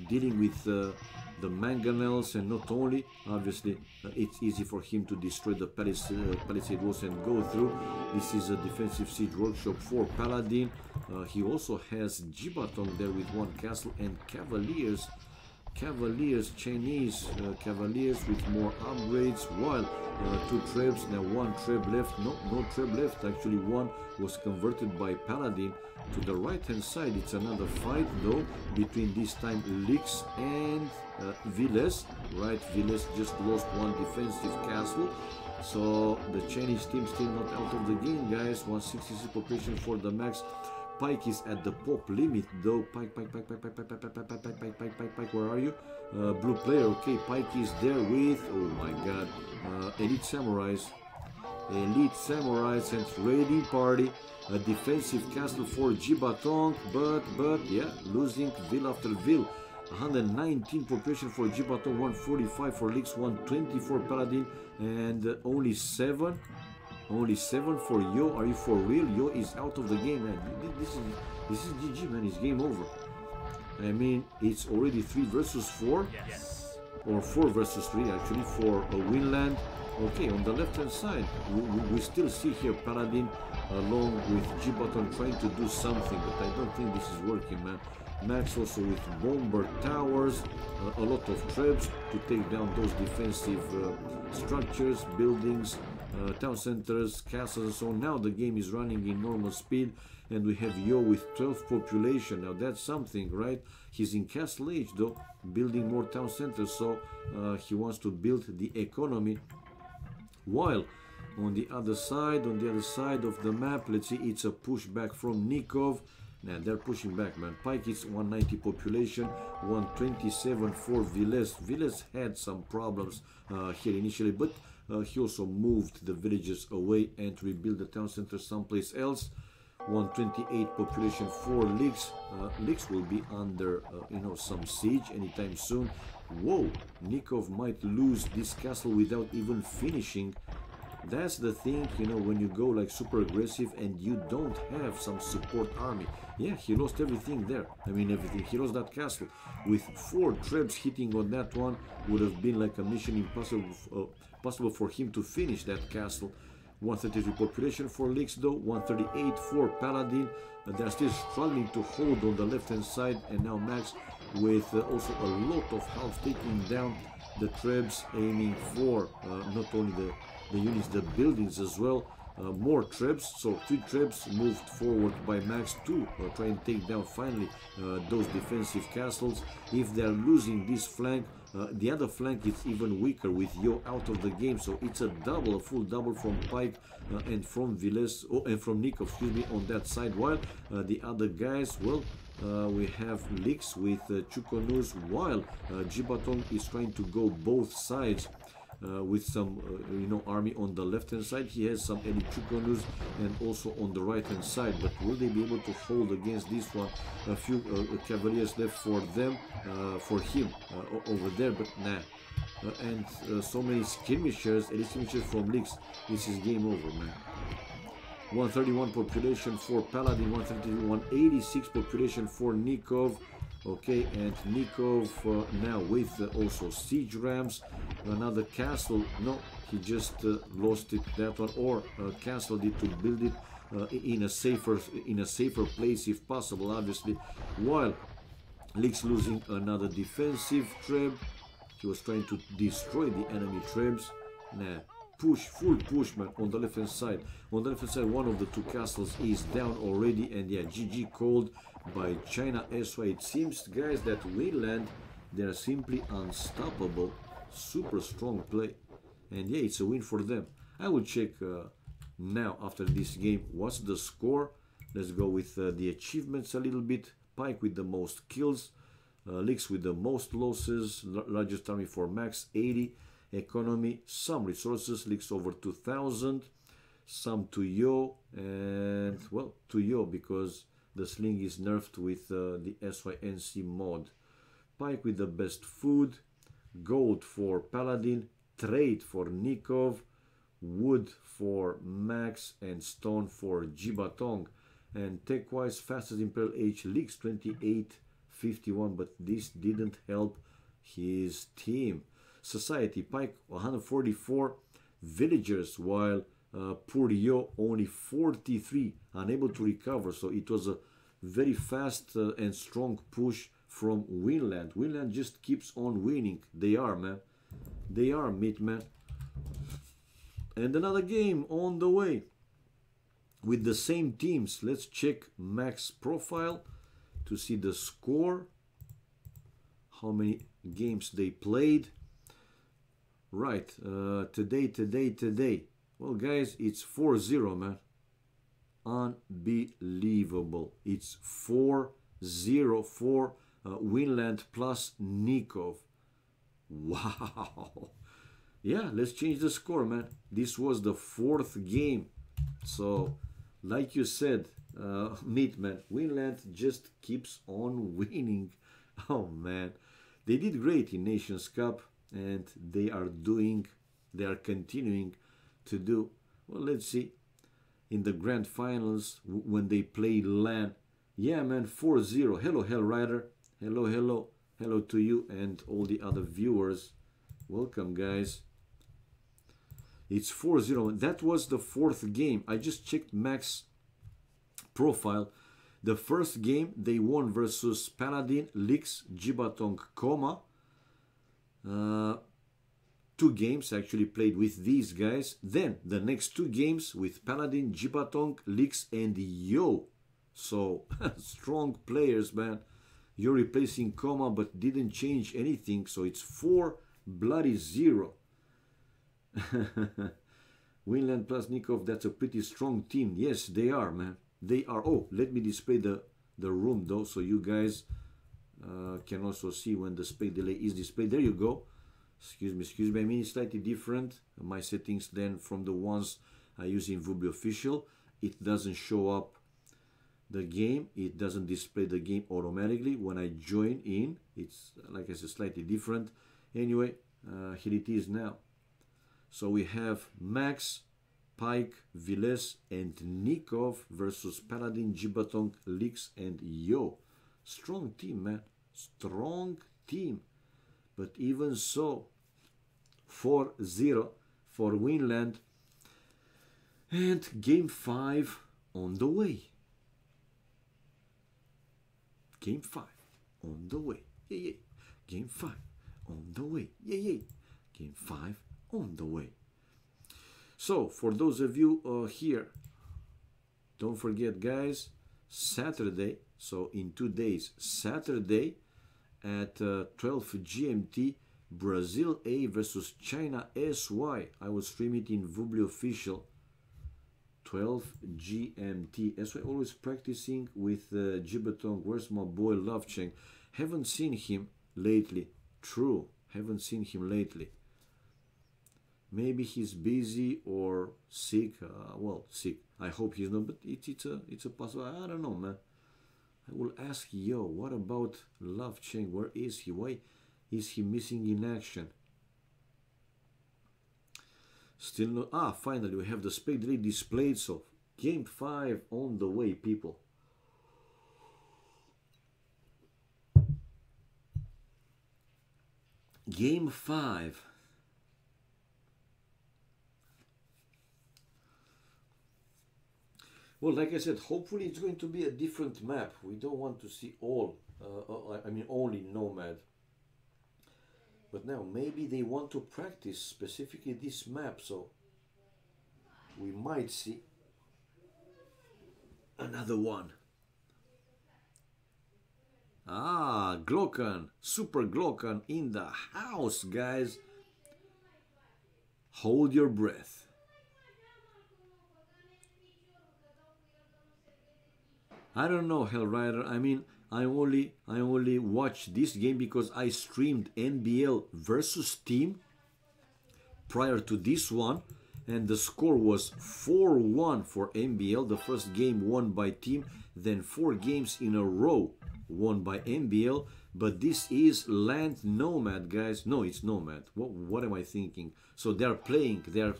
Dealing with the mangonels, and not only, obviously, it's easy for him to destroy the palisade walls and go through. This is a defensive siege workshop for Paladin. He also has Jibatong there with 1 castle and cavaliers. Cavaliers, Chinese Cavaliers with more upgrades, while 2 trebs, now 1 treb left, no treb left, actually one was converted by Paladin. To the right hand side, it's another fight though, between this time Lix and Viles, right? Viles just lost 1 defensive castle. So the Chinese team still not out of the game, guys. 166 population for the max. Pike is at the pop limit though. Pike, where are you? Blue player, okay, Pike is there with, oh my god, Elite Samurais and raiding party. A defensive castle for Jibatong, but yeah, losing ville after ville. 119 population for Jibatong, 145 for Lix, 120 for Paladin, and only 7 for Yo. Are you for real? Yo is out of the game, man. This is GG, man. It's game over. I mean, it's already 3 versus 4, yes. Or 4 versus 3 actually for a Winland. Okay, on the left hand side, we still see here Paladin along with Jibaton trying to do something, but I don't think this is working, man. Max also with bomber towers, a lot of trebs to take down those defensive structures, buildings, town centers, castles and so on. Now the game is running in normal speed, and we have Yo with 12 population. Now that's something, right? He's in castle age though, building more town centers, so he wants to build the economy. While on the other side of the map, let's see, it's a pushback from Nikov. Now they're pushing back, man. Pike is 190 population, 127 for Viles. Viles had some problems here initially, but he also moved the villages away and to rebuild the town center someplace else. 128 population for Lix. Lix will be under some siege anytime soon. Whoa, Nikov might lose this castle without even finishing. That's the thing, when you go like super aggressive and you don't have some support army. Yeah, he lost everything there. I mean everything. He lost that castle. With 4 trebs hitting on that one, would have been like a mission impossible possible for him to finish that castle. 133 population for Lix though, 138 for Paladin. They're still struggling to hold on the left hand side, and now Max with also a lot of health taking down the trebs, aiming for not only the units, the buildings as well. More trebs, so 3 trebs moved forward by Max to try and take down finally those defensive castles. If they're losing this flank, the other flank is even weaker with Yo out of the game, so it's a full double from Pike and from Viles, and from Nikov, excuse me, on that side. While the other guys, well, we have Lix with Chukonus, while Jibatong is trying to go both sides. With some army on the left hand side. He has some elite Chukonus and also on the right hand side, but will they be able to hold against this one? A few cavaliers left for them, for him over there, but nah. And so many skirmishers, elite skirmishers from Lix. This is game over, man. 131 population for Paladin, 186 population for Nikov. Okay, and Nikov now with also siege rams. Another castle, no, he just lost it, that one, or castled it to build it in a safer place if possible, obviously. While Lix losing another defensive treb. He was trying to destroy the enemy trebs. Nah, full push, man, on the left hand side. On the left hand side, one of the 2 castles is down already, and yeah, GG called by China SY. It seems, guys, that Winland, they are simply unstoppable. Super strong play, and yeah, it's a win for them. I will check now after this game what's the score. Let's go with the achievements a little bit. Pike with the most kills, Lix with the most losses, largest army for Max, 80 economy, some resources, Lix over 2000, some to Yo, and well, to Yo because the sling is nerfed with the SYNC mod. Pike with the best food, gold for Paladin, trade for Nikov, wood for Max, and stone for Jibatong. And tech-wise, fastest Imperial Age Lix 2851, but this didn't help his team. Society, Pike 144 villagers, while poor Yo only 43, unable to recover. So it was a very fast and strong push from Winland. Winland just keeps on winning. They are, man. They are, meat man. And another game on the way with the same teams. Let's check Max profile to see the score, how many games they played. Right, today. Well, guys, it's 4-0, man. Unbelievable. It's 4-0 for Winland plus Nikov. Wow. Yeah, let's change the score, man. This was the 4th game. So, like you said, Meatman, Winland just keeps on winning. Oh, man. They did great in Nations Cup, and they are continuing to do, well, let's see, in the grand finals when they play LAN. Yeah, man, 4-0. Hello, Hellrider. Hello to you and all the other viewers. Welcome, guys. It's 4-0. That was the 4th game. I just checked Max profile. The first game they won versus Paladin, Lix, Jibatong, Koma. 2 games actually played with these guys. Then the next 2 games with Paladin, Jibatong, Lix, and Yo. So strong players, man. You're replacing Koma but didn't change anything. So it's 4-0. Winland plus Nikov, that's a pretty strong team. Yes, they are, man. They are. Oh, let me display the room though, so you guys can also see when the display delay is displayed. There you go. Excuse me. I mean, it's slightly different, my settings, than from the ones I use in Vubi Official. It doesn't show up the game. It doesn't display the game automatically when I join in. It's, like I said, slightly different. Anyway, here it is now. So we have Max, Pike, Viles, and Nikov versus Paladin, Jibatong, Lix, and Yo. Strong team, man. Strong team. But even so, 4-0 for Winland. And game 5 on the way. Game 5 on the way. Yeah. Game 5 on the way. Yeah. Game 5 on the way. So, for those of you here, don't forget, guys, Saturday, so in 2 days, Saturday at 12 GMT, Brazil A versus China SY. I will stream it in Vubi Official, 12 GMT. SY always practicing with Jibatong. Where's my boy Lovcheng? Haven't seen him lately. True, haven't seen him lately. Maybe he's busy or sick. Well, sick. I hope he's not, but it's a possible. I don't know, man. I will ask Yo, what about Love Cheng? Where is he? Why is he missing in action? Still no. Ah, finally we have the spec delay displayed. So game 5 on the way, people. Game 5. Well, like I said, hopefully it's going to be a different map. We don't want to see all, I mean only Nomad. But now maybe they want to practice specifically this map, so we might see another one. Ah, Glocken, Super Glocken in the house, guys. Hold your breath. I don't know, Hellrider. I mean, I only watched this game because I streamed NBL versus Team prior to this one, and the score was 4-1 for NBL. The first game won by Team, then 4 games in a row won by NBL. But this is Land Nomad, guys. No, it's Nomad. What am I thinking? So they're playing. They're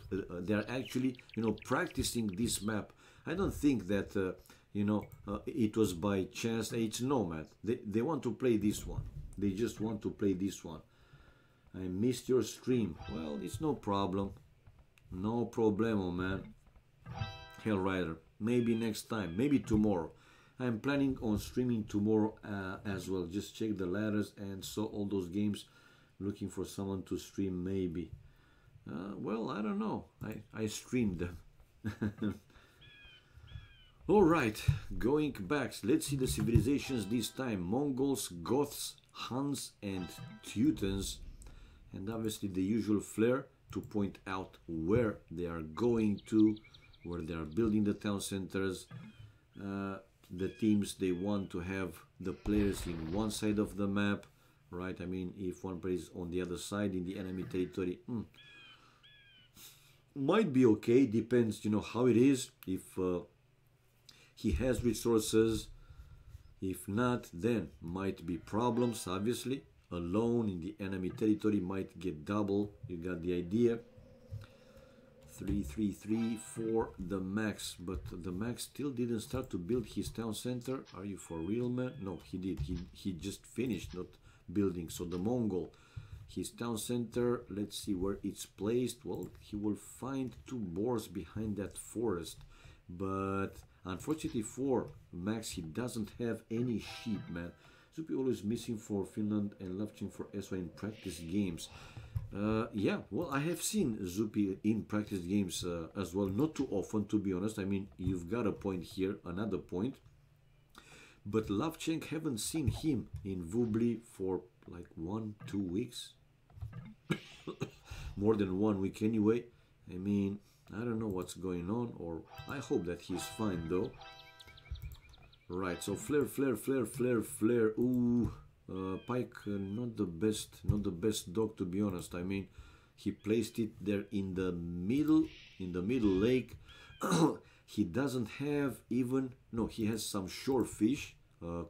actually, you know, practicing this map. I don't think that. You know, it was by chance. It's Nomad. They want to play this one. They just want to play this one. I missed your stream. Well, it's no problem. No problemo, man. Hellrider. Maybe next time. Maybe tomorrow. I'm planning on streaming tomorrow as well. Just check the ladders and saw all those games. Looking for someone to stream maybe. Well, I don't know. I streamed them. All right, going back. Let's see the civilizations this time. Mongols, Goths, Huns, and Teutons. And obviously the usual flair to point out where they are going to, where they are building the town centers. The teams, they want to have the players in one side of the map, right? I mean, if one player is on the other side in the enemy territory, might be okay. Depends, you know, how it is. If he has resources, if not, then might be problems. Obviously, alone in the enemy territory might get double. You got the idea. 3, 3, 3 for the max, but the max still didn't start to build his town center. Are you for real, man? No, he did. He just finished not building. So the Mongol, his town center, let's see where it's placed. Well, he will find 2 boars behind that forest, but unfortunately for Max, he doesn't have any sheep, man. Zupi always missing for Finland and Lavchin for SY in practice games. Yeah, well, I have seen Zupi in practice games as well. Not too often, to be honest. I mean, you've got a point here, another point. But Lavchenk, haven't seen him in Vubli for like 1-2 weeks. More than 1 week anyway. I mean, I don't know what's going on, or I hope that he's fine though. Right, so flare, flare, flare, flare, flare. Ooh, Pike, not the best dog, to be honest. I mean, he placed it there in the middle lake. He doesn't have even, no, he has some shore fish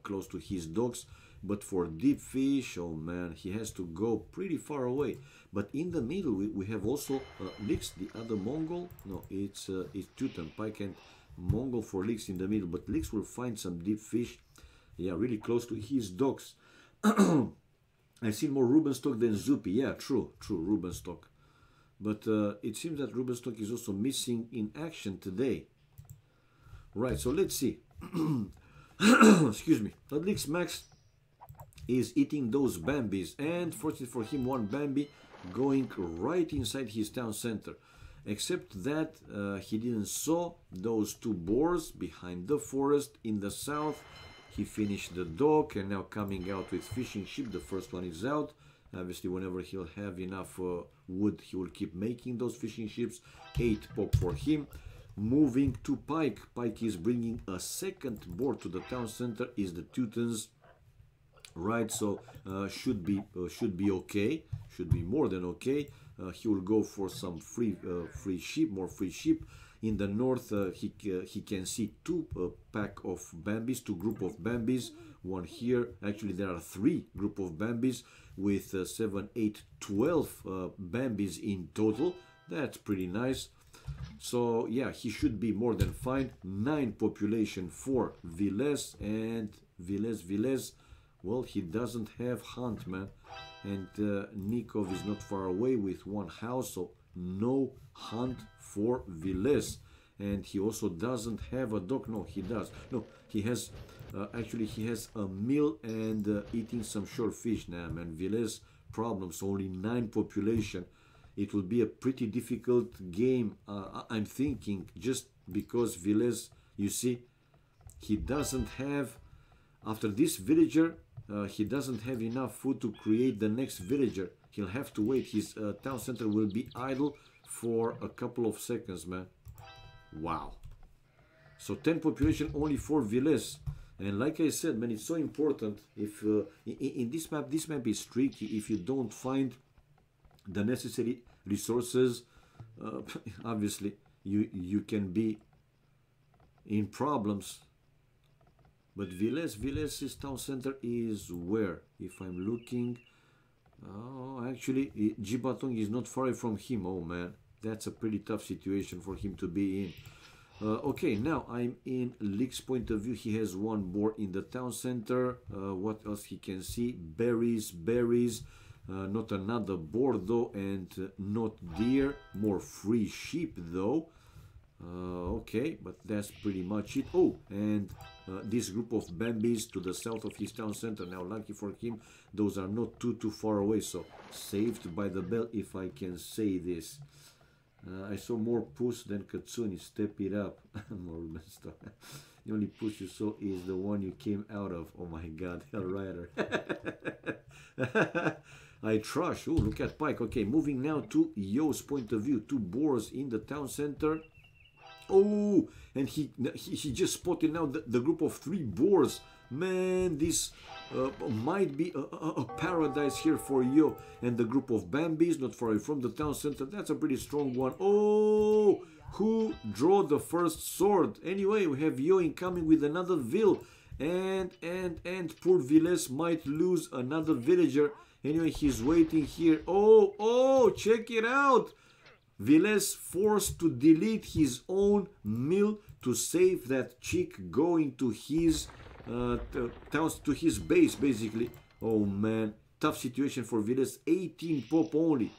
close to his docks, but for deep fish, oh man, he has to go pretty far away. But in the middle, we have also Lix, the other Mongol. No, it's Teuton, Pike and Mongol for Lix in the middle, but Lix will find some deep fish, yeah, really close to his docks. I've seen more Rubenstock than Zupi. Yeah, true, Rubenstock. But it seems that Rubenstock is also missing in action today. Right, so let's see. Excuse me. But Lix Max is eating those Bambis, and fortunately for him, one Bambi going right inside his town center. Except that he didn't saw those 2 boars behind the forest in the south. He finished the dock and now coming out with fishing ship. The first one is out. Obviously, whenever he'll have enough wood, he will keep making those fishing ships. 8 pop for him. Moving to Pike. Pike is bringing a second board to the town center. Is the Teutons. Right, so should be okay. Should be more than okay. He will go for some free sheep, more free sheep. In the north, he can see 2 pack of Bambis, 2 group of Bambis. One here. Actually, there are 3 group of Bambis with 7, 8, 12 Bambis in total. That's pretty nice. So yeah, he should be more than fine. 9 population for Viles, and Viles. Well, he doesn't have hunt, man. And Nikov is not far away with 1 house, so no hunt for Viles. And he also doesn't have a dog. No, he does. No, he has, actually he has a meal and eating some shore fish now, man. Viles problems, only 9 population. It will be a pretty difficult game, I'm thinking, just because Viles, you see, he doesn't have, after this villager, he doesn't have enough food to create the next villager. He'll have to wait. His town center will be idle for a couple of seconds, man. Wow. So 10 population only for Viles. And like I said, man, it's so important. If in this map is tricky. If you don't find the necessary resources, obviously you can be in problems. But Viles's town center is where? If I'm looking, oh, actually, Jibatong is not far from him. Oh man, that's a pretty tough situation for him to be in. Okay, now I'm in Lick's point of view. He has 1 boar in the town center. What else he can see? Berries. Not another boar though, and not deer. More free sheep though. Okay, but that's pretty much it. Oh, and this group of Bambis to the south of his town center. Now, lucky for him, those are not too far away, so saved by the bell, if I can say this. I saw more puss than Katsuni. Step it up. More stuff. The only puss you saw is the one you came out of. Oh my god, Hell Rider. I trash. Oh, look at Pike. Okay, moving now to Yo's point of view. Two boars in the town center. Oh, and he just spotted now the group of three boars. Man, this might be a paradise here for Yo. And the group of Bambis, not far away from the town center. That's a pretty strong one. Oh, who drew the first sword? Anyway, we have Yo incoming with another vill. And poor Villes might lose another villager. Anyway, he's waiting here. Oh, check it out. Villes forced to delete his own mill to save that chick going to his to his base, basically. Oh man, tough situation for Villes. 18 pop only,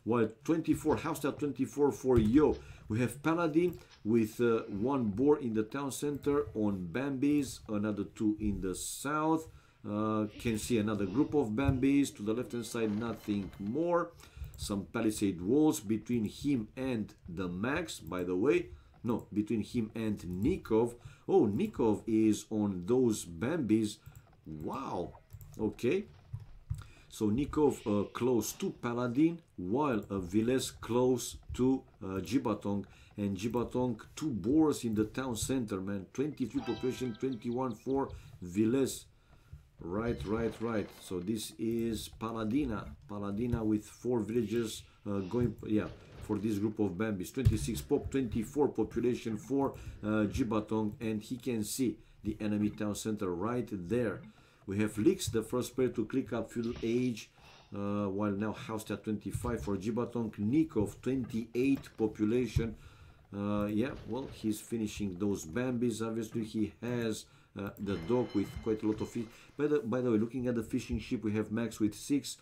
while 24 house stat 24 for Yo. We have Paladin with one boar in the town center on Bambis, another two in the south. Can see another group of Bambis to the left hand side, nothing more. Some palisade walls between him and the Max, by the way. No, between him and Nikov. Oh, Nikov is on those Bambis. Wow. Okay. So Nikov close to Paladin, while Villes close to Jibatong. And Jibatong, two boars in the town center, man. 23 population, 21 for Villes. Right. So this is Paladina with 4 villagers going, yeah, for this group of Bambis. 26 pop, 24 population for Jibatong, and he can see the enemy town center right there. We have Lix, the first player to click up feudal age, while now house stat 25 for Jibatong. Nikov, 28 population. Yeah, well, he's finishing those Bambis. Obviously, he has the dog with quite a lot of fish. By the way, looking at the fishing ship, we have Max with 6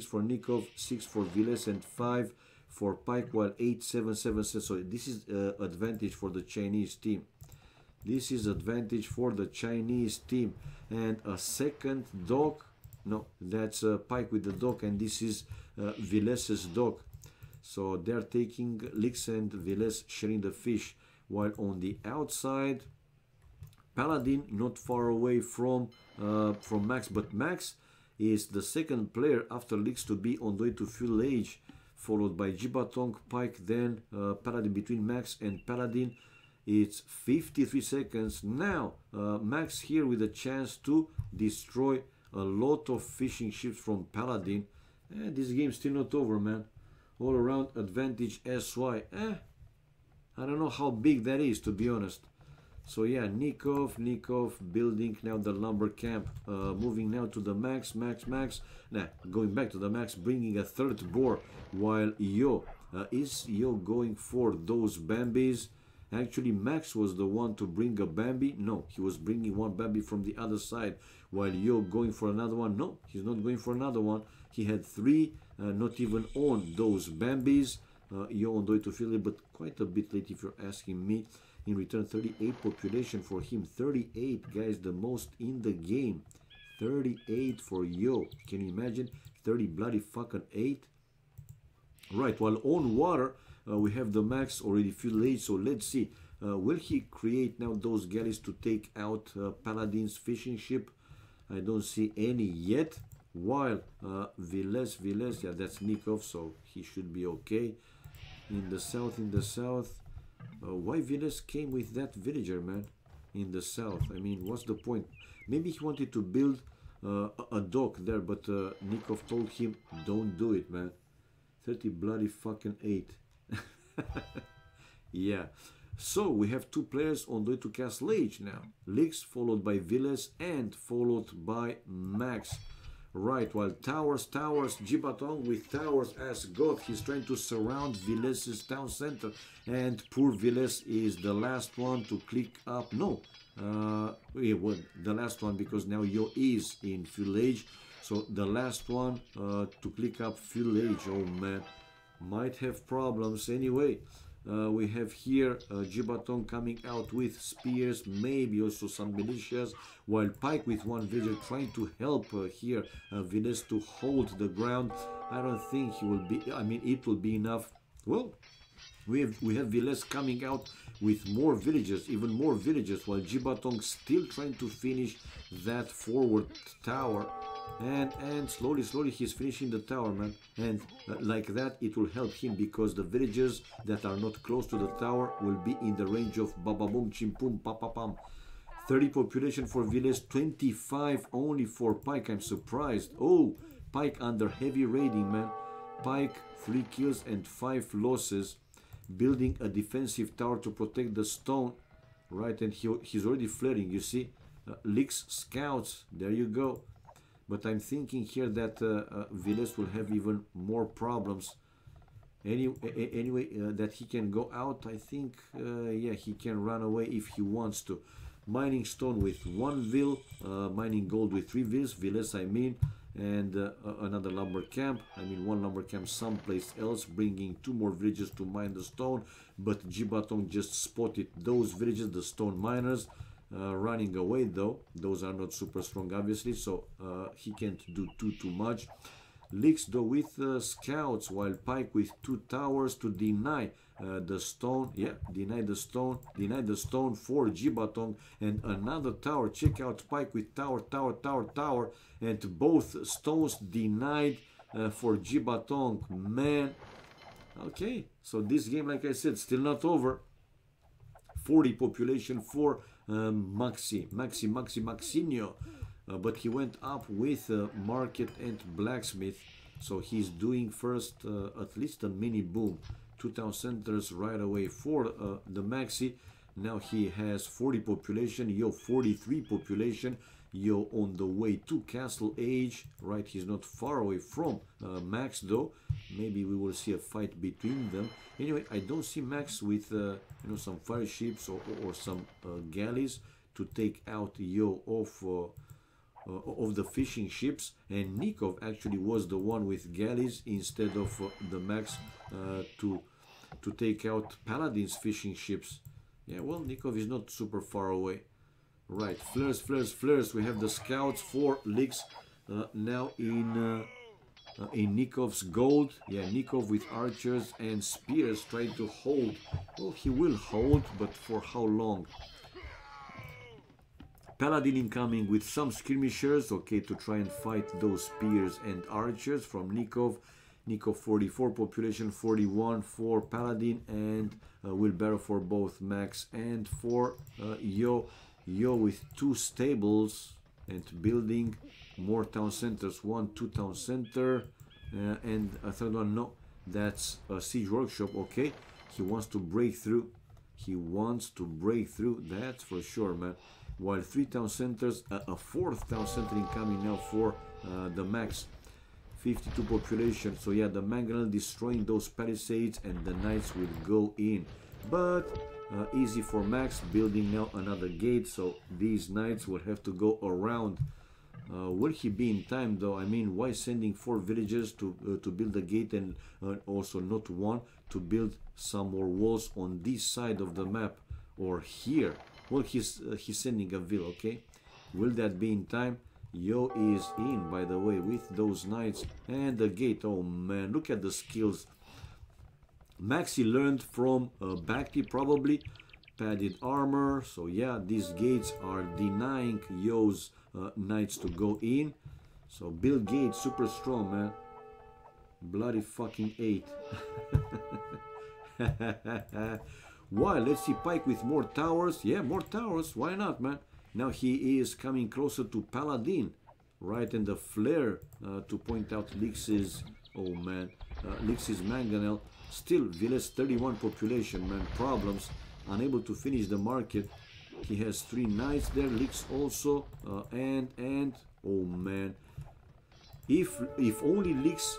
for Nikov, 6 for Villes, and 5 for Pike, while 8, 7, 7, 7. So this is advantage for the Chinese team. This is advantage for the Chinese team. And a second dog. No, that's Pike with the dog, and this is Villes' dog. So they're taking Lix and Villes sharing the fish, while on the outside, Paladin not far away from Max, but Max is the second player after Lix to be on the way to feudal age, followed by Jibatong, Pike, then Paladin. Between Max and Paladin, it's 53 seconds. Now Max here with a chance to destroy a lot of fishing ships from Paladin. This game's still not over, man. All around advantage SY. I don't know how big that is, to be honest. So yeah, Nikov building now the lumber camp. Moving now to the Max. Nah, going back to the Max, bringing a third boar, while Yo is Yo going for those Bambis. Actually, Max was the one to bring a Bambi. No, he was bringing one Bambi from the other side, while Yo going for another one. No, he's not going for another one. He had 3, not even on those Bambis. Yo on the way to Philly, but quite a bit late if you're asking me. In return, 38 population for him. 38, guys, the most in the game. 38 for Yo. Can you imagine? 30 bloody fucking 8. Right, while on water, we have the Max already feudal age. So let's see. Will he create now those galleys to take out Paladin's fishing ship? I don't see any yet. While Villes, yeah, that's Nikov, so he should be okay. In the south, why Villes came with that villager, man? In the south, I mean, what's the point? Maybe he wanted to build a dock there, but Nikov told him, don't do it, man. 30 bloody fucking 8. Yeah. So we have 2 players on the way to Castle Age now. Lix followed by Villes and followed by Max. Right, while towers, Jibatong with towers as God. He's trying to surround Villes' town center. And poor Villes is the last one to click up. No, yeah, well, the last one, because now Yo is in feudal age. So the last one to click up feudal age. Oh man, might have problems. Anyway, We have here Gibaton coming out with spears, maybe also some militias, while Pike with one villager trying to help here Villes to hold the ground. I don't think he will be, I mean, it will be enough. Well, we have Villes coming out with more villagers, even more villagers, while Gibatong still trying to finish that forward tower. And slowly he's finishing the tower, man. And like that, it will help him because the villagers that are not close to the tower will be in the range of bababoom, chimpum, papapam. 30 population for Villes, 25 only for Pike. I'm surprised. Oh, Pike under heavy raiding, man. Pike 3 kills and 5 losses, building a defensive tower to protect the stone, right? And he's already flaring, you see. Licks scouts, there you go. But I'm thinking here that Villes will have even more problems. Anyway, that he can go out, I think, yeah, he can run away if he wants to. Mining stone with 1 vill, mining gold with 3 villas, I mean, and another lumber camp. I mean, 1 lumber camp someplace else, bringing 2 more villages to mine the stone. But Gibatong just spotted those villages, the stone miners. Running away though, those are not super strong obviously, so he can't do too much. Licks though with scouts, while Pike with 2 towers to deny the stone. Yeah, deny the stone for Gibatong, and another tower. Check out Pike with tower, and both stones denied for Gibatong, man. Okay, so this game, like I said, still not over. 40 population for Maxinio, but he went up with market and blacksmith, so he's doing first at least a mini boom. 2 town centers right away for the Maxi. Now he has 40 population, yo 43 population, yo on the way to Castle Age, right? He's not far away from Max though. Maybe we will see a fight between them. Anyway, I don't see Max with you know, some fire ships or some galleys to take out yo of the fishing ships, and Nikov actually was the one with galleys instead of the Max to take out Paladin's fishing ships. Yeah, well, Nikov is not super far away. Right, flares. We have the scouts for Licks now in Nikov's gold. Yeah, Nikov with archers and spears trying to hold. Well, he will hold, but for how long? Paladin incoming with some skirmishers, okay, to try and fight those spears and archers from Nikov. Nikov 44 population, 41 for Paladin, and wheelbarrow for both Max and for Yo with 2 stables and building more town centers. 1, 2 town center, and a 3rd one. No, that's a siege workshop. Okay, he wants to break through. That's for sure, man. While 3 town centers, a 4th town center incoming now for the Max. 52 population. So yeah, the mangonel destroying those palisades, and the knights will go in. But easy for Max, building now another gate, so these knights will have to go around. Will he be in time though? I mean, why sending 4 villagers to build a gate, and also not 1 to build some more walls on this side of the map or here? Well, he's sending a vill, okay? Will that be in time? Yo is in, by the way, with those knights and the gate. Oh man, look at the skills. Maxi learned from Bhakti probably. Padded armor. So yeah, these gates are denying Yo's knights to go in. So Bill Gates, super strong, man. Bloody fucking 8. Why? Let's see Pike with more towers. Yeah, more towers. Why not, man? Now he is coming closer to Paladin, right? And the flare to point out Lix's, oh man, Lix's mangonel. Still, Villes 31 population, man. Problems. Unable to finish the market. He has 3 knights there. Lix also, and oh man. If only Lix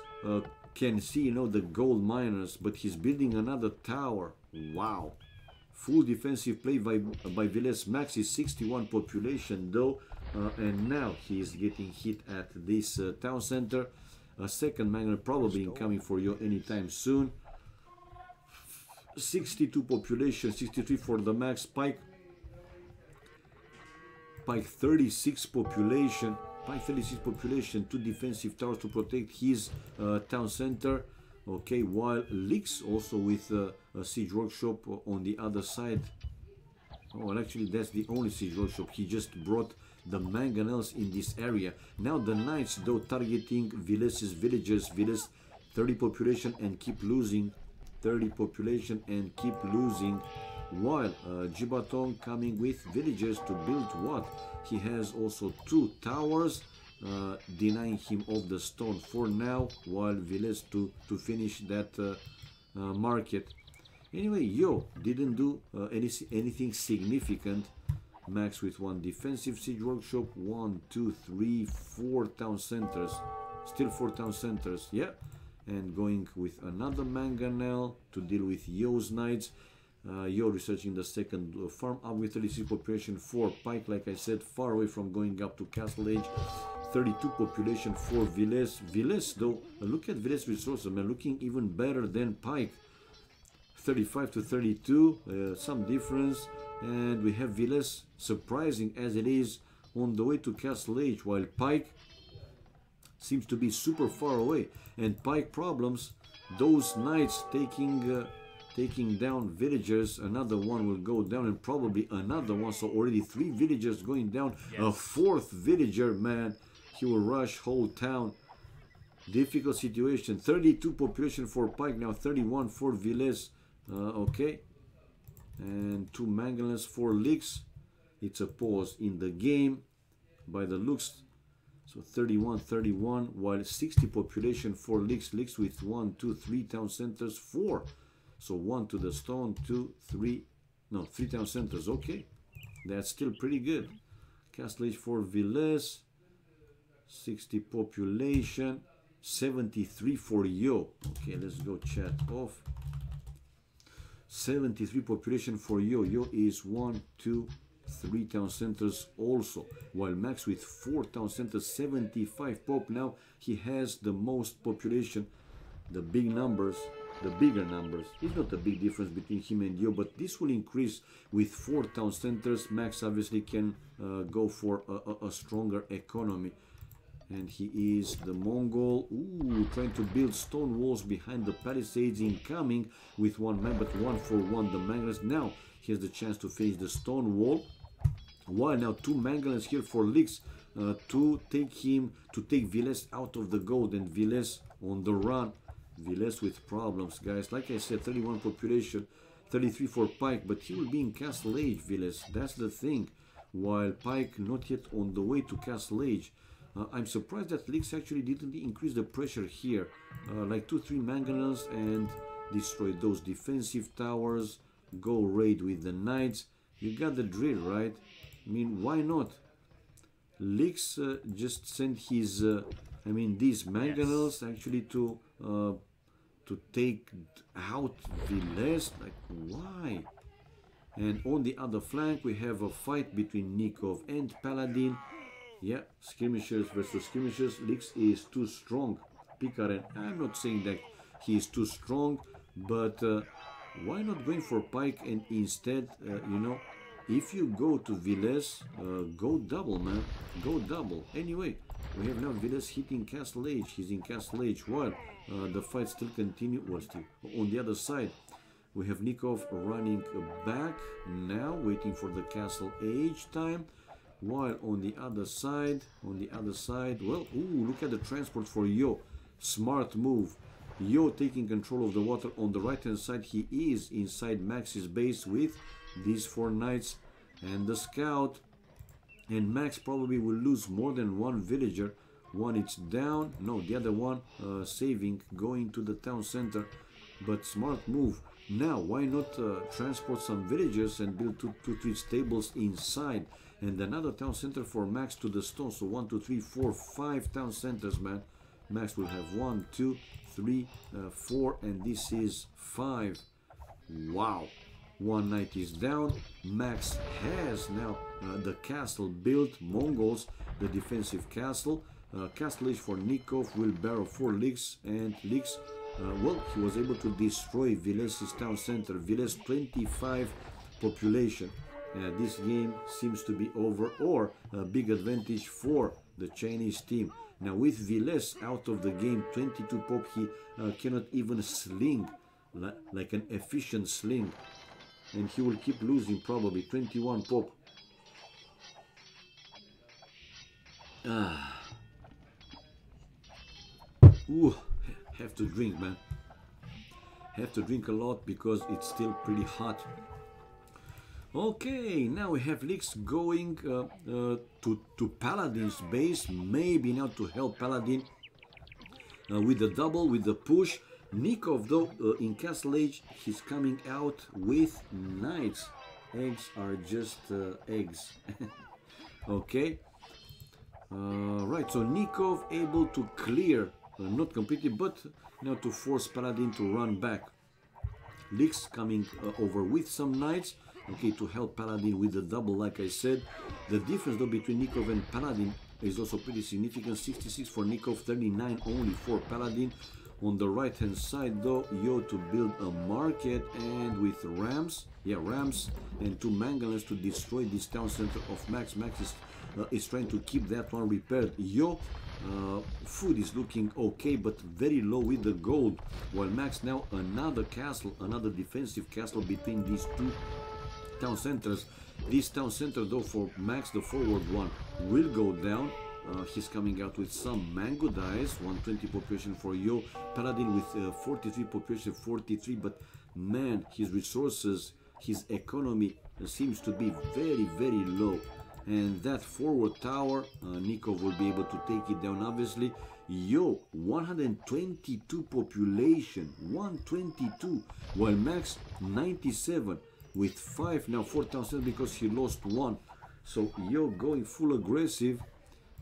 can see, you know, the gold miners, but he's building another tower. Wow. Full defensive play by Villes. Max is 61 population though, and now he is getting hit at this town center. A second mangonel probably incoming for you anytime soon. 62 population, 63 for the max. Pike 36 population. Pike 36 population, 2 defensive towers to protect his town center. Okay, while Lix also with a siege workshop on the other side. Oh, well, actually that's the only siege workshop. He just brought the mangonels in this area. Now the knights though targeting Viles's villagers. Viles 30 population and keep losing. 30 population and keep losing. While Gibaton coming with villagers to build what? He has also 2 towers denying him of the stone for now, while Viles to finish that market. Anyway, Yo didn't do anything significant. Max with 1 defensive siege workshop, 1, 2, 3, 4 town centers. Still 4 town centers, yeah. And going with another mangonel to deal with Yo's knights. Yo researching the second farm up with 36 population for Pike, like I said, far away from going up to Castle Age. 32 population for Viles. Viles though, look at Viles resources, man, looking even better than Pike. 35 to 32, some difference. And we have Viles, surprising as it is, on the way to Castle Age, while Pike seems to be super far away. And Pike problems, those knights taking down villagers, another one will go down, and probably another one. So already 3 villagers going down. Yes. A 4th villager, man, he will rush whole town. Difficult situation. 32 population for Pike now, 31 for Viles. Okay, and 2 mangonels for Lix. It's a pause in the game by the looks. So 31, while 60 population for Lix. Lix with 1, 2, 3 town centers, 4. So 1 to the stone, 2, 3, no, 3 town centers. Okay, that's still pretty good. Castle Age for Viles, 60 population, 73 for Yo. Okay, let's go chat off. 73 population for Yo. Yo is 1, 2, 3 town centers also, while Max with 4 town centers, 75 pop. Now he has the most population, the big numbers, the bigger numbers. It's not a big difference between him and Yo, but this will increase with 4 town centers. Max obviously can go for a stronger economy. And he is the Mongol. Ooh, trying to build stone walls behind the palisades, incoming with 1 man, but 1 for 1 the mangonels. Now he has the chance to finish the stone wall. While now 2 mangonels here for Lix to take Viles out of the gold, and Viles on the run. Viles with problems, guys. Like I said, 31 population, 33 for Pike, but he will be in Castle Age, Viles. That's the thing. While Pike not yet on the way to Castle Age. I'm surprised that Lix actually didn't increase the pressure here. Like 2-3 mangonels and destroy those defensive towers. Go raid with the knights. You got the drill, right? I mean, why not? Lix just sent his, these mangonels actually to take out Viles. Like, why? And on the other flank, we have a fight between Nikov and Paladin. Yeah, skirmishers versus skirmishers. Lix is too strong. Pikaren, I'm not saying that he is too strong, but why not going for Pike and instead, if you go to Viles, go double, man. Go double. Anyway, we have now Viles hitting Castle Age. He's in Castle Age while the fight still continue. Well, still on the other side, we have Nikov running back now, waiting for the Castle Age time. While on the other side, well, ooh, look at the transport for Yo. Smart move. Yo taking control of the water on the right hand side. He is inside Max's base with these 4 knights and the scout. And Max probably will lose more than 1 villager. One it's down, no, the other one saving, going to the town center. But smart move. Now, why not transport some villagers and build 2-3 stables inside? And another town center for Max to the stone. So 1, 2, 3, 4, 5 town centers, man. Max will have 1, 2, 3, 4, and this is 5. Wow. 1 knight is down. Max has now the castle built. Mongols, the defensive castle. Castle Age for Nikov, will barrow for Lix, and Lix well, he was able to destroy Villes' town center. Villes 25 population. This game seems to be over, or a big advantage for the Chinese team. Now with Villes out of the game, 22 pop, he cannot even sling like an efficient sling, and he will keep losing probably. 21 pop. Ooh, have to drink, man. Have to drink a lot because it's still pretty hot. Okay, now we have Lix going to Paladin's base, maybe now to help Paladin with the double, with the push. Nikov, though, in Castle Age, he's coming out with knights. Eggs are just eggs. Okay. Right, so Nikov able to clear, not completely, but now to force Paladin to run back. Lix coming over with some knights, okay, to help Paladin with the double, like I said. The difference, though, between Nikov and Paladin is also pretty significant. 66 for Nikov, 39 only for Paladin. On the right hand side, though, Yo to build a market, and with rams, rams and 2 manganese to destroy this town center of Max. Max is trying to keep that one repaired. Yo, food is looking okay, but very low with the gold, while Max now another castle, another defensive castle between these 2 town centers. This town center, though, for Max, the forward one, will go down. He's coming out with some mango dyes. 120 population for Yo. Paladin with 43 population, 43, but man, his resources, his economy seems to be very, very low. And that forward tower, Nikov will be able to take it down, obviously. Yo, 122 population, 122, while Max 97 with 5, now 4,000 because he lost 1. So Yo going full aggressive.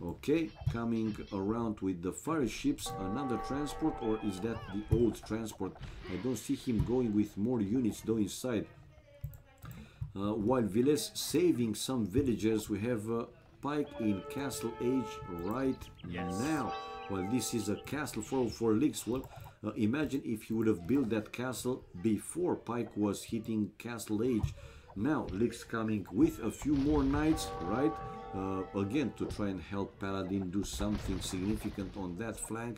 Okay, coming around with the fire ships, another transport, or is that the old transport? I don't see him going with more units though inside. While Villes saving some villagers, we have Pike in Castle Age right now. Well, this is a castle for Lix. Well, imagine if you would have built that castle before Pike was hitting Castle Age. Now Lix coming with a few more knights, right? Again, to try and help Paladin do something significant on that flank.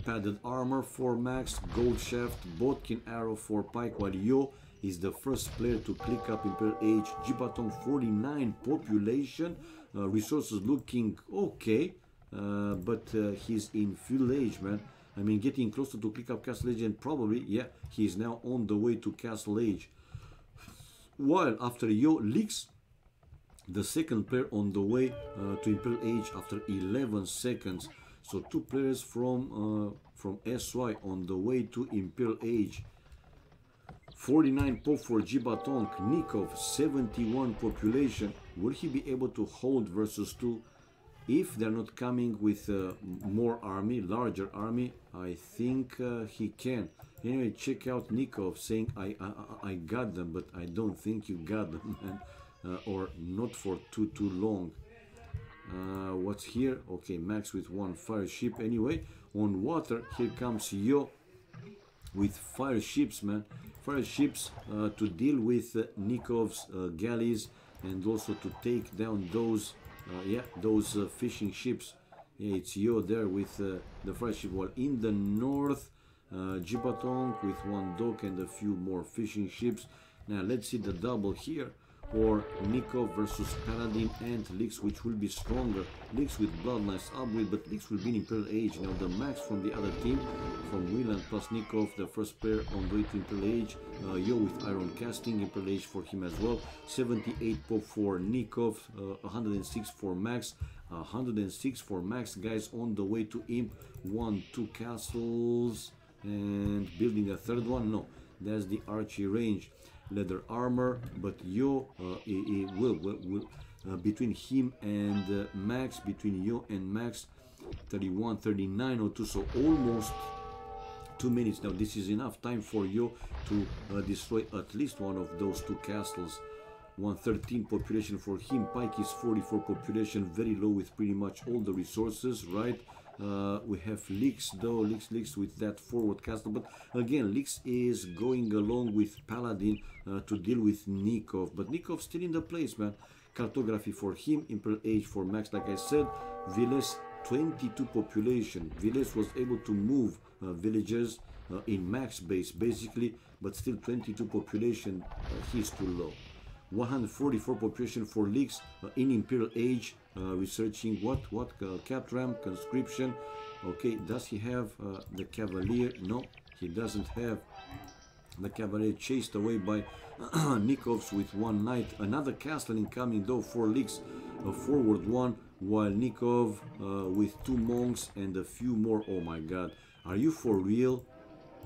Padded armor for Max, gold shaft, Bodkin arrow for Pike, while Yo is the first player to click up Imperial Age. Jibatong 49 population, resources looking okay, but he's in full age, man. I mean, getting closer to click up Castle Age, and probably, he's now on the way to Castle Age. While after Yo, Lix, the second player on the way to Imperial Age after 11 seconds. So 2 players from SY on the way to Imperial Age. 49 pop for Jibatong. Nikov, 71 population. Will he be able to hold versus 2? If they're not coming with more army, larger army, I think he can. Anyway, check out Nikov saying, I got them, but I don't think you got them, man. Or not for too long. What's here? Okay, Max with 1 fire ship. Anyway, on water, here comes Yo with fire ships, man. Fire ships to deal with Nikov's galleys, and also to take down those fishing ships. It's Yo there with the fire ship. While in the north, Jibatong with 1 dock and a few more fishing ships. Now let's see the double here. Or Nikov versus Paladin and Lix, which will be stronger. Lix with Bloodlines upgrade, but Lix will be in Imperial Age. Now the Max from the other team, from Wieland plus Nikov, the first player on the way to Imperial Age. Yo with Iron Casting, Imperial Age for him as well. 78 pop for Nikov, 106 for Max. 106 for Max, guys, on the way to Imp. 1, 2 castles, and building a third one. No, that's the archery range. Leather armor, but Yo will between him and Max, between Yo and Max, 31, 39 or 2, so almost 2 minutes. Now this is enough time for Yo to destroy at least one of those 2 castles. 113 population for him. Pike is 44 population, very low with pretty much all the resources, right? We have Lix though, Lix with that forward castle, but again, Lix is going along with Paladin to deal with Nikov, but Nikov still in the place, man. Cartography for him, Imperial Age for Max, like I said. Viles 22 population. Viles was able to move villagers in Max base basically, but still 22 population, he's too low. 144 population for Lix in Imperial Age, researching what Captram, conscription. Okay, does he have the Cavalier? No, he doesn't have the Cavalier, chased away by Nikovs with one knight. Another castle incoming though for Lix, a forward one, while Nikov with two monks and a few more. Oh my god, are you for real?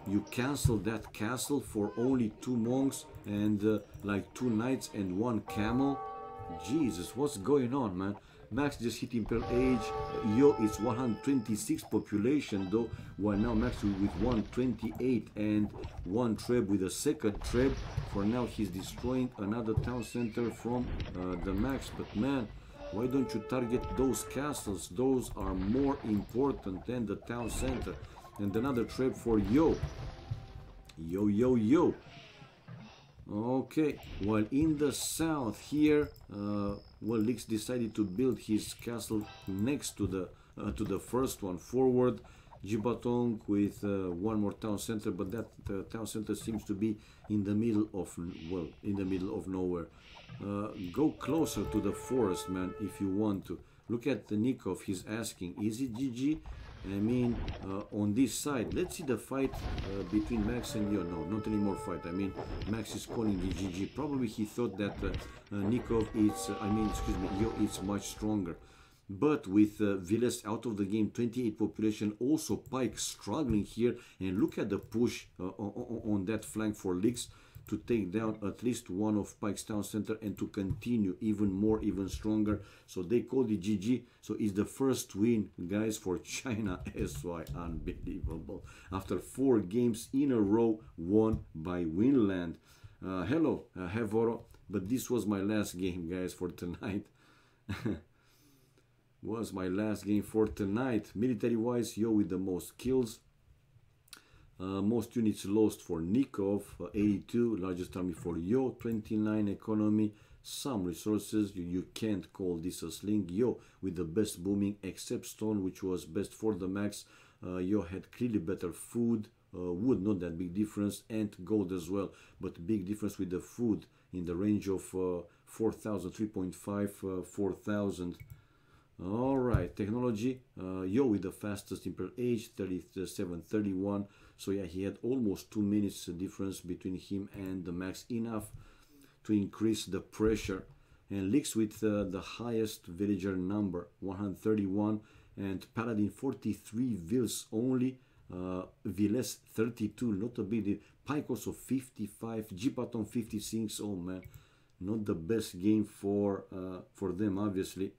You canceled that castle for only two monks and like two knights and one camel? Jesus, what's going on, man? Max just hit Imperial Age. Yo is 126 population though, while now Max with 128 and one treb with a second treb. For now he's destroying another town center from the Max, but man, why don't you target those castles? Those are more important than the town center. And another trap for Yo. Yo. Okay, while in the south here, well, Lix decided to build his castle next to the first one forward. Jibatong with one more town center, but that town center seems to be in the middle of, well, in the middle of nowhere. Go closer to the forest, man, if you want to. Look at the Nikov, he's asking, is it GG? I mean, on this side, let's see the fight between Max and Yo. No, not anymore fight. I mean, Max is calling it GG. Probably he thought that Nikov is, Yo is much stronger. But with Viles out of the game, 28 population, also Pike struggling here. And look at the push on that flank for Lix to take down at least one of Pike's town center and to continue even more, even stronger. So they called it GG. So it's the first win, guys, for China SY. Unbelievable. After 4 games in a row won by Winland. Hello, Hevoro. But this was my last game, guys, for tonight. Was my last game for tonight. Military-wise, Yo with the most kills. Most units lost for Nikov, 82, largest army for Yo, 29 economy, some resources, you can't call this a sling. Yo with the best booming, except stone, which was best for the Max. Yo had clearly better food, wood, not that big difference, and gold as well, but big difference with the food in the range of 4,000, 3.5, 4,000. All right, technology, Yo with the fastest Imperial Age, 37, 31. So yeah, he had almost 2 minutes difference between him and the Max, enough to increase the pressure. And Lix with the highest villager number, 131, and Paladin 43 vills only, Viles 32, not a big deal. Pike also 55, Jipaton 56. Oh man, not the best game for them, obviously.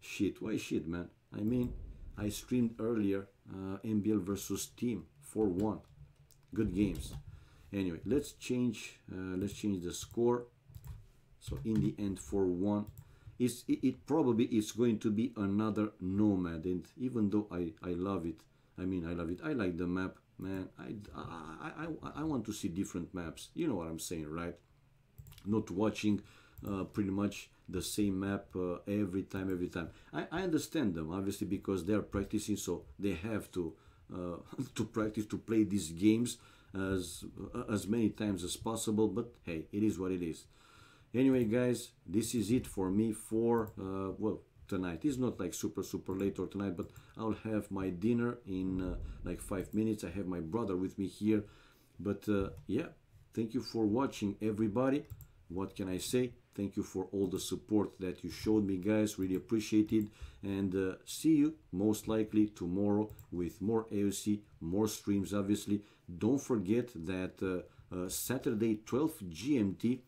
Shit, why shit, man? I mean, I streamed earlier MBL versus Team 4-1. Good games. Anyway, let's change the score. So in the end, 4-1. It probably is going to be another Nomad, and even though I love it, I love it. I like the map, man. I want to see different maps. You know what I'm saying, right? Not watching pretty much the same map every time. I understand them, obviously, because they're practicing, so they have to to practice to play these games as many times as possible. But hey, it is what it is. Anyway, guys, this is it for me for well, tonight. It's not like super late or tonight, but I'll have my dinner in like 5 minutes. I have my brother with me here. But yeah, thank you for watching, everybody. What can I say? Thank you for all the support that you showed me, guys. Really appreciate it. And see you most likely tomorrow with more AoC, more streams, obviously. Don't forget that Saturday, 12 GMT,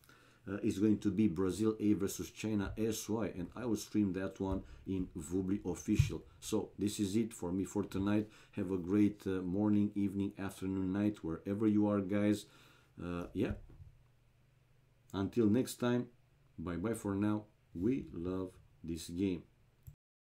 is going to be Brazil A versus China SY. And I will stream that one in Vubli Official. So this is it for me for tonight. Have a great morning, evening, afternoon, night, wherever you are, guys. Yeah. Until next time. Bye bye for now. We love this game.